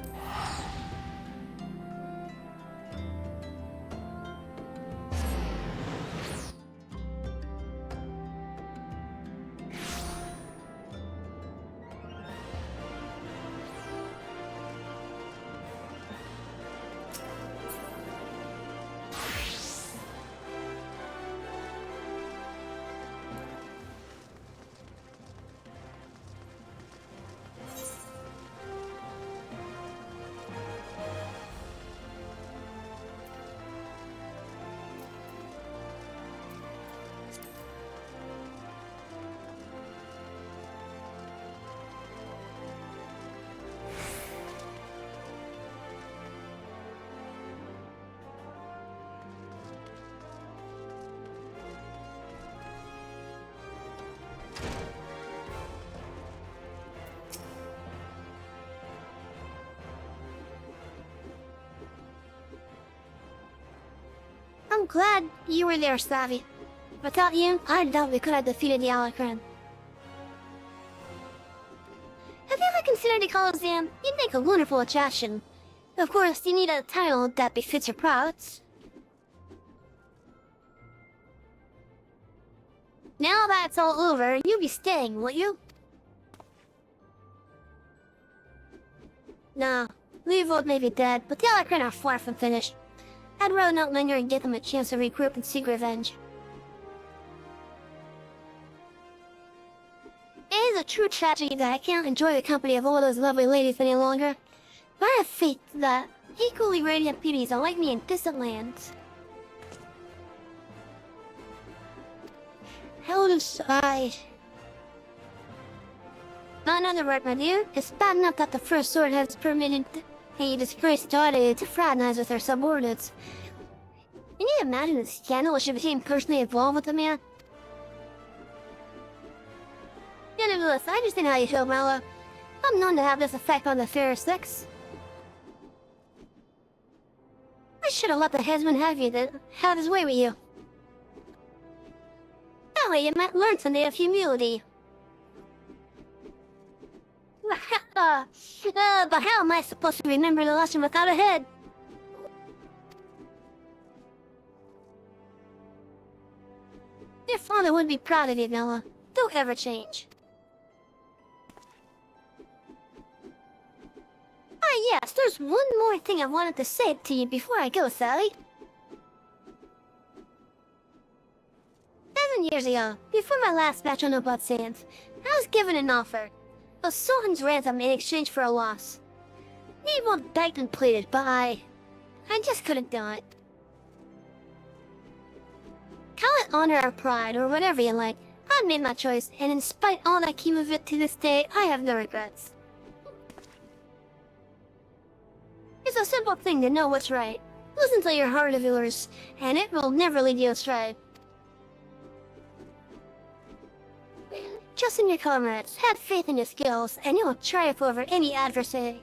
I'm glad you were there, Savvy. Without you, I doubt we could have defeated the Alacran. Have you ever considered the Colosseum? You'd make a wonderful attraction. Of course, you need a title that befits your prowess. Now that it's all over, you'll be staying, won't you? No, Leavold may be dead, but the Alacran are far from finished. I'd rather not linger and give them a chance to regroup and seek revenge. It is a true tragedy that I can't enjoy the company of all those lovely ladies any longer. But I have faith that equally radiant beauties await me in distant lands. Held aside. Not another word, my dear. It's bad enough that the First Sword has permitted a disgraced daughter to fraternize with her subordinates. Can you imagine the scandal if she became personally involved with the man? Nevertheless, I understand how you feel, Mallow. I'm known to have this effect on the fairer sex. I should have let the headsman have his way with you. That way you might learn someday of humility. But how am I supposed to remember the lesson without a head? Your father would be proud of you, Noah. Don't ever change. Ah, yes, there's one more thing I wanted to say to you before I go, Sally. 7 years ago, before my last match on the Blood Sands, I was given an offer. A Sultan's ransom in exchange for a loss. Evil begged and pleaded, but I just couldn't do it. Call it honor or pride, or whatever you like. I made my choice, and in spite all that came of it to this day, I have no regrets. It's a simple thing to know what's right. Listen to your heart of yours, and it will never lead you astray. Trust in your comrades, have faith in your skills, and you'll triumph over any adversary.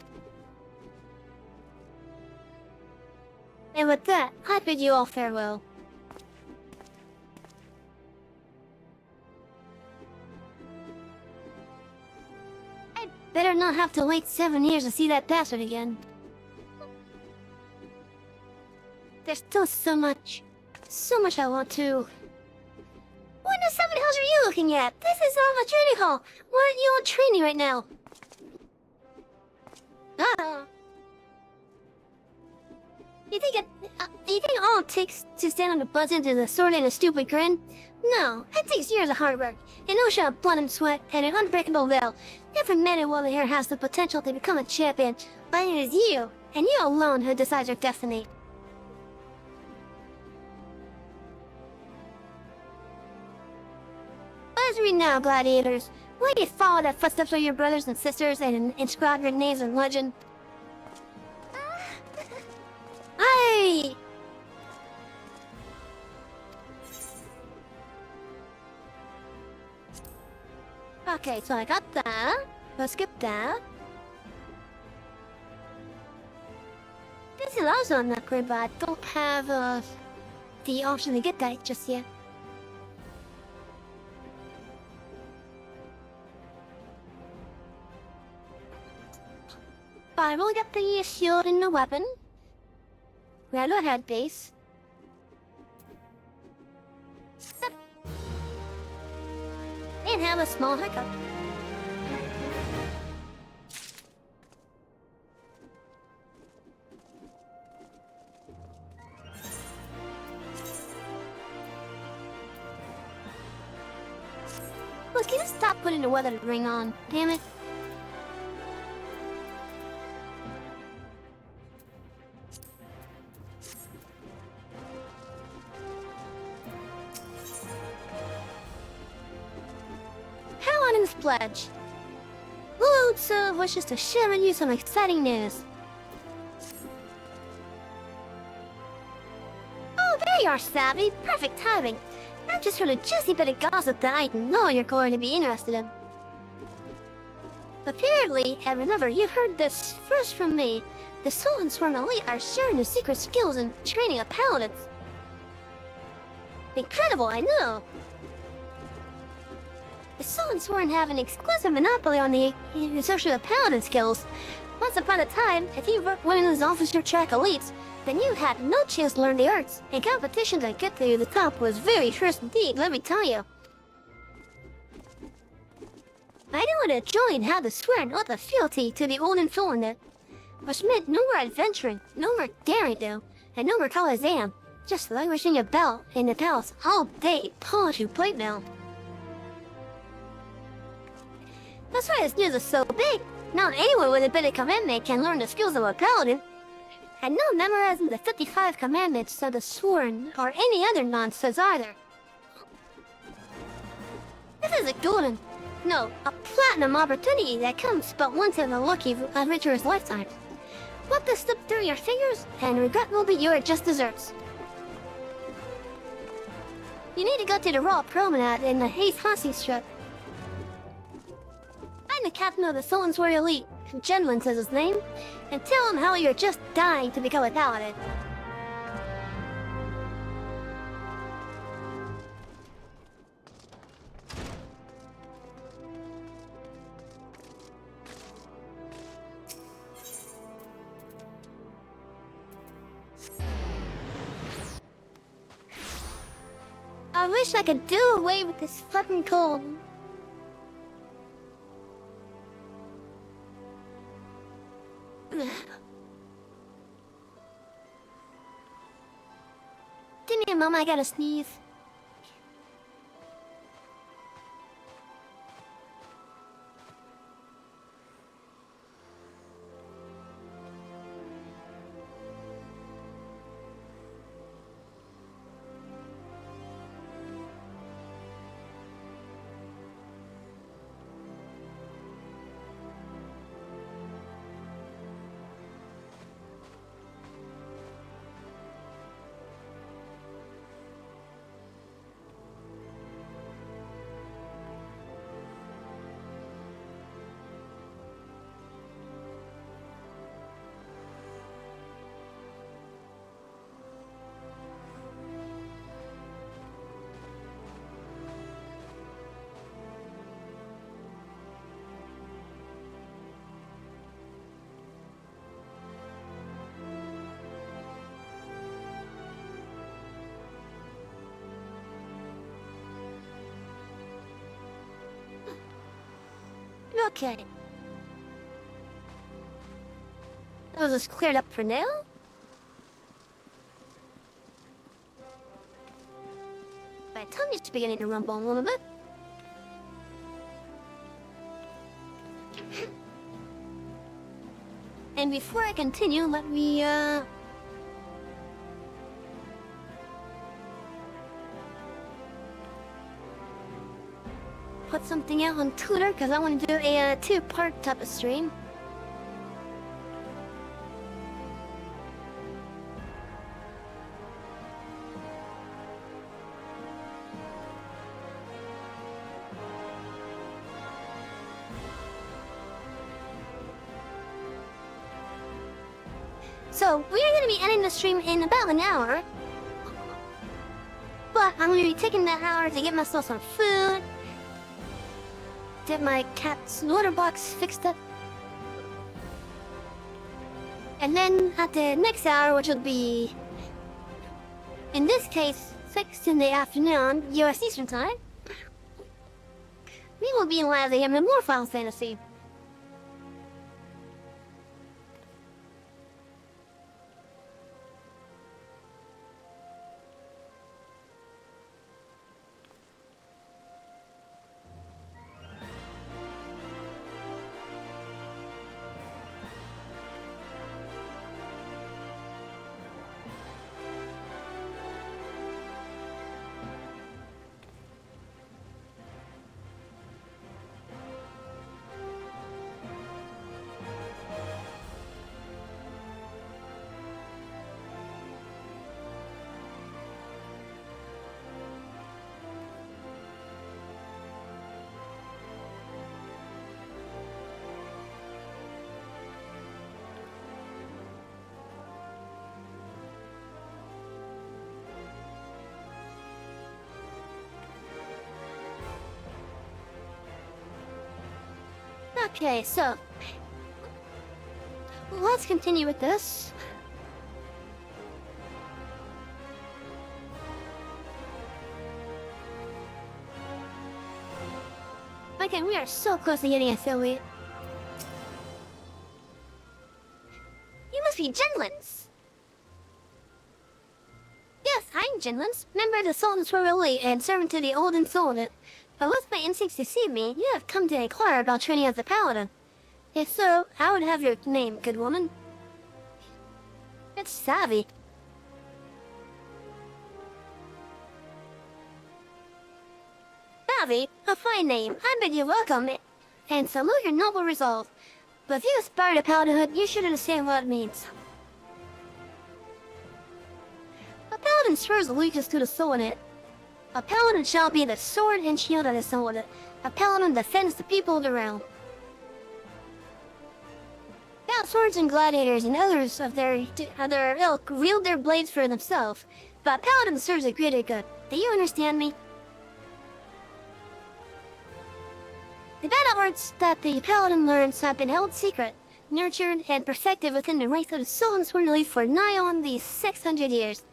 And with that, I bid you all farewell. I'd better not have to wait 7 years to see that bastard again. There's still so much I want to the seven hells are you looking at? This is not a training hall. Why aren't you on training right now? You think all it takes to stand on the buzzer is a sword and a stupid grin? No, it takes years of hard work, an ocean of blood and sweat, and an unbreakable will. Every man and woman here has the potential to become a champion, but it is you, and you alone, who decides your destiny. Let's read now, gladiators. Will you follow the footsteps of your brothers and sisters and inscribe your names in legend? Hey! Okay, so I got that. Let's skip that. This is also an upgrade, but I don't have the option to get that just yet. But I will get the shield and the weapon. We have a head base. And have a small hiccup. Look, can you stop putting the weather ring on? Damn it. Pledge. Lutz wishes to share with you some exciting news. Oh, there you are, Savvy. Perfect timing. I've just heard a juicy bit of gossip that I know you're going to be interested in. Apparently, and remember, you've heard this first from me, the Soul and Swarm Elite are sharing their secret skills in training of paladins. Incredible, I know. The Soul and Sworn have an exclusive monopoly on the associated paladin skills. Once upon a time, if you were one of those officer track elites, then you had no chance to learn the arts, and competition to get to the top was very fierce indeed, let me tell you. I knew what a joy and had to swear not the fealty to the old and fallen, which meant no more adventuring, no more daring do, and no more Colosseum, just languishing about in the palace all day, polishing plate mail. That's why this news is so big. Not anyone with a bit of commandment can learn the skills of a paladin. And no memorizing the 55 commandments of the Sworn or any other nonsense either. This is a golden, no, a platinum opportunity that comes but once in a lucky adventurer's lifetime. Let this slip through your fingers, and regret will be yours just desserts. You need to go to the Royal Promenade in the Hayes Hossing Strip. Find the captain of the Soul and Sworn Elite, Genlin says his name, and tell him how you're just dying to become a paladin. I wish I could do away with this fucking cold. Give me a moment, I gotta sneeze. Okay. That was just cleared up for now. My tongue is beginning to rumble a little bit. And before I continue, let me, put something out on Twitter, because I want to do a two-part type of stream. So, we are going to be ending the stream in about an hour. But I'm going to be taking that hour to get myself some food. Get my cat's litter box fixed up. And then at the next hour, which will be, in this case, 6 in the afternoon, US Eastern Time, we will be live again with more Final Fantasy. Okay, so let's continue with this. Okay, we are so close to getting affiliate. You must be Genlins. Yes, I'm Genlins, member of the Sultan's Royal Elite and servant to the Olden Sultan. But with my instincts deceive me, you have come to inquire about training as a paladin. If so, I would have your name, good woman. It's savvy. Savvy? A fine name. I bid you welcome, and salute your noble resolve. But if you aspire to paladinhood, you should understand what it means. A paladin swears allegiance to the soul in it. A paladin shall be the sword and shield of the soul. A paladin defends the people of the realm. Now swords and gladiators and others of their ilk wield their blades for themselves, but paladin serves a greater good. Do you understand me? The battle arts that the paladin learns have been held secret, nurtured, and perfected within the ranks of the Sultan's Royal for nigh on these 600 years.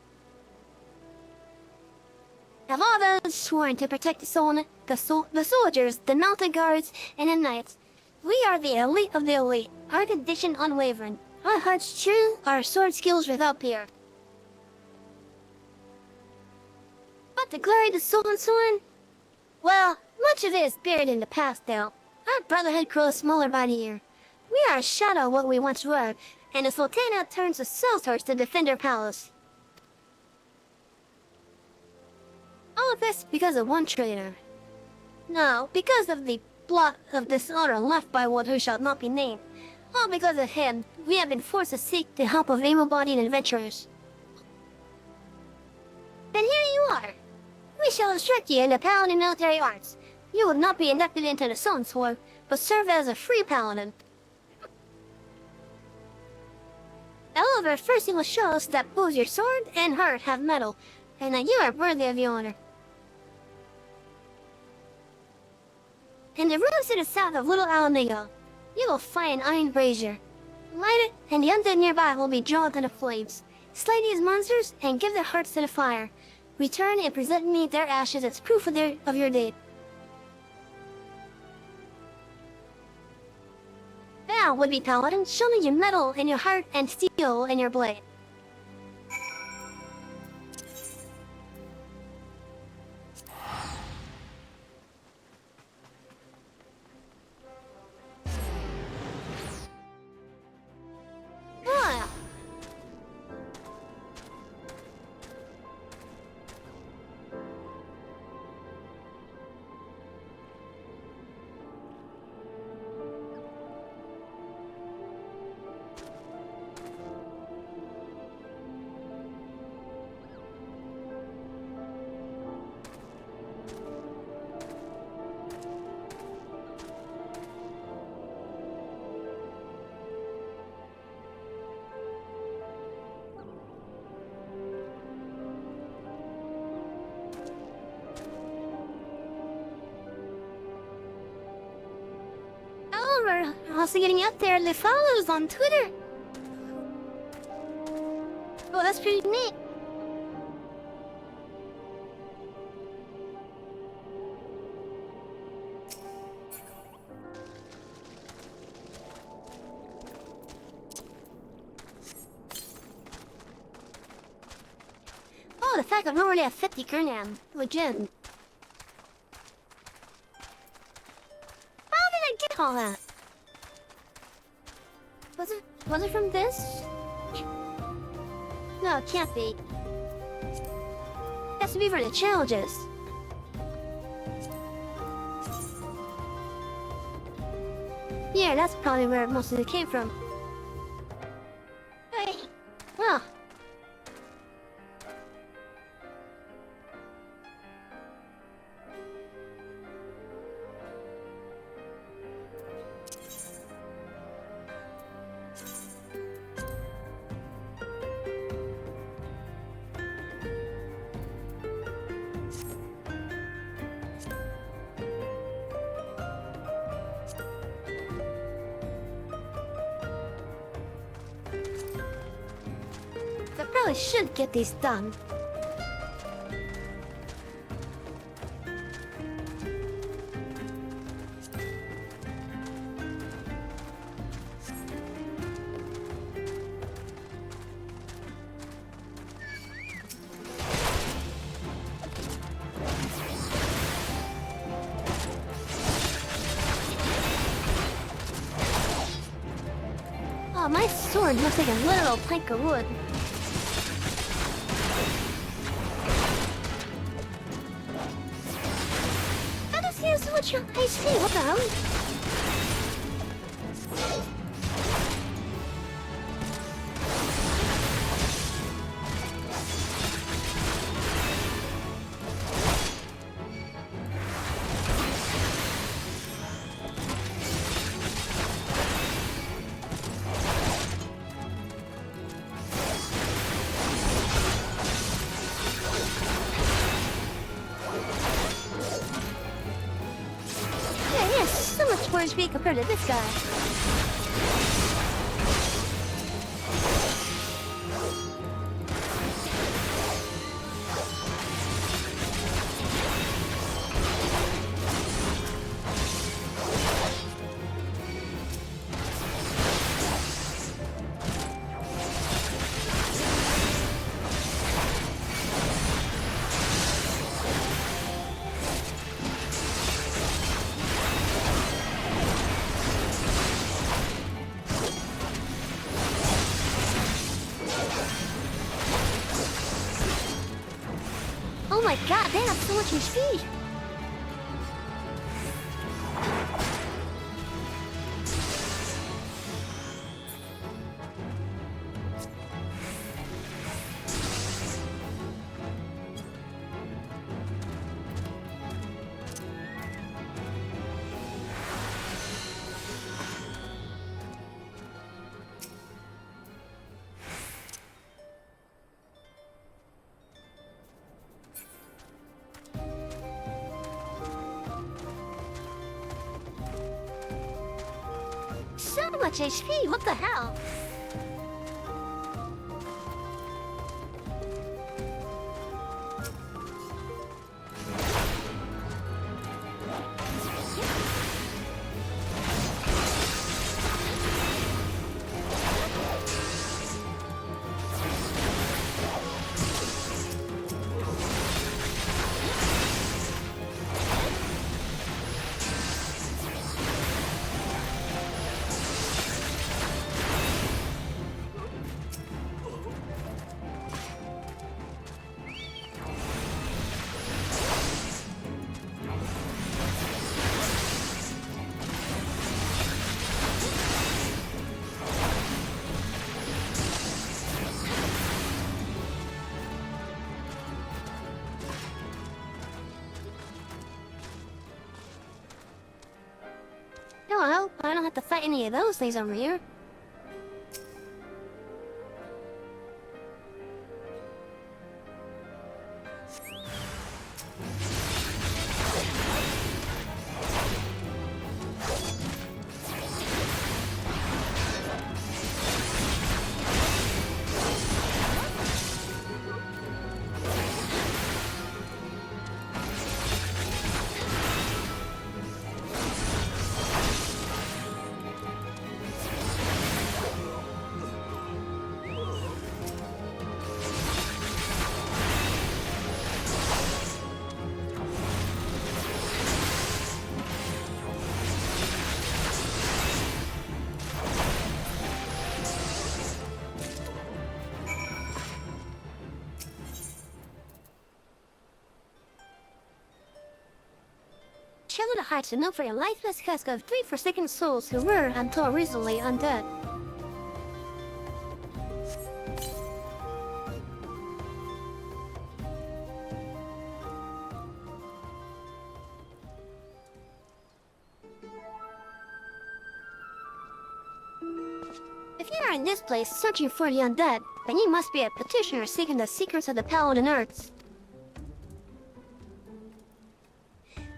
Of all those sworn to protect the Sultan, the soldiers, the mounted guards, and the knights, we are the elite of the elite, our condition unwavering, our hearts true, our sword skills without peer. But the glory of the Sultan's sword? Well, much of it is buried in the past now. Our brotherhood grows smaller by the year. We are a shadow of what we once were, and the Sultana turns the Sellswords to defend her palace. All of this because of one traitor. No, because of the blot of dishonor left by one who shall not be named. All because of him, we have been forced to seek the help of able-bodied adventurers. And here you are. We shall instruct you in the paladin military arts. You will not be inducted into the Sultan's War, but serve as a free paladin. However, first you must show us that both your sword and heart have metal, and that you are worthy of the honor. In the ruins to the south of Little Alamigo, you will find an iron brazier. Light it, and the undead nearby will be drawn to the flames. Slay these monsters, and give their hearts to the fire. Return and present me their ashes as proof of your deed. Now, would-be paladin, show me your metal in your heart and steel in your blade. Ah. We're also getting up there the follows on Twitter. Oh, that's pretty neat. Oh, the fact I'm already at 50 Gurnam. Legit. How did I get all that? Was it from this? No, it can't be. It has to be for the challenges. Yeah, that's probably where most of it came from. Hey. Well. I probably should get these done. Oh, my sword looks like a literal plank of wood. So much HP, what the hell? More HP compared to this guy. Oh my god, they have so much HP! So much HP, what the hell? to fight any of those things over here. Shallow the heights are known for a lifeless husk of 3 forsaken souls who were, until recently, undead. If you are in this place searching for the undead, then you must be a petitioner seeking the secrets of the Paladin Arts.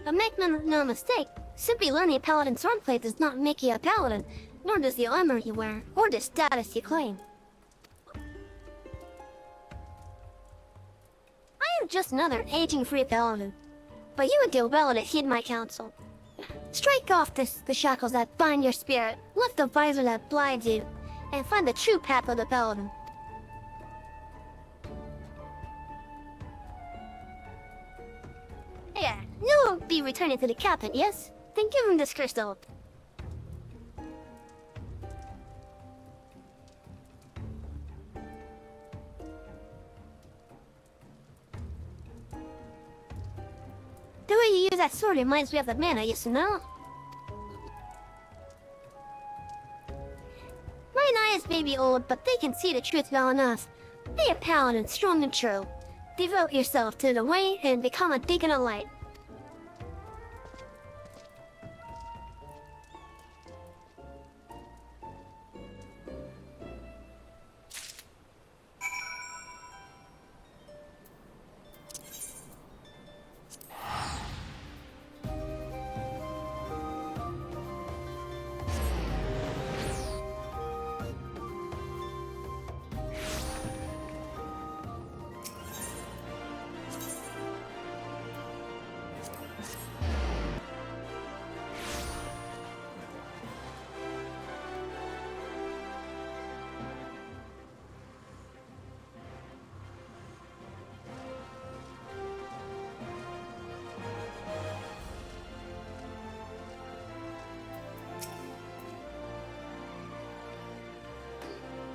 But make no mistake, simply learning Paladin swordplay does not make you a Paladin, nor does the armor you wear, or the status you claim. I am just another aging free Paladin, but you would do well to heed my counsel. Strike off the shackles that bind your spirit, lift the visor that blinds you, and find the true path of the Paladin. Yeah, you'll be returning to the captain, yes? Then give him this crystal. The way you use that sword reminds me of the man I used to know. Mine eyes may be old, but they can see the truth well enough. Be a paladin, strong and true. Devote yourself to the way and become a beacon of light.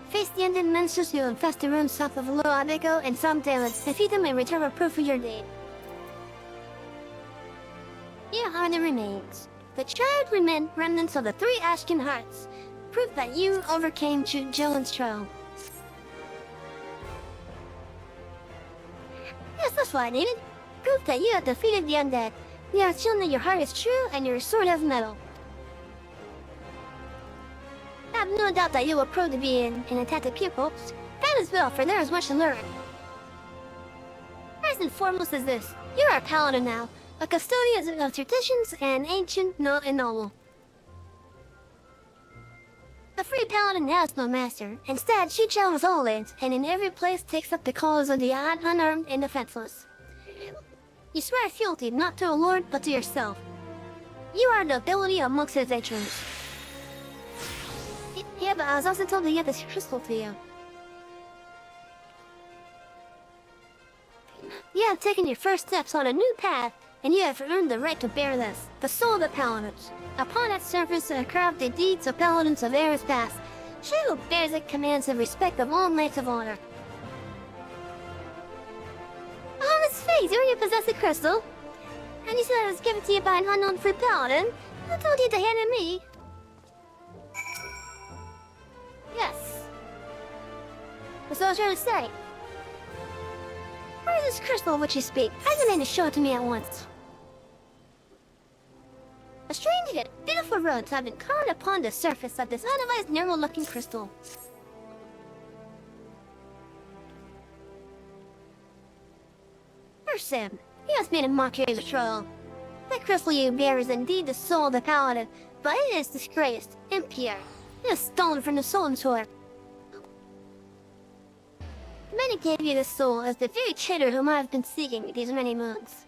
Face the ended monsters who infest the rooms south of Lo Abigo and some damage. Defeat them and return a proof of your deed. Here are the remains. The charred remnants of the 3 Ashkin hearts. Proof that you overcame Jolan's trial. Yes, that's what I needed. Proof that you have defeated the undead. You have shown that your heart is true and your sword has metal. I have no doubt that you will prove to be an attentive pupil. That is well, for there is much to learn. First and foremost is this. You are a paladin now, a custodian of traditions and ancient and noble. A free paladin has no master. Instead, she travels all lands, and in every place takes up the cause of the unarmed and defenseless. You swear fealty not to a lord, but to yourself. You are the ability amongst his adventurers. Yeah, but I was also told to get this crystal to you. You have taken your first steps on a new path, and you have earned the right to bear this, the soul of the paladins. Upon its surface are carved the deeds of paladins of Eris past. She who bears it commands the respect of all knights of honor. Oh, Miss Face, you possess the crystal. And you said it was given to you by an unknown free paladin. Who told you to hand it me? Yes. That's what I was trying to say. Where is this crystal of which you speak? I demand to show it to me at once. strange yet beautiful roads have been carved upon the surface of this otherwise narrow-looking crystal. Sam, he has made a mockery of the troll. The crystal you bear is indeed the soul of the paladin, but it is disgraced, impure. It is stolen from the soul sword. Many gave you this soul as the very traitor whom I have been seeking these many moons.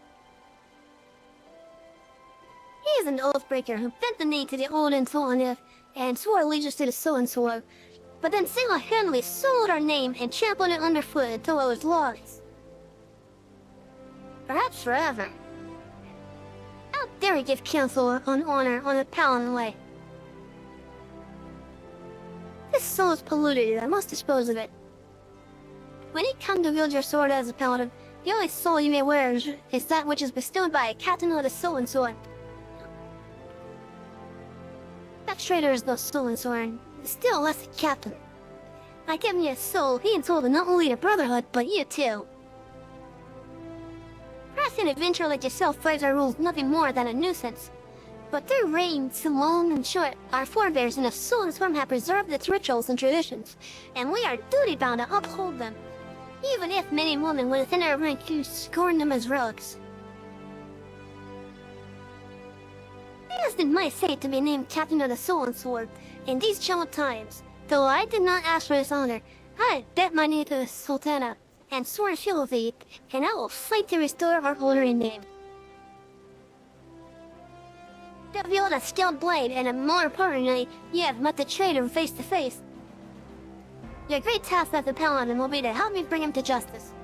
He is an oath-breaker who bent the knee to the old and fallen and swore allegiance to the soul and sword, but then single-handedly sold our name and trampled it underfoot until it was lost. Perhaps forever. How dare he give counsel on honor on a paladin way? This soul is polluted, and I must dispose of it. When you come to wield your sword as a paladin, the only soul you may wear is that which is bestowed by a captain of the soul and sword. That traitor is no soul and sword, still less a captain. I give me a soul, he entitled not only the brotherhood, but you too. Perhaps an adventurer like yourself finds our rules nothing more than a nuisance. But their reigns, long and short, our forebears in the soul and sword have preserved its rituals and traditions, and we are duty-bound to uphold them, even if many women within our rank scorn them as relics. It has been my fate to be named Captain of the Soul and Sword in these troubled times. Though I did not ask for this honor, I bet my knee to the Sultana and swore fealty, and I will fight to restore our order and name. To wield a skilled blade, and more importantly, you have met the traitor face to face. Your great task as a paladin will be to help me bring him to justice.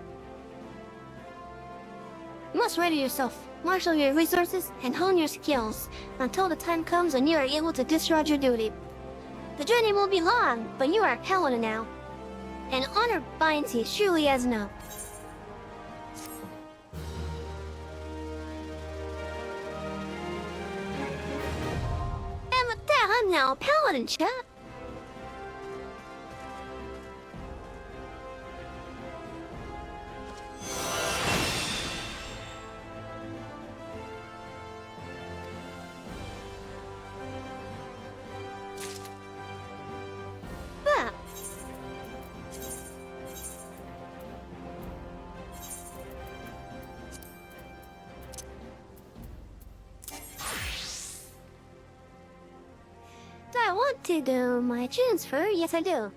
You must ready yourself, marshal your resources, and hone your skills until the time comes when you are able to discharge your duty. The journey will be long, but you are a paladin now, and honor binds you surely as no. And with that, I'm now a paladin, chat. Do I want to do my transfer? Yes, I do.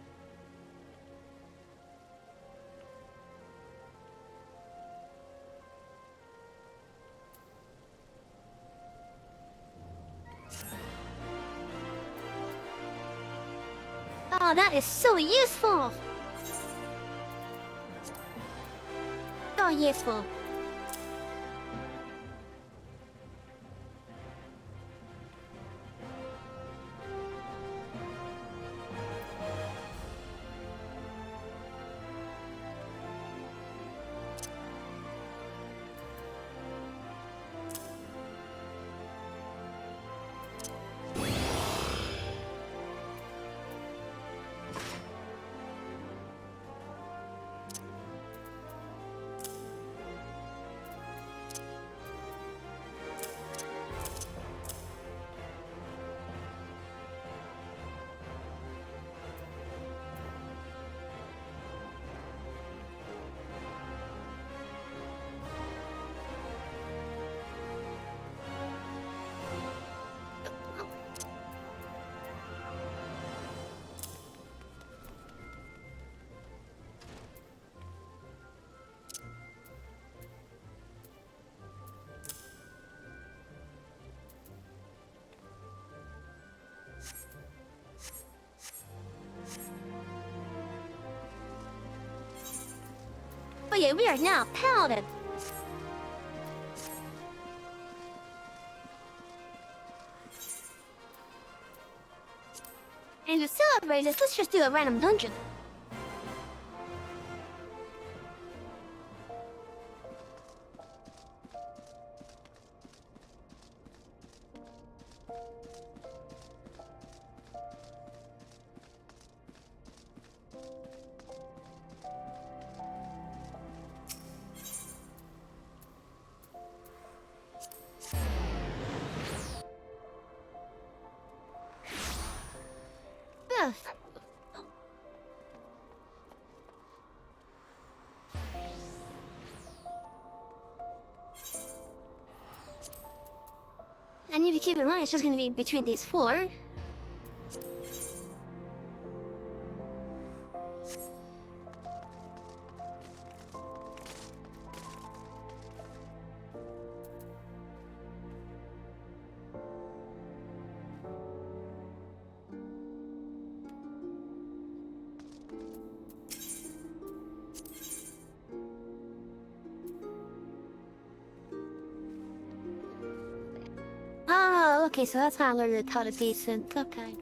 Oh, that is so useful! So useful. But yeah, we are now paladin. And to celebrate this, let's just do a random dungeon. need to keep in mind it's just gonna be between these four. Oh, okay, so that's how I learned how to decent. Okay.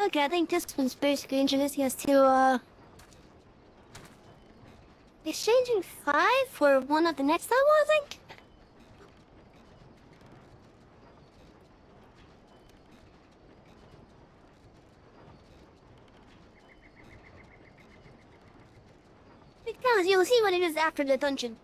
Okay, I think this one's basically introducing us to, exchanging 5 for one of the next level, I think? Because you'll see what it is after the dungeon.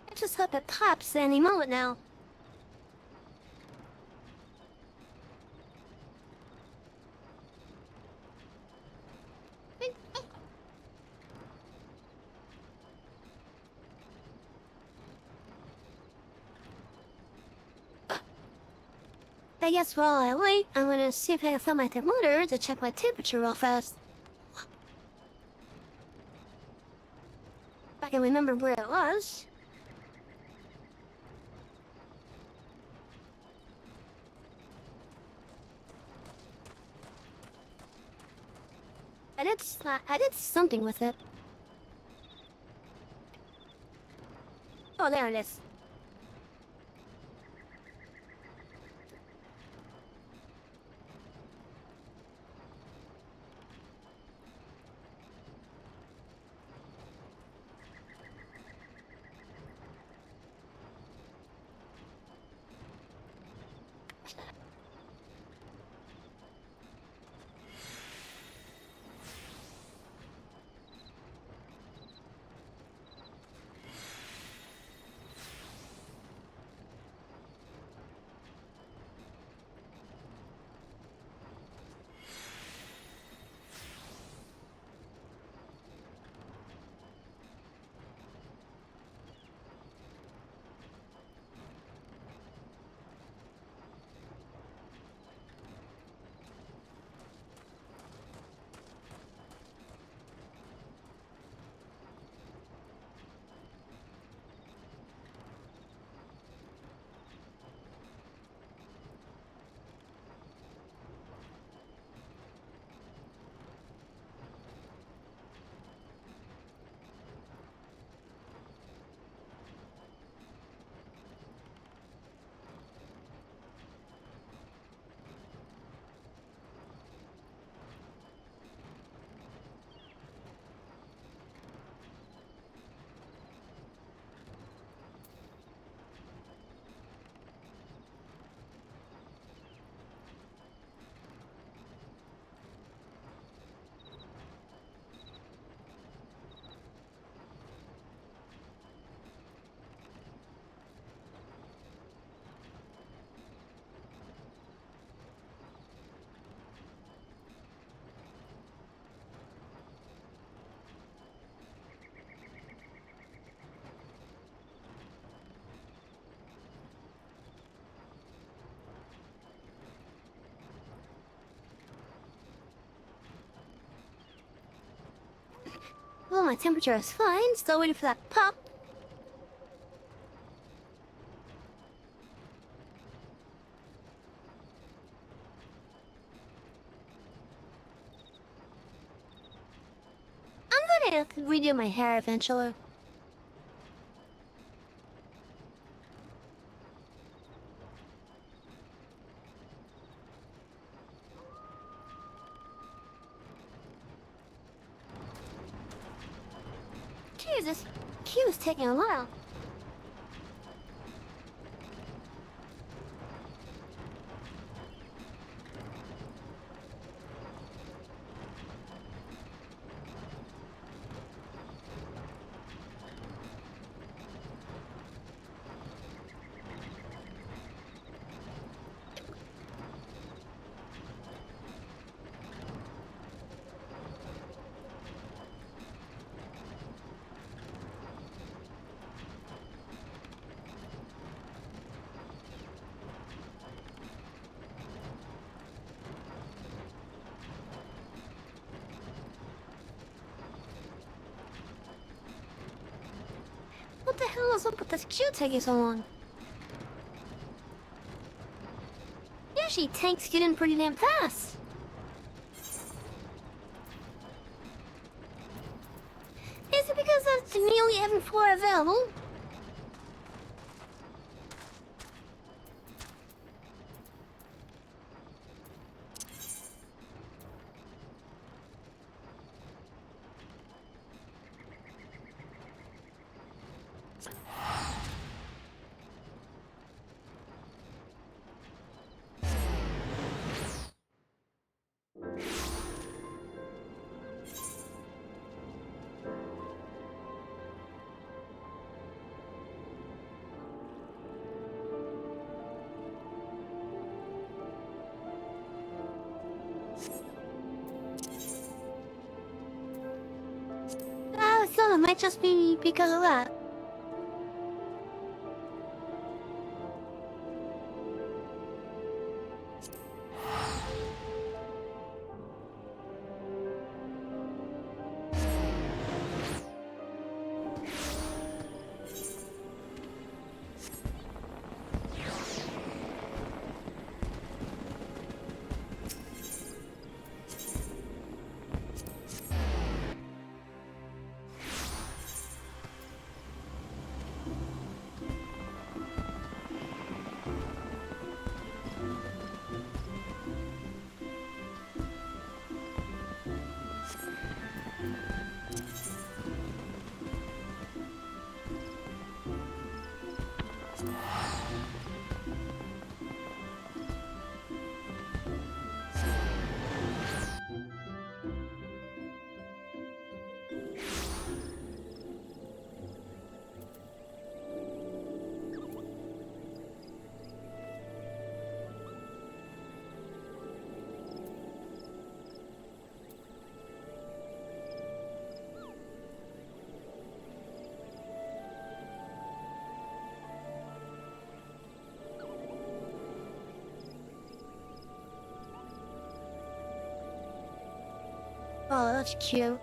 I just hope it pops any moment now. I guess while I wait, I'm gonna see if I can find my thermometer to check my temperature real fast. If I can remember where it was. I did something with it. Oh, there it is. my temperature is fine, still waiting for that pop. I'm gonna have to redo my hair eventually. Jesus, queue is taking a while. What the hell is up with this queue taking so long? Usually tanks get in pretty damn fast. Is it because there's nearly every floor available? I thought it might just be because of that. Oh, that's cute.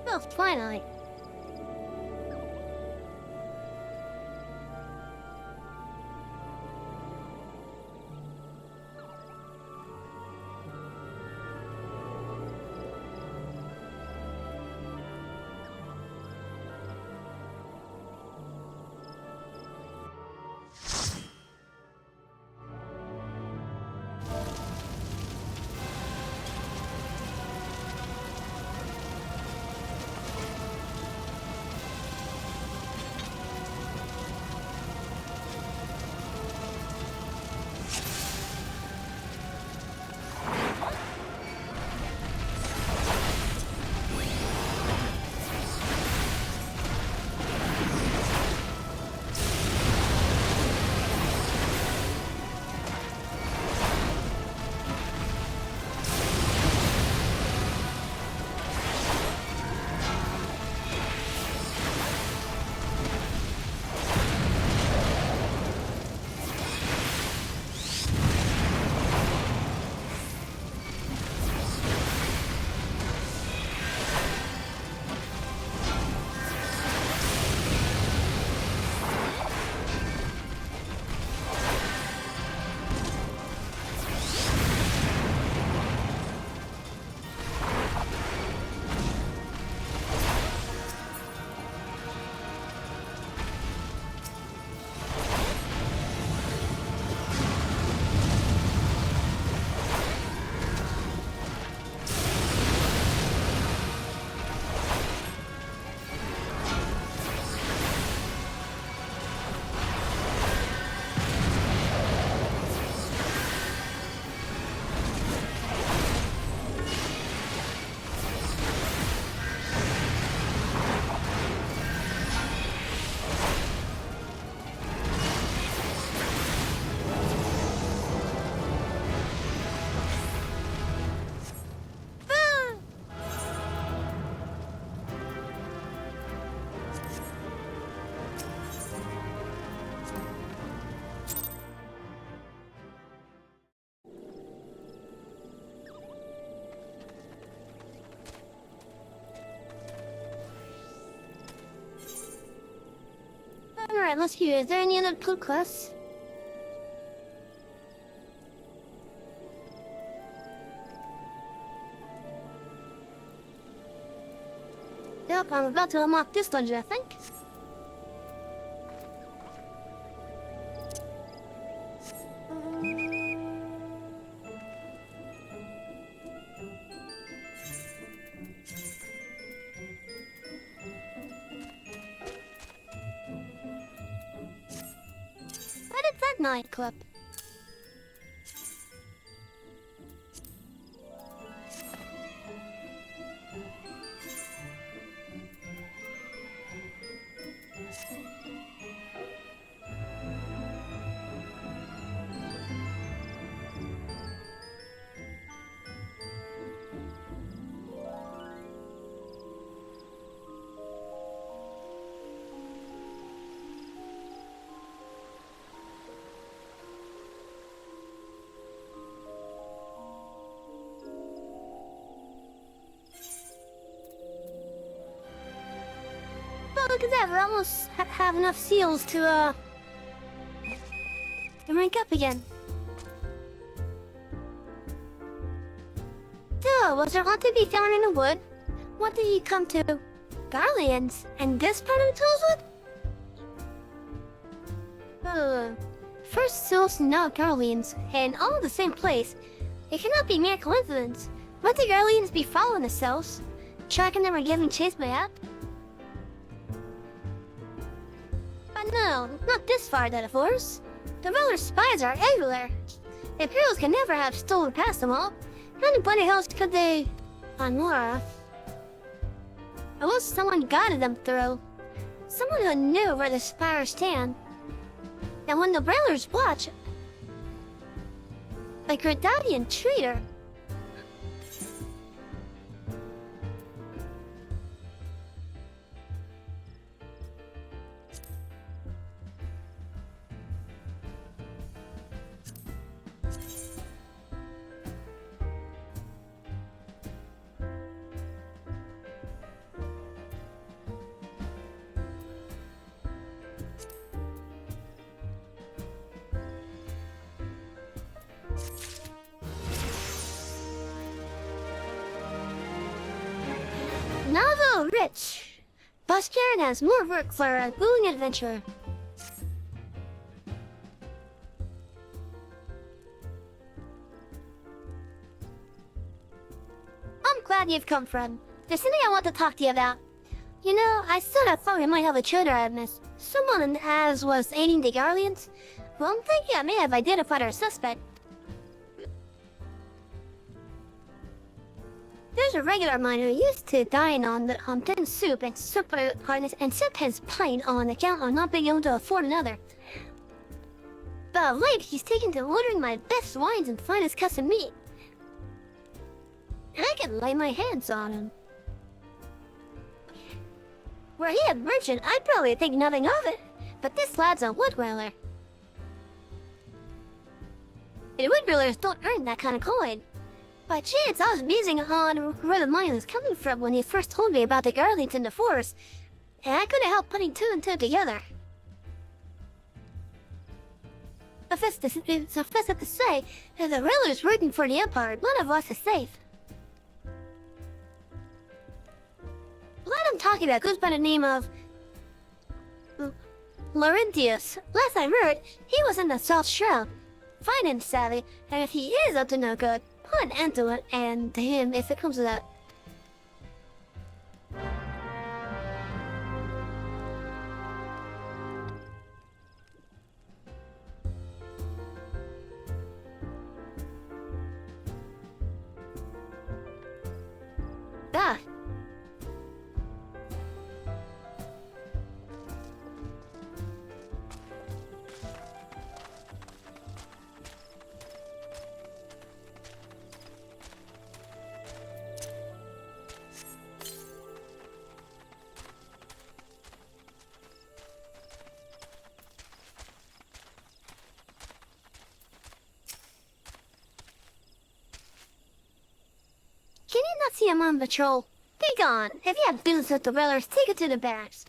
Oh, finally. Alright, MSQ, is there any other clue class? Yep, I'm about to unlock this dungeon, I think. What is that nightclub? Oh, look at that, we almost have enough seals to rank up again. So, was there a lot to be found in the wood? What did you come to? Garlands, and this part of the Tollswood? First souls, now Garlands, and all in the same place. It cannot be mere coincidence. Might the Garlands be following the cells, tracking them or getting chased by App? But no, not this far, that of course. The Roller's spies are everywhere. The Imperials can never have stolen past them all. How in bloody hell could they... on more? I wish someone guided them through. Someone who knew where the spires stand. And when the Brawlers watch... like a Gradadian traitor. Novel Rich! Boss Karen has more work for a grueling adventure. I'm glad you've come, friend. There's something I want to talk to you about. You know, I sort of thought we might have a traitor I've missed. Someone as was aiding the Guardians. Well, I'm thinking I may have identified our suspect. There's a regular miner who used to dine on the tin soup and super hardness and sip his pint on account of not being able to afford another. But of late, he's taken to ordering my best wines and finest custom meat. I can lay my hands on him. Were he a merchant, I'd probably think nothing of it. But this lad's a wood dweller. And wood dwellers don't earn that kind of coin. By chance, I was musing on where the money was coming from when he first told me about the Guardians in the forest, and I couldn't help putting two and two together. Suffice to say, if the Railers working for the Empire, none of us is safe. The lad I'm talking about goes by the name of... Laurentius. Last I heard, he was in the South Shroud. Fine and savvy, and if he is up to no good, put an end to it, and to him if it comes to that. Ah. Can you not see him on patrol? Be gone. If you have business with the Railers, take it to the barracks.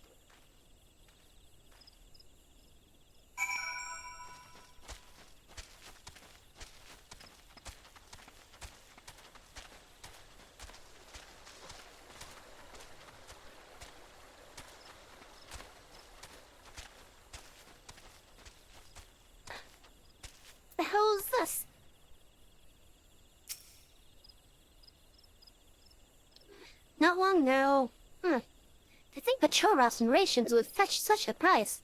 churros and rations would fetch such a price.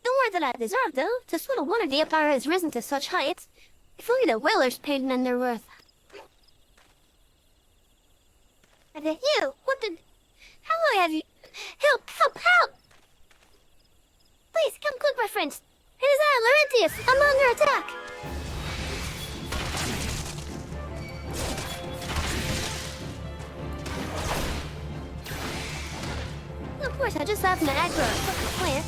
The more that I deserve, though, to little wonder the empire has risen to such heights. If only the whalers paid men their worth. And then you, what the... How long have you... Help, help, help! Please, come quick, my friends. It is I, Laurentius. I'm under attack. Of course, I just happened to aggro a fucking plant.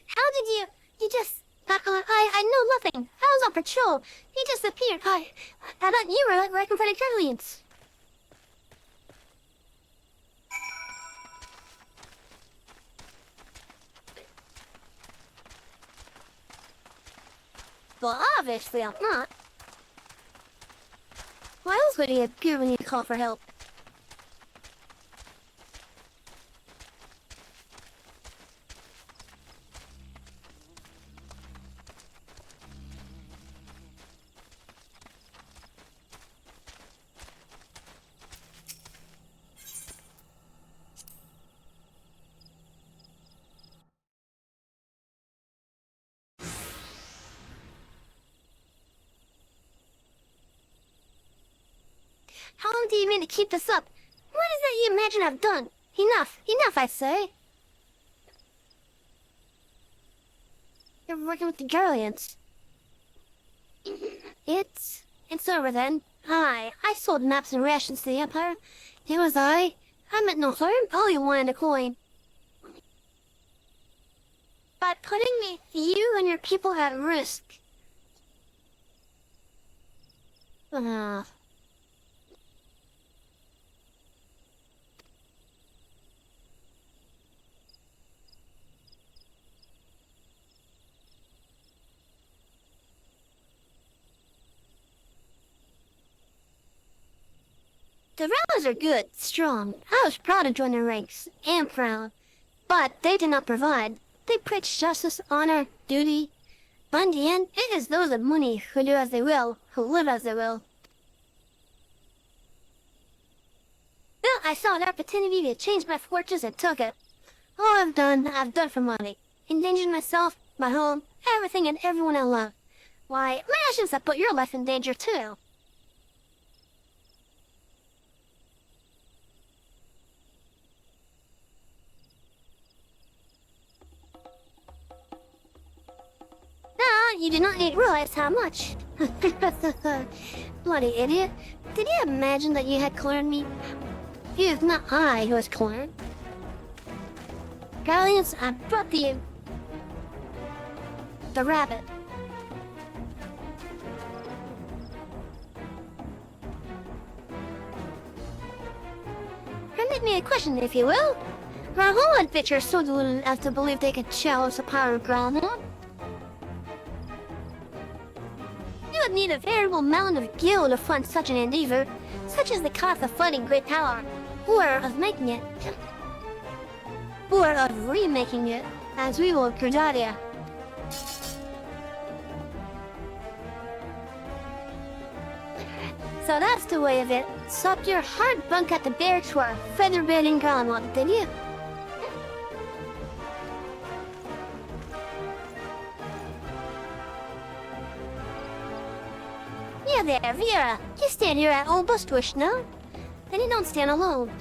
How did you just... I know nothing. I was on patrol. He just appeared. I thought you were working for the Guardians. Well, obviously I'm not. Why else would he appear when you call for help? How long do you mean to keep this up? What is that you imagine I've done? Enough, enough, I say. You're working with the Guardians. It's over then. I sold maps and rations to the Empire. It was I meant no harm. All you wanted a coin. By putting you and your people at risk. The rebels are good, strong. I was proud to join their ranks, and proud. But they did not provide. They preach justice, honor, duty. But in the end, it is those with money who do as they will, who live as they will. Well, I saw an opportunity to change my fortunes and took it. All I've done for money. Endangered myself, my home, everything and everyone I love. Why, my actions have put your life in danger too. You do not need to realize how much. Bloody idiot. Did you imagine that you had cornered me? It is not I who has cornered. Guardians, I brought to you the rabbit. Permit me a question, if you will. Our whole adventure is so deluded as to believe they could challenge the power of groundhog. You would need a veritable mountain of gil to fund such an endeavor, such as the cost of funding great power, or of making it, or of remaking it, as we will at Cordadia. So that's the way of it. Stopped your hard bunk at the barracks for a feather-bedding groundhog, did you? Yeah there, Vera. You stand here at Old Bustwish, no? Then you don't stand alone.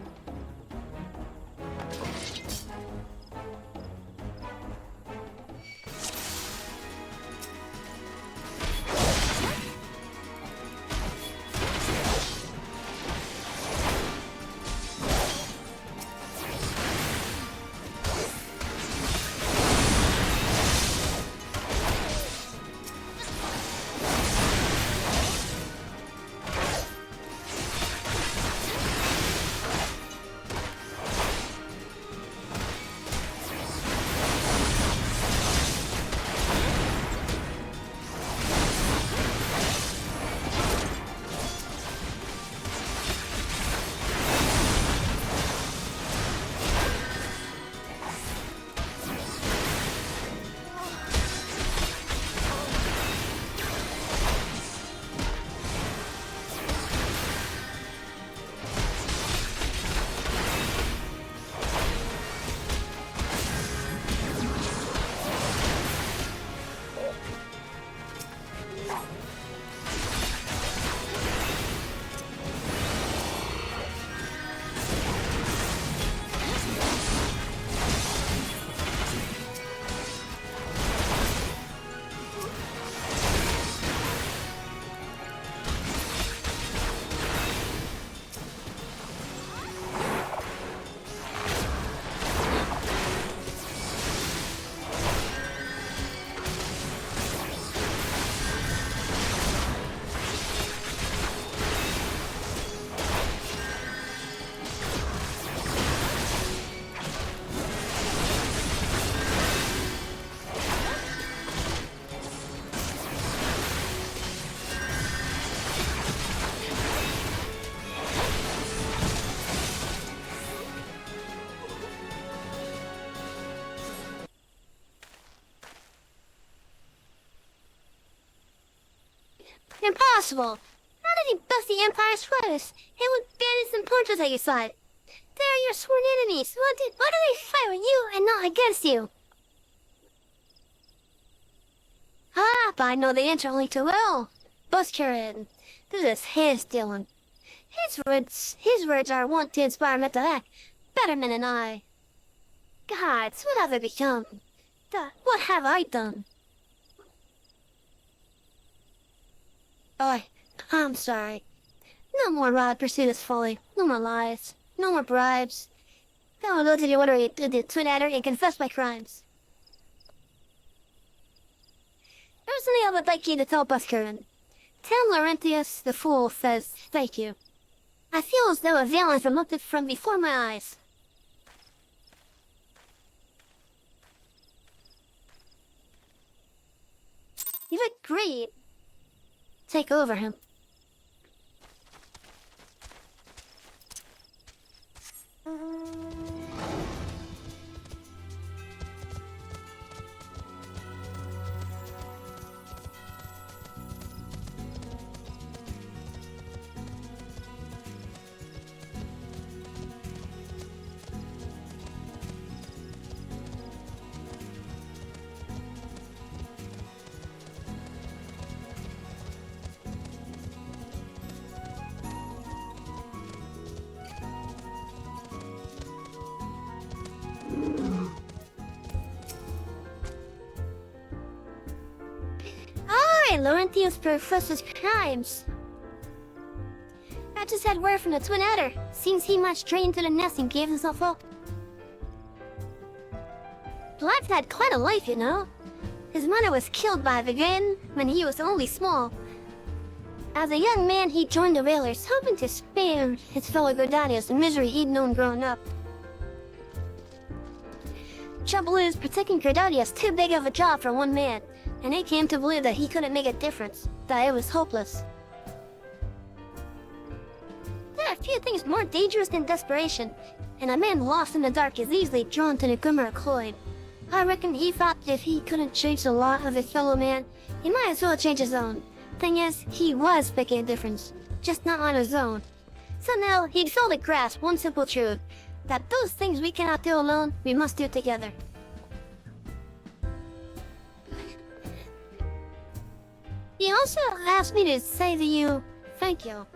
Impossible! How did he bust the Empire's fortress and with bandits and punches at your side? They're your sworn enemies. Why do they fight with you and not against you? Ah, but I know the answer only too well. Buskird. This is his doing. His words are wont to inspire me to act better men than I. Gods, what have I become? What have I done? I'm sorry. No more rod pursuits folly. No more lies. No more bribes. I will go to the order of the Twin Adder and confess my crimes. There's something I would like you to tell Buskird. Tell Laurentius the Fool says thank you. I feel as though a veil has been lifted from before my eyes. You look great. Take over him. Laurentius professes crimes. I just had word from the Twin Adder. Seems he marched straight into the nest and gave himself up. Black's had quite a life, you know. His mother was killed by Vivian when he was only small. As a young man, he joined the Whalers, hoping to spare his fellow Gordanians the misery he'd known growing up. Trouble is, protecting Gordania is too big of a job for one man, and they came to believe that he couldn't make a difference, that it was hopeless. There are few things more dangerous than desperation, and a man lost in the dark is easily drawn to the glimmer of coin. I reckon he thought if he couldn't change the lot of his fellow man, he might as well change his own. Thing is, he was making a difference, just not on his own. So now, he'd failed to grasp one simple truth, that those things we cannot do alone, we must do together. He also asked me to say to you, thank you.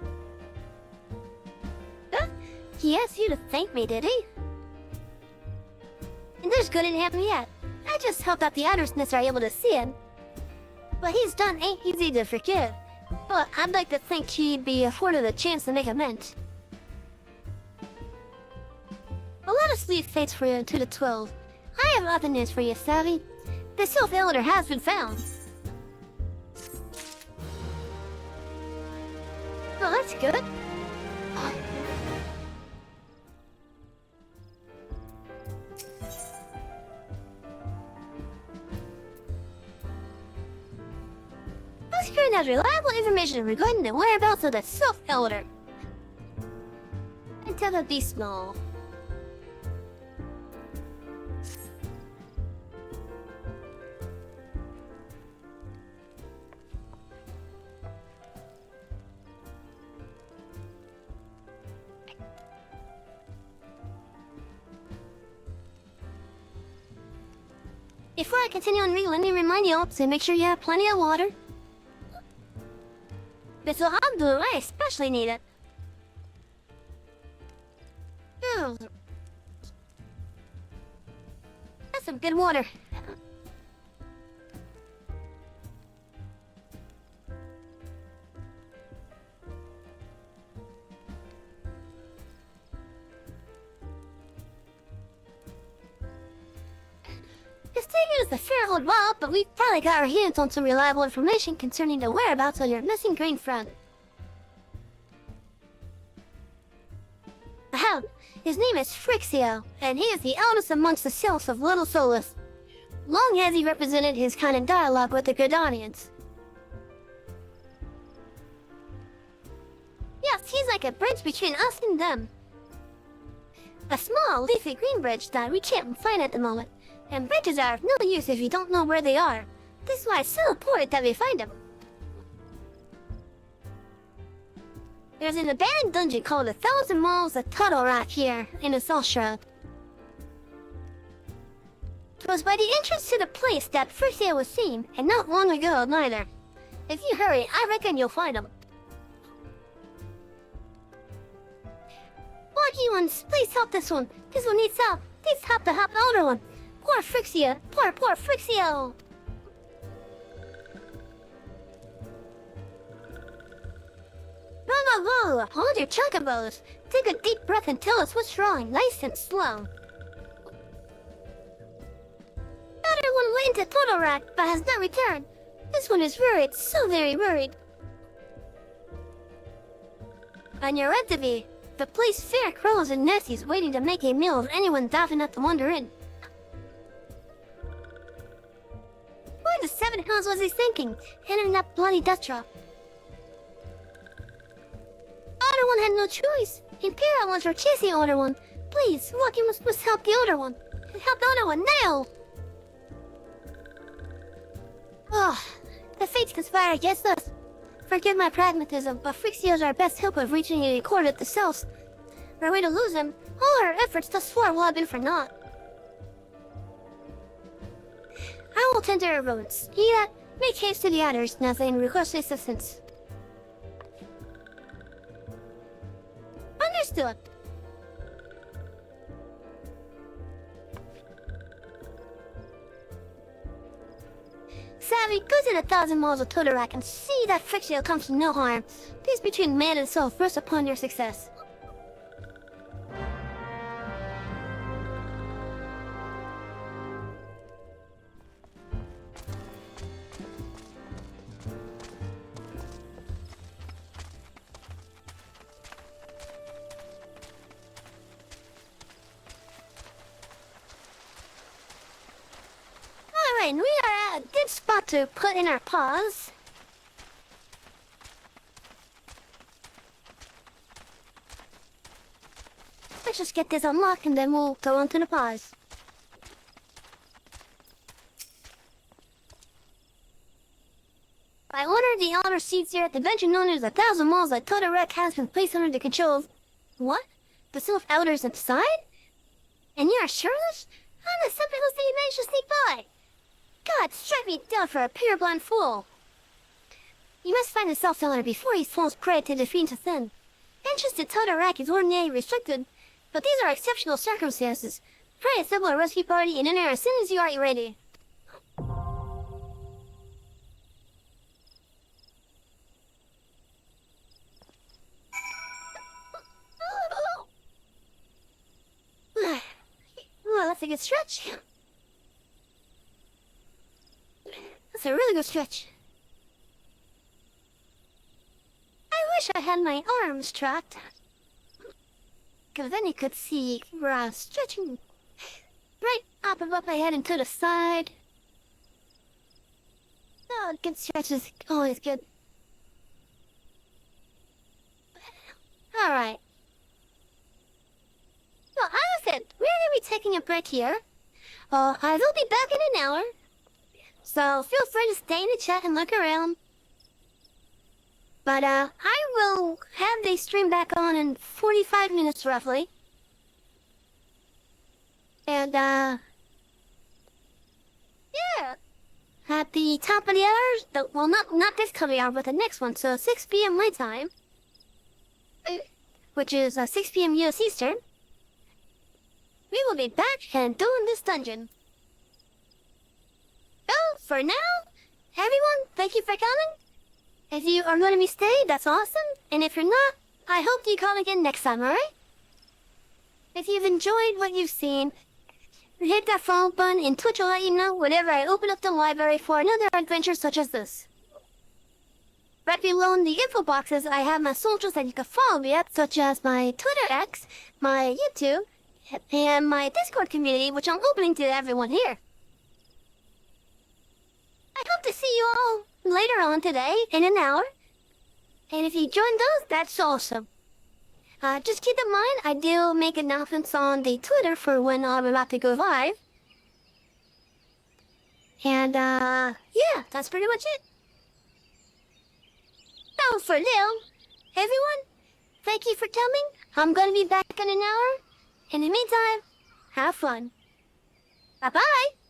Huh? He asked you to thank me, did he? And there's good in him yet. I just hope that the others are able to see it. What he's done ain't easy to forgive, but I'd like to think he'd be afforded a chance to make amends. Well, let us leave fates for you to the 12. I have other news for you, Savvy. The Sylph Elder has been found. Oh, that's good. Buskird has reliable information regarding the whereabouts of the Sylph Elder. Until the beast small. Before I continue on reading, let me remind you all to make sure you have plenty of water. This will help do, I especially need it. Oh. That's some good water. It's taken us a fair old while, but we've probably got our hands on some reliable information concerning the whereabouts of your missing green friend. Ahem. His name is Frixio, and he is the eldest amongst the Sylphs of Little Solus. Long has he represented his kind in dialogue with the Gordanians. Yes, he's like a bridge between us and them. A small, leafy green bridge that we can't find at the moment. And bridges are of no use if you don't know where they are. This is why it's so important that we find them. There's an abandoned dungeon called 1,000 Miles of Tuttle Rock here in the Salt Shroud. It was by the entrance to the place that Frixia was seen, and not long ago neither. If you hurry, I reckon you'll find him. Lucky ones, please help this one. This one needs help. Please help the older one. Poor Frixia. Poor Frixia. Whoa, hold your chocobos. Take a deep breath and tell us what's wrong, nice and slow. Other one went into Total Rock, but has not returned. This one is worried, so very worried. And you're right to be. The place fair crows and nasties waiting to make a meal of anyone daft enough to wander in. What the seven hells was he thinking, entering that bloody death trap? Other one had no choice. Imperial ones were chasing the older one. Please, Lucky must help the older one. Help the older one now! Oh, the fates conspire against us. Forgive my pragmatism, but Frixia is our best hope of reaching a accord with the cells. Were we to lose him, all our efforts thus far will have been for naught. I will tend to our roads. Yeah, make haste to the others, nothing, request assistance. Understood. Savvy, go to the 1,000 Miles of Totorak and see that Frixia comes to no harm. Peace between man and soul rests upon your success. Alright, we are at a good spot to put in our paws. Let's just get this unlocked and then we'll go on to the paws. I ordered the outer seats here at the dungeon known as 1,000 Miles that Totorek has been placed under the control of... What? The Sylph Elders inside? And you are sure of this? I'm the simple who's you managed to sneak by. God, strike me down for a pure-blind fool. You must find the Sylph Elder before he falls prey to the fiends within. Entrance to Totorek is ordinarily restricted, but these are exceptional circumstances. Pray assemble a rescue party and enter as soon as you are ready. Well, that's a good stretch. That's a really good stretch. I wish I had my arms trapped. Because then you could see where I was stretching. Right up above my head and to the side. Oh, good stretch is always good. Alright. So, as I said, we're gonna be taking a break here. I will be back in an hour. So, feel free to stay in the chat and look around. But, I will have the stream back on in 45 minutes, roughly. And, yeah. At the top of the hour, well, not this coming hour, but the next one, so 6 p.m. my time. Which is 6 p.m. US Eastern. We will be back and doing this dungeon. Well, for now, everyone, thank you for coming. If you are going to be staying, that's awesome. And if you're not, I hope you come again next time, alright? If you've enjoyed what you've seen, hit that follow button and Twitch will let you know whenever I open up the library for another adventure such as this. Right below in the info boxes, I have my socials that you can follow me at, such as my Twitter X, my YouTube, and my Discord community, which I'm opening to everyone here. I hope to see you all later on today, in an hour. And if you join those, that's awesome. Just keep in mind, I do make announcements on the Twitter for when I'm about to go live. And, yeah, that's pretty much it. So for now, everyone, thank you for coming. I'm gonna be back in an hour. In the meantime, have fun. Bye-bye.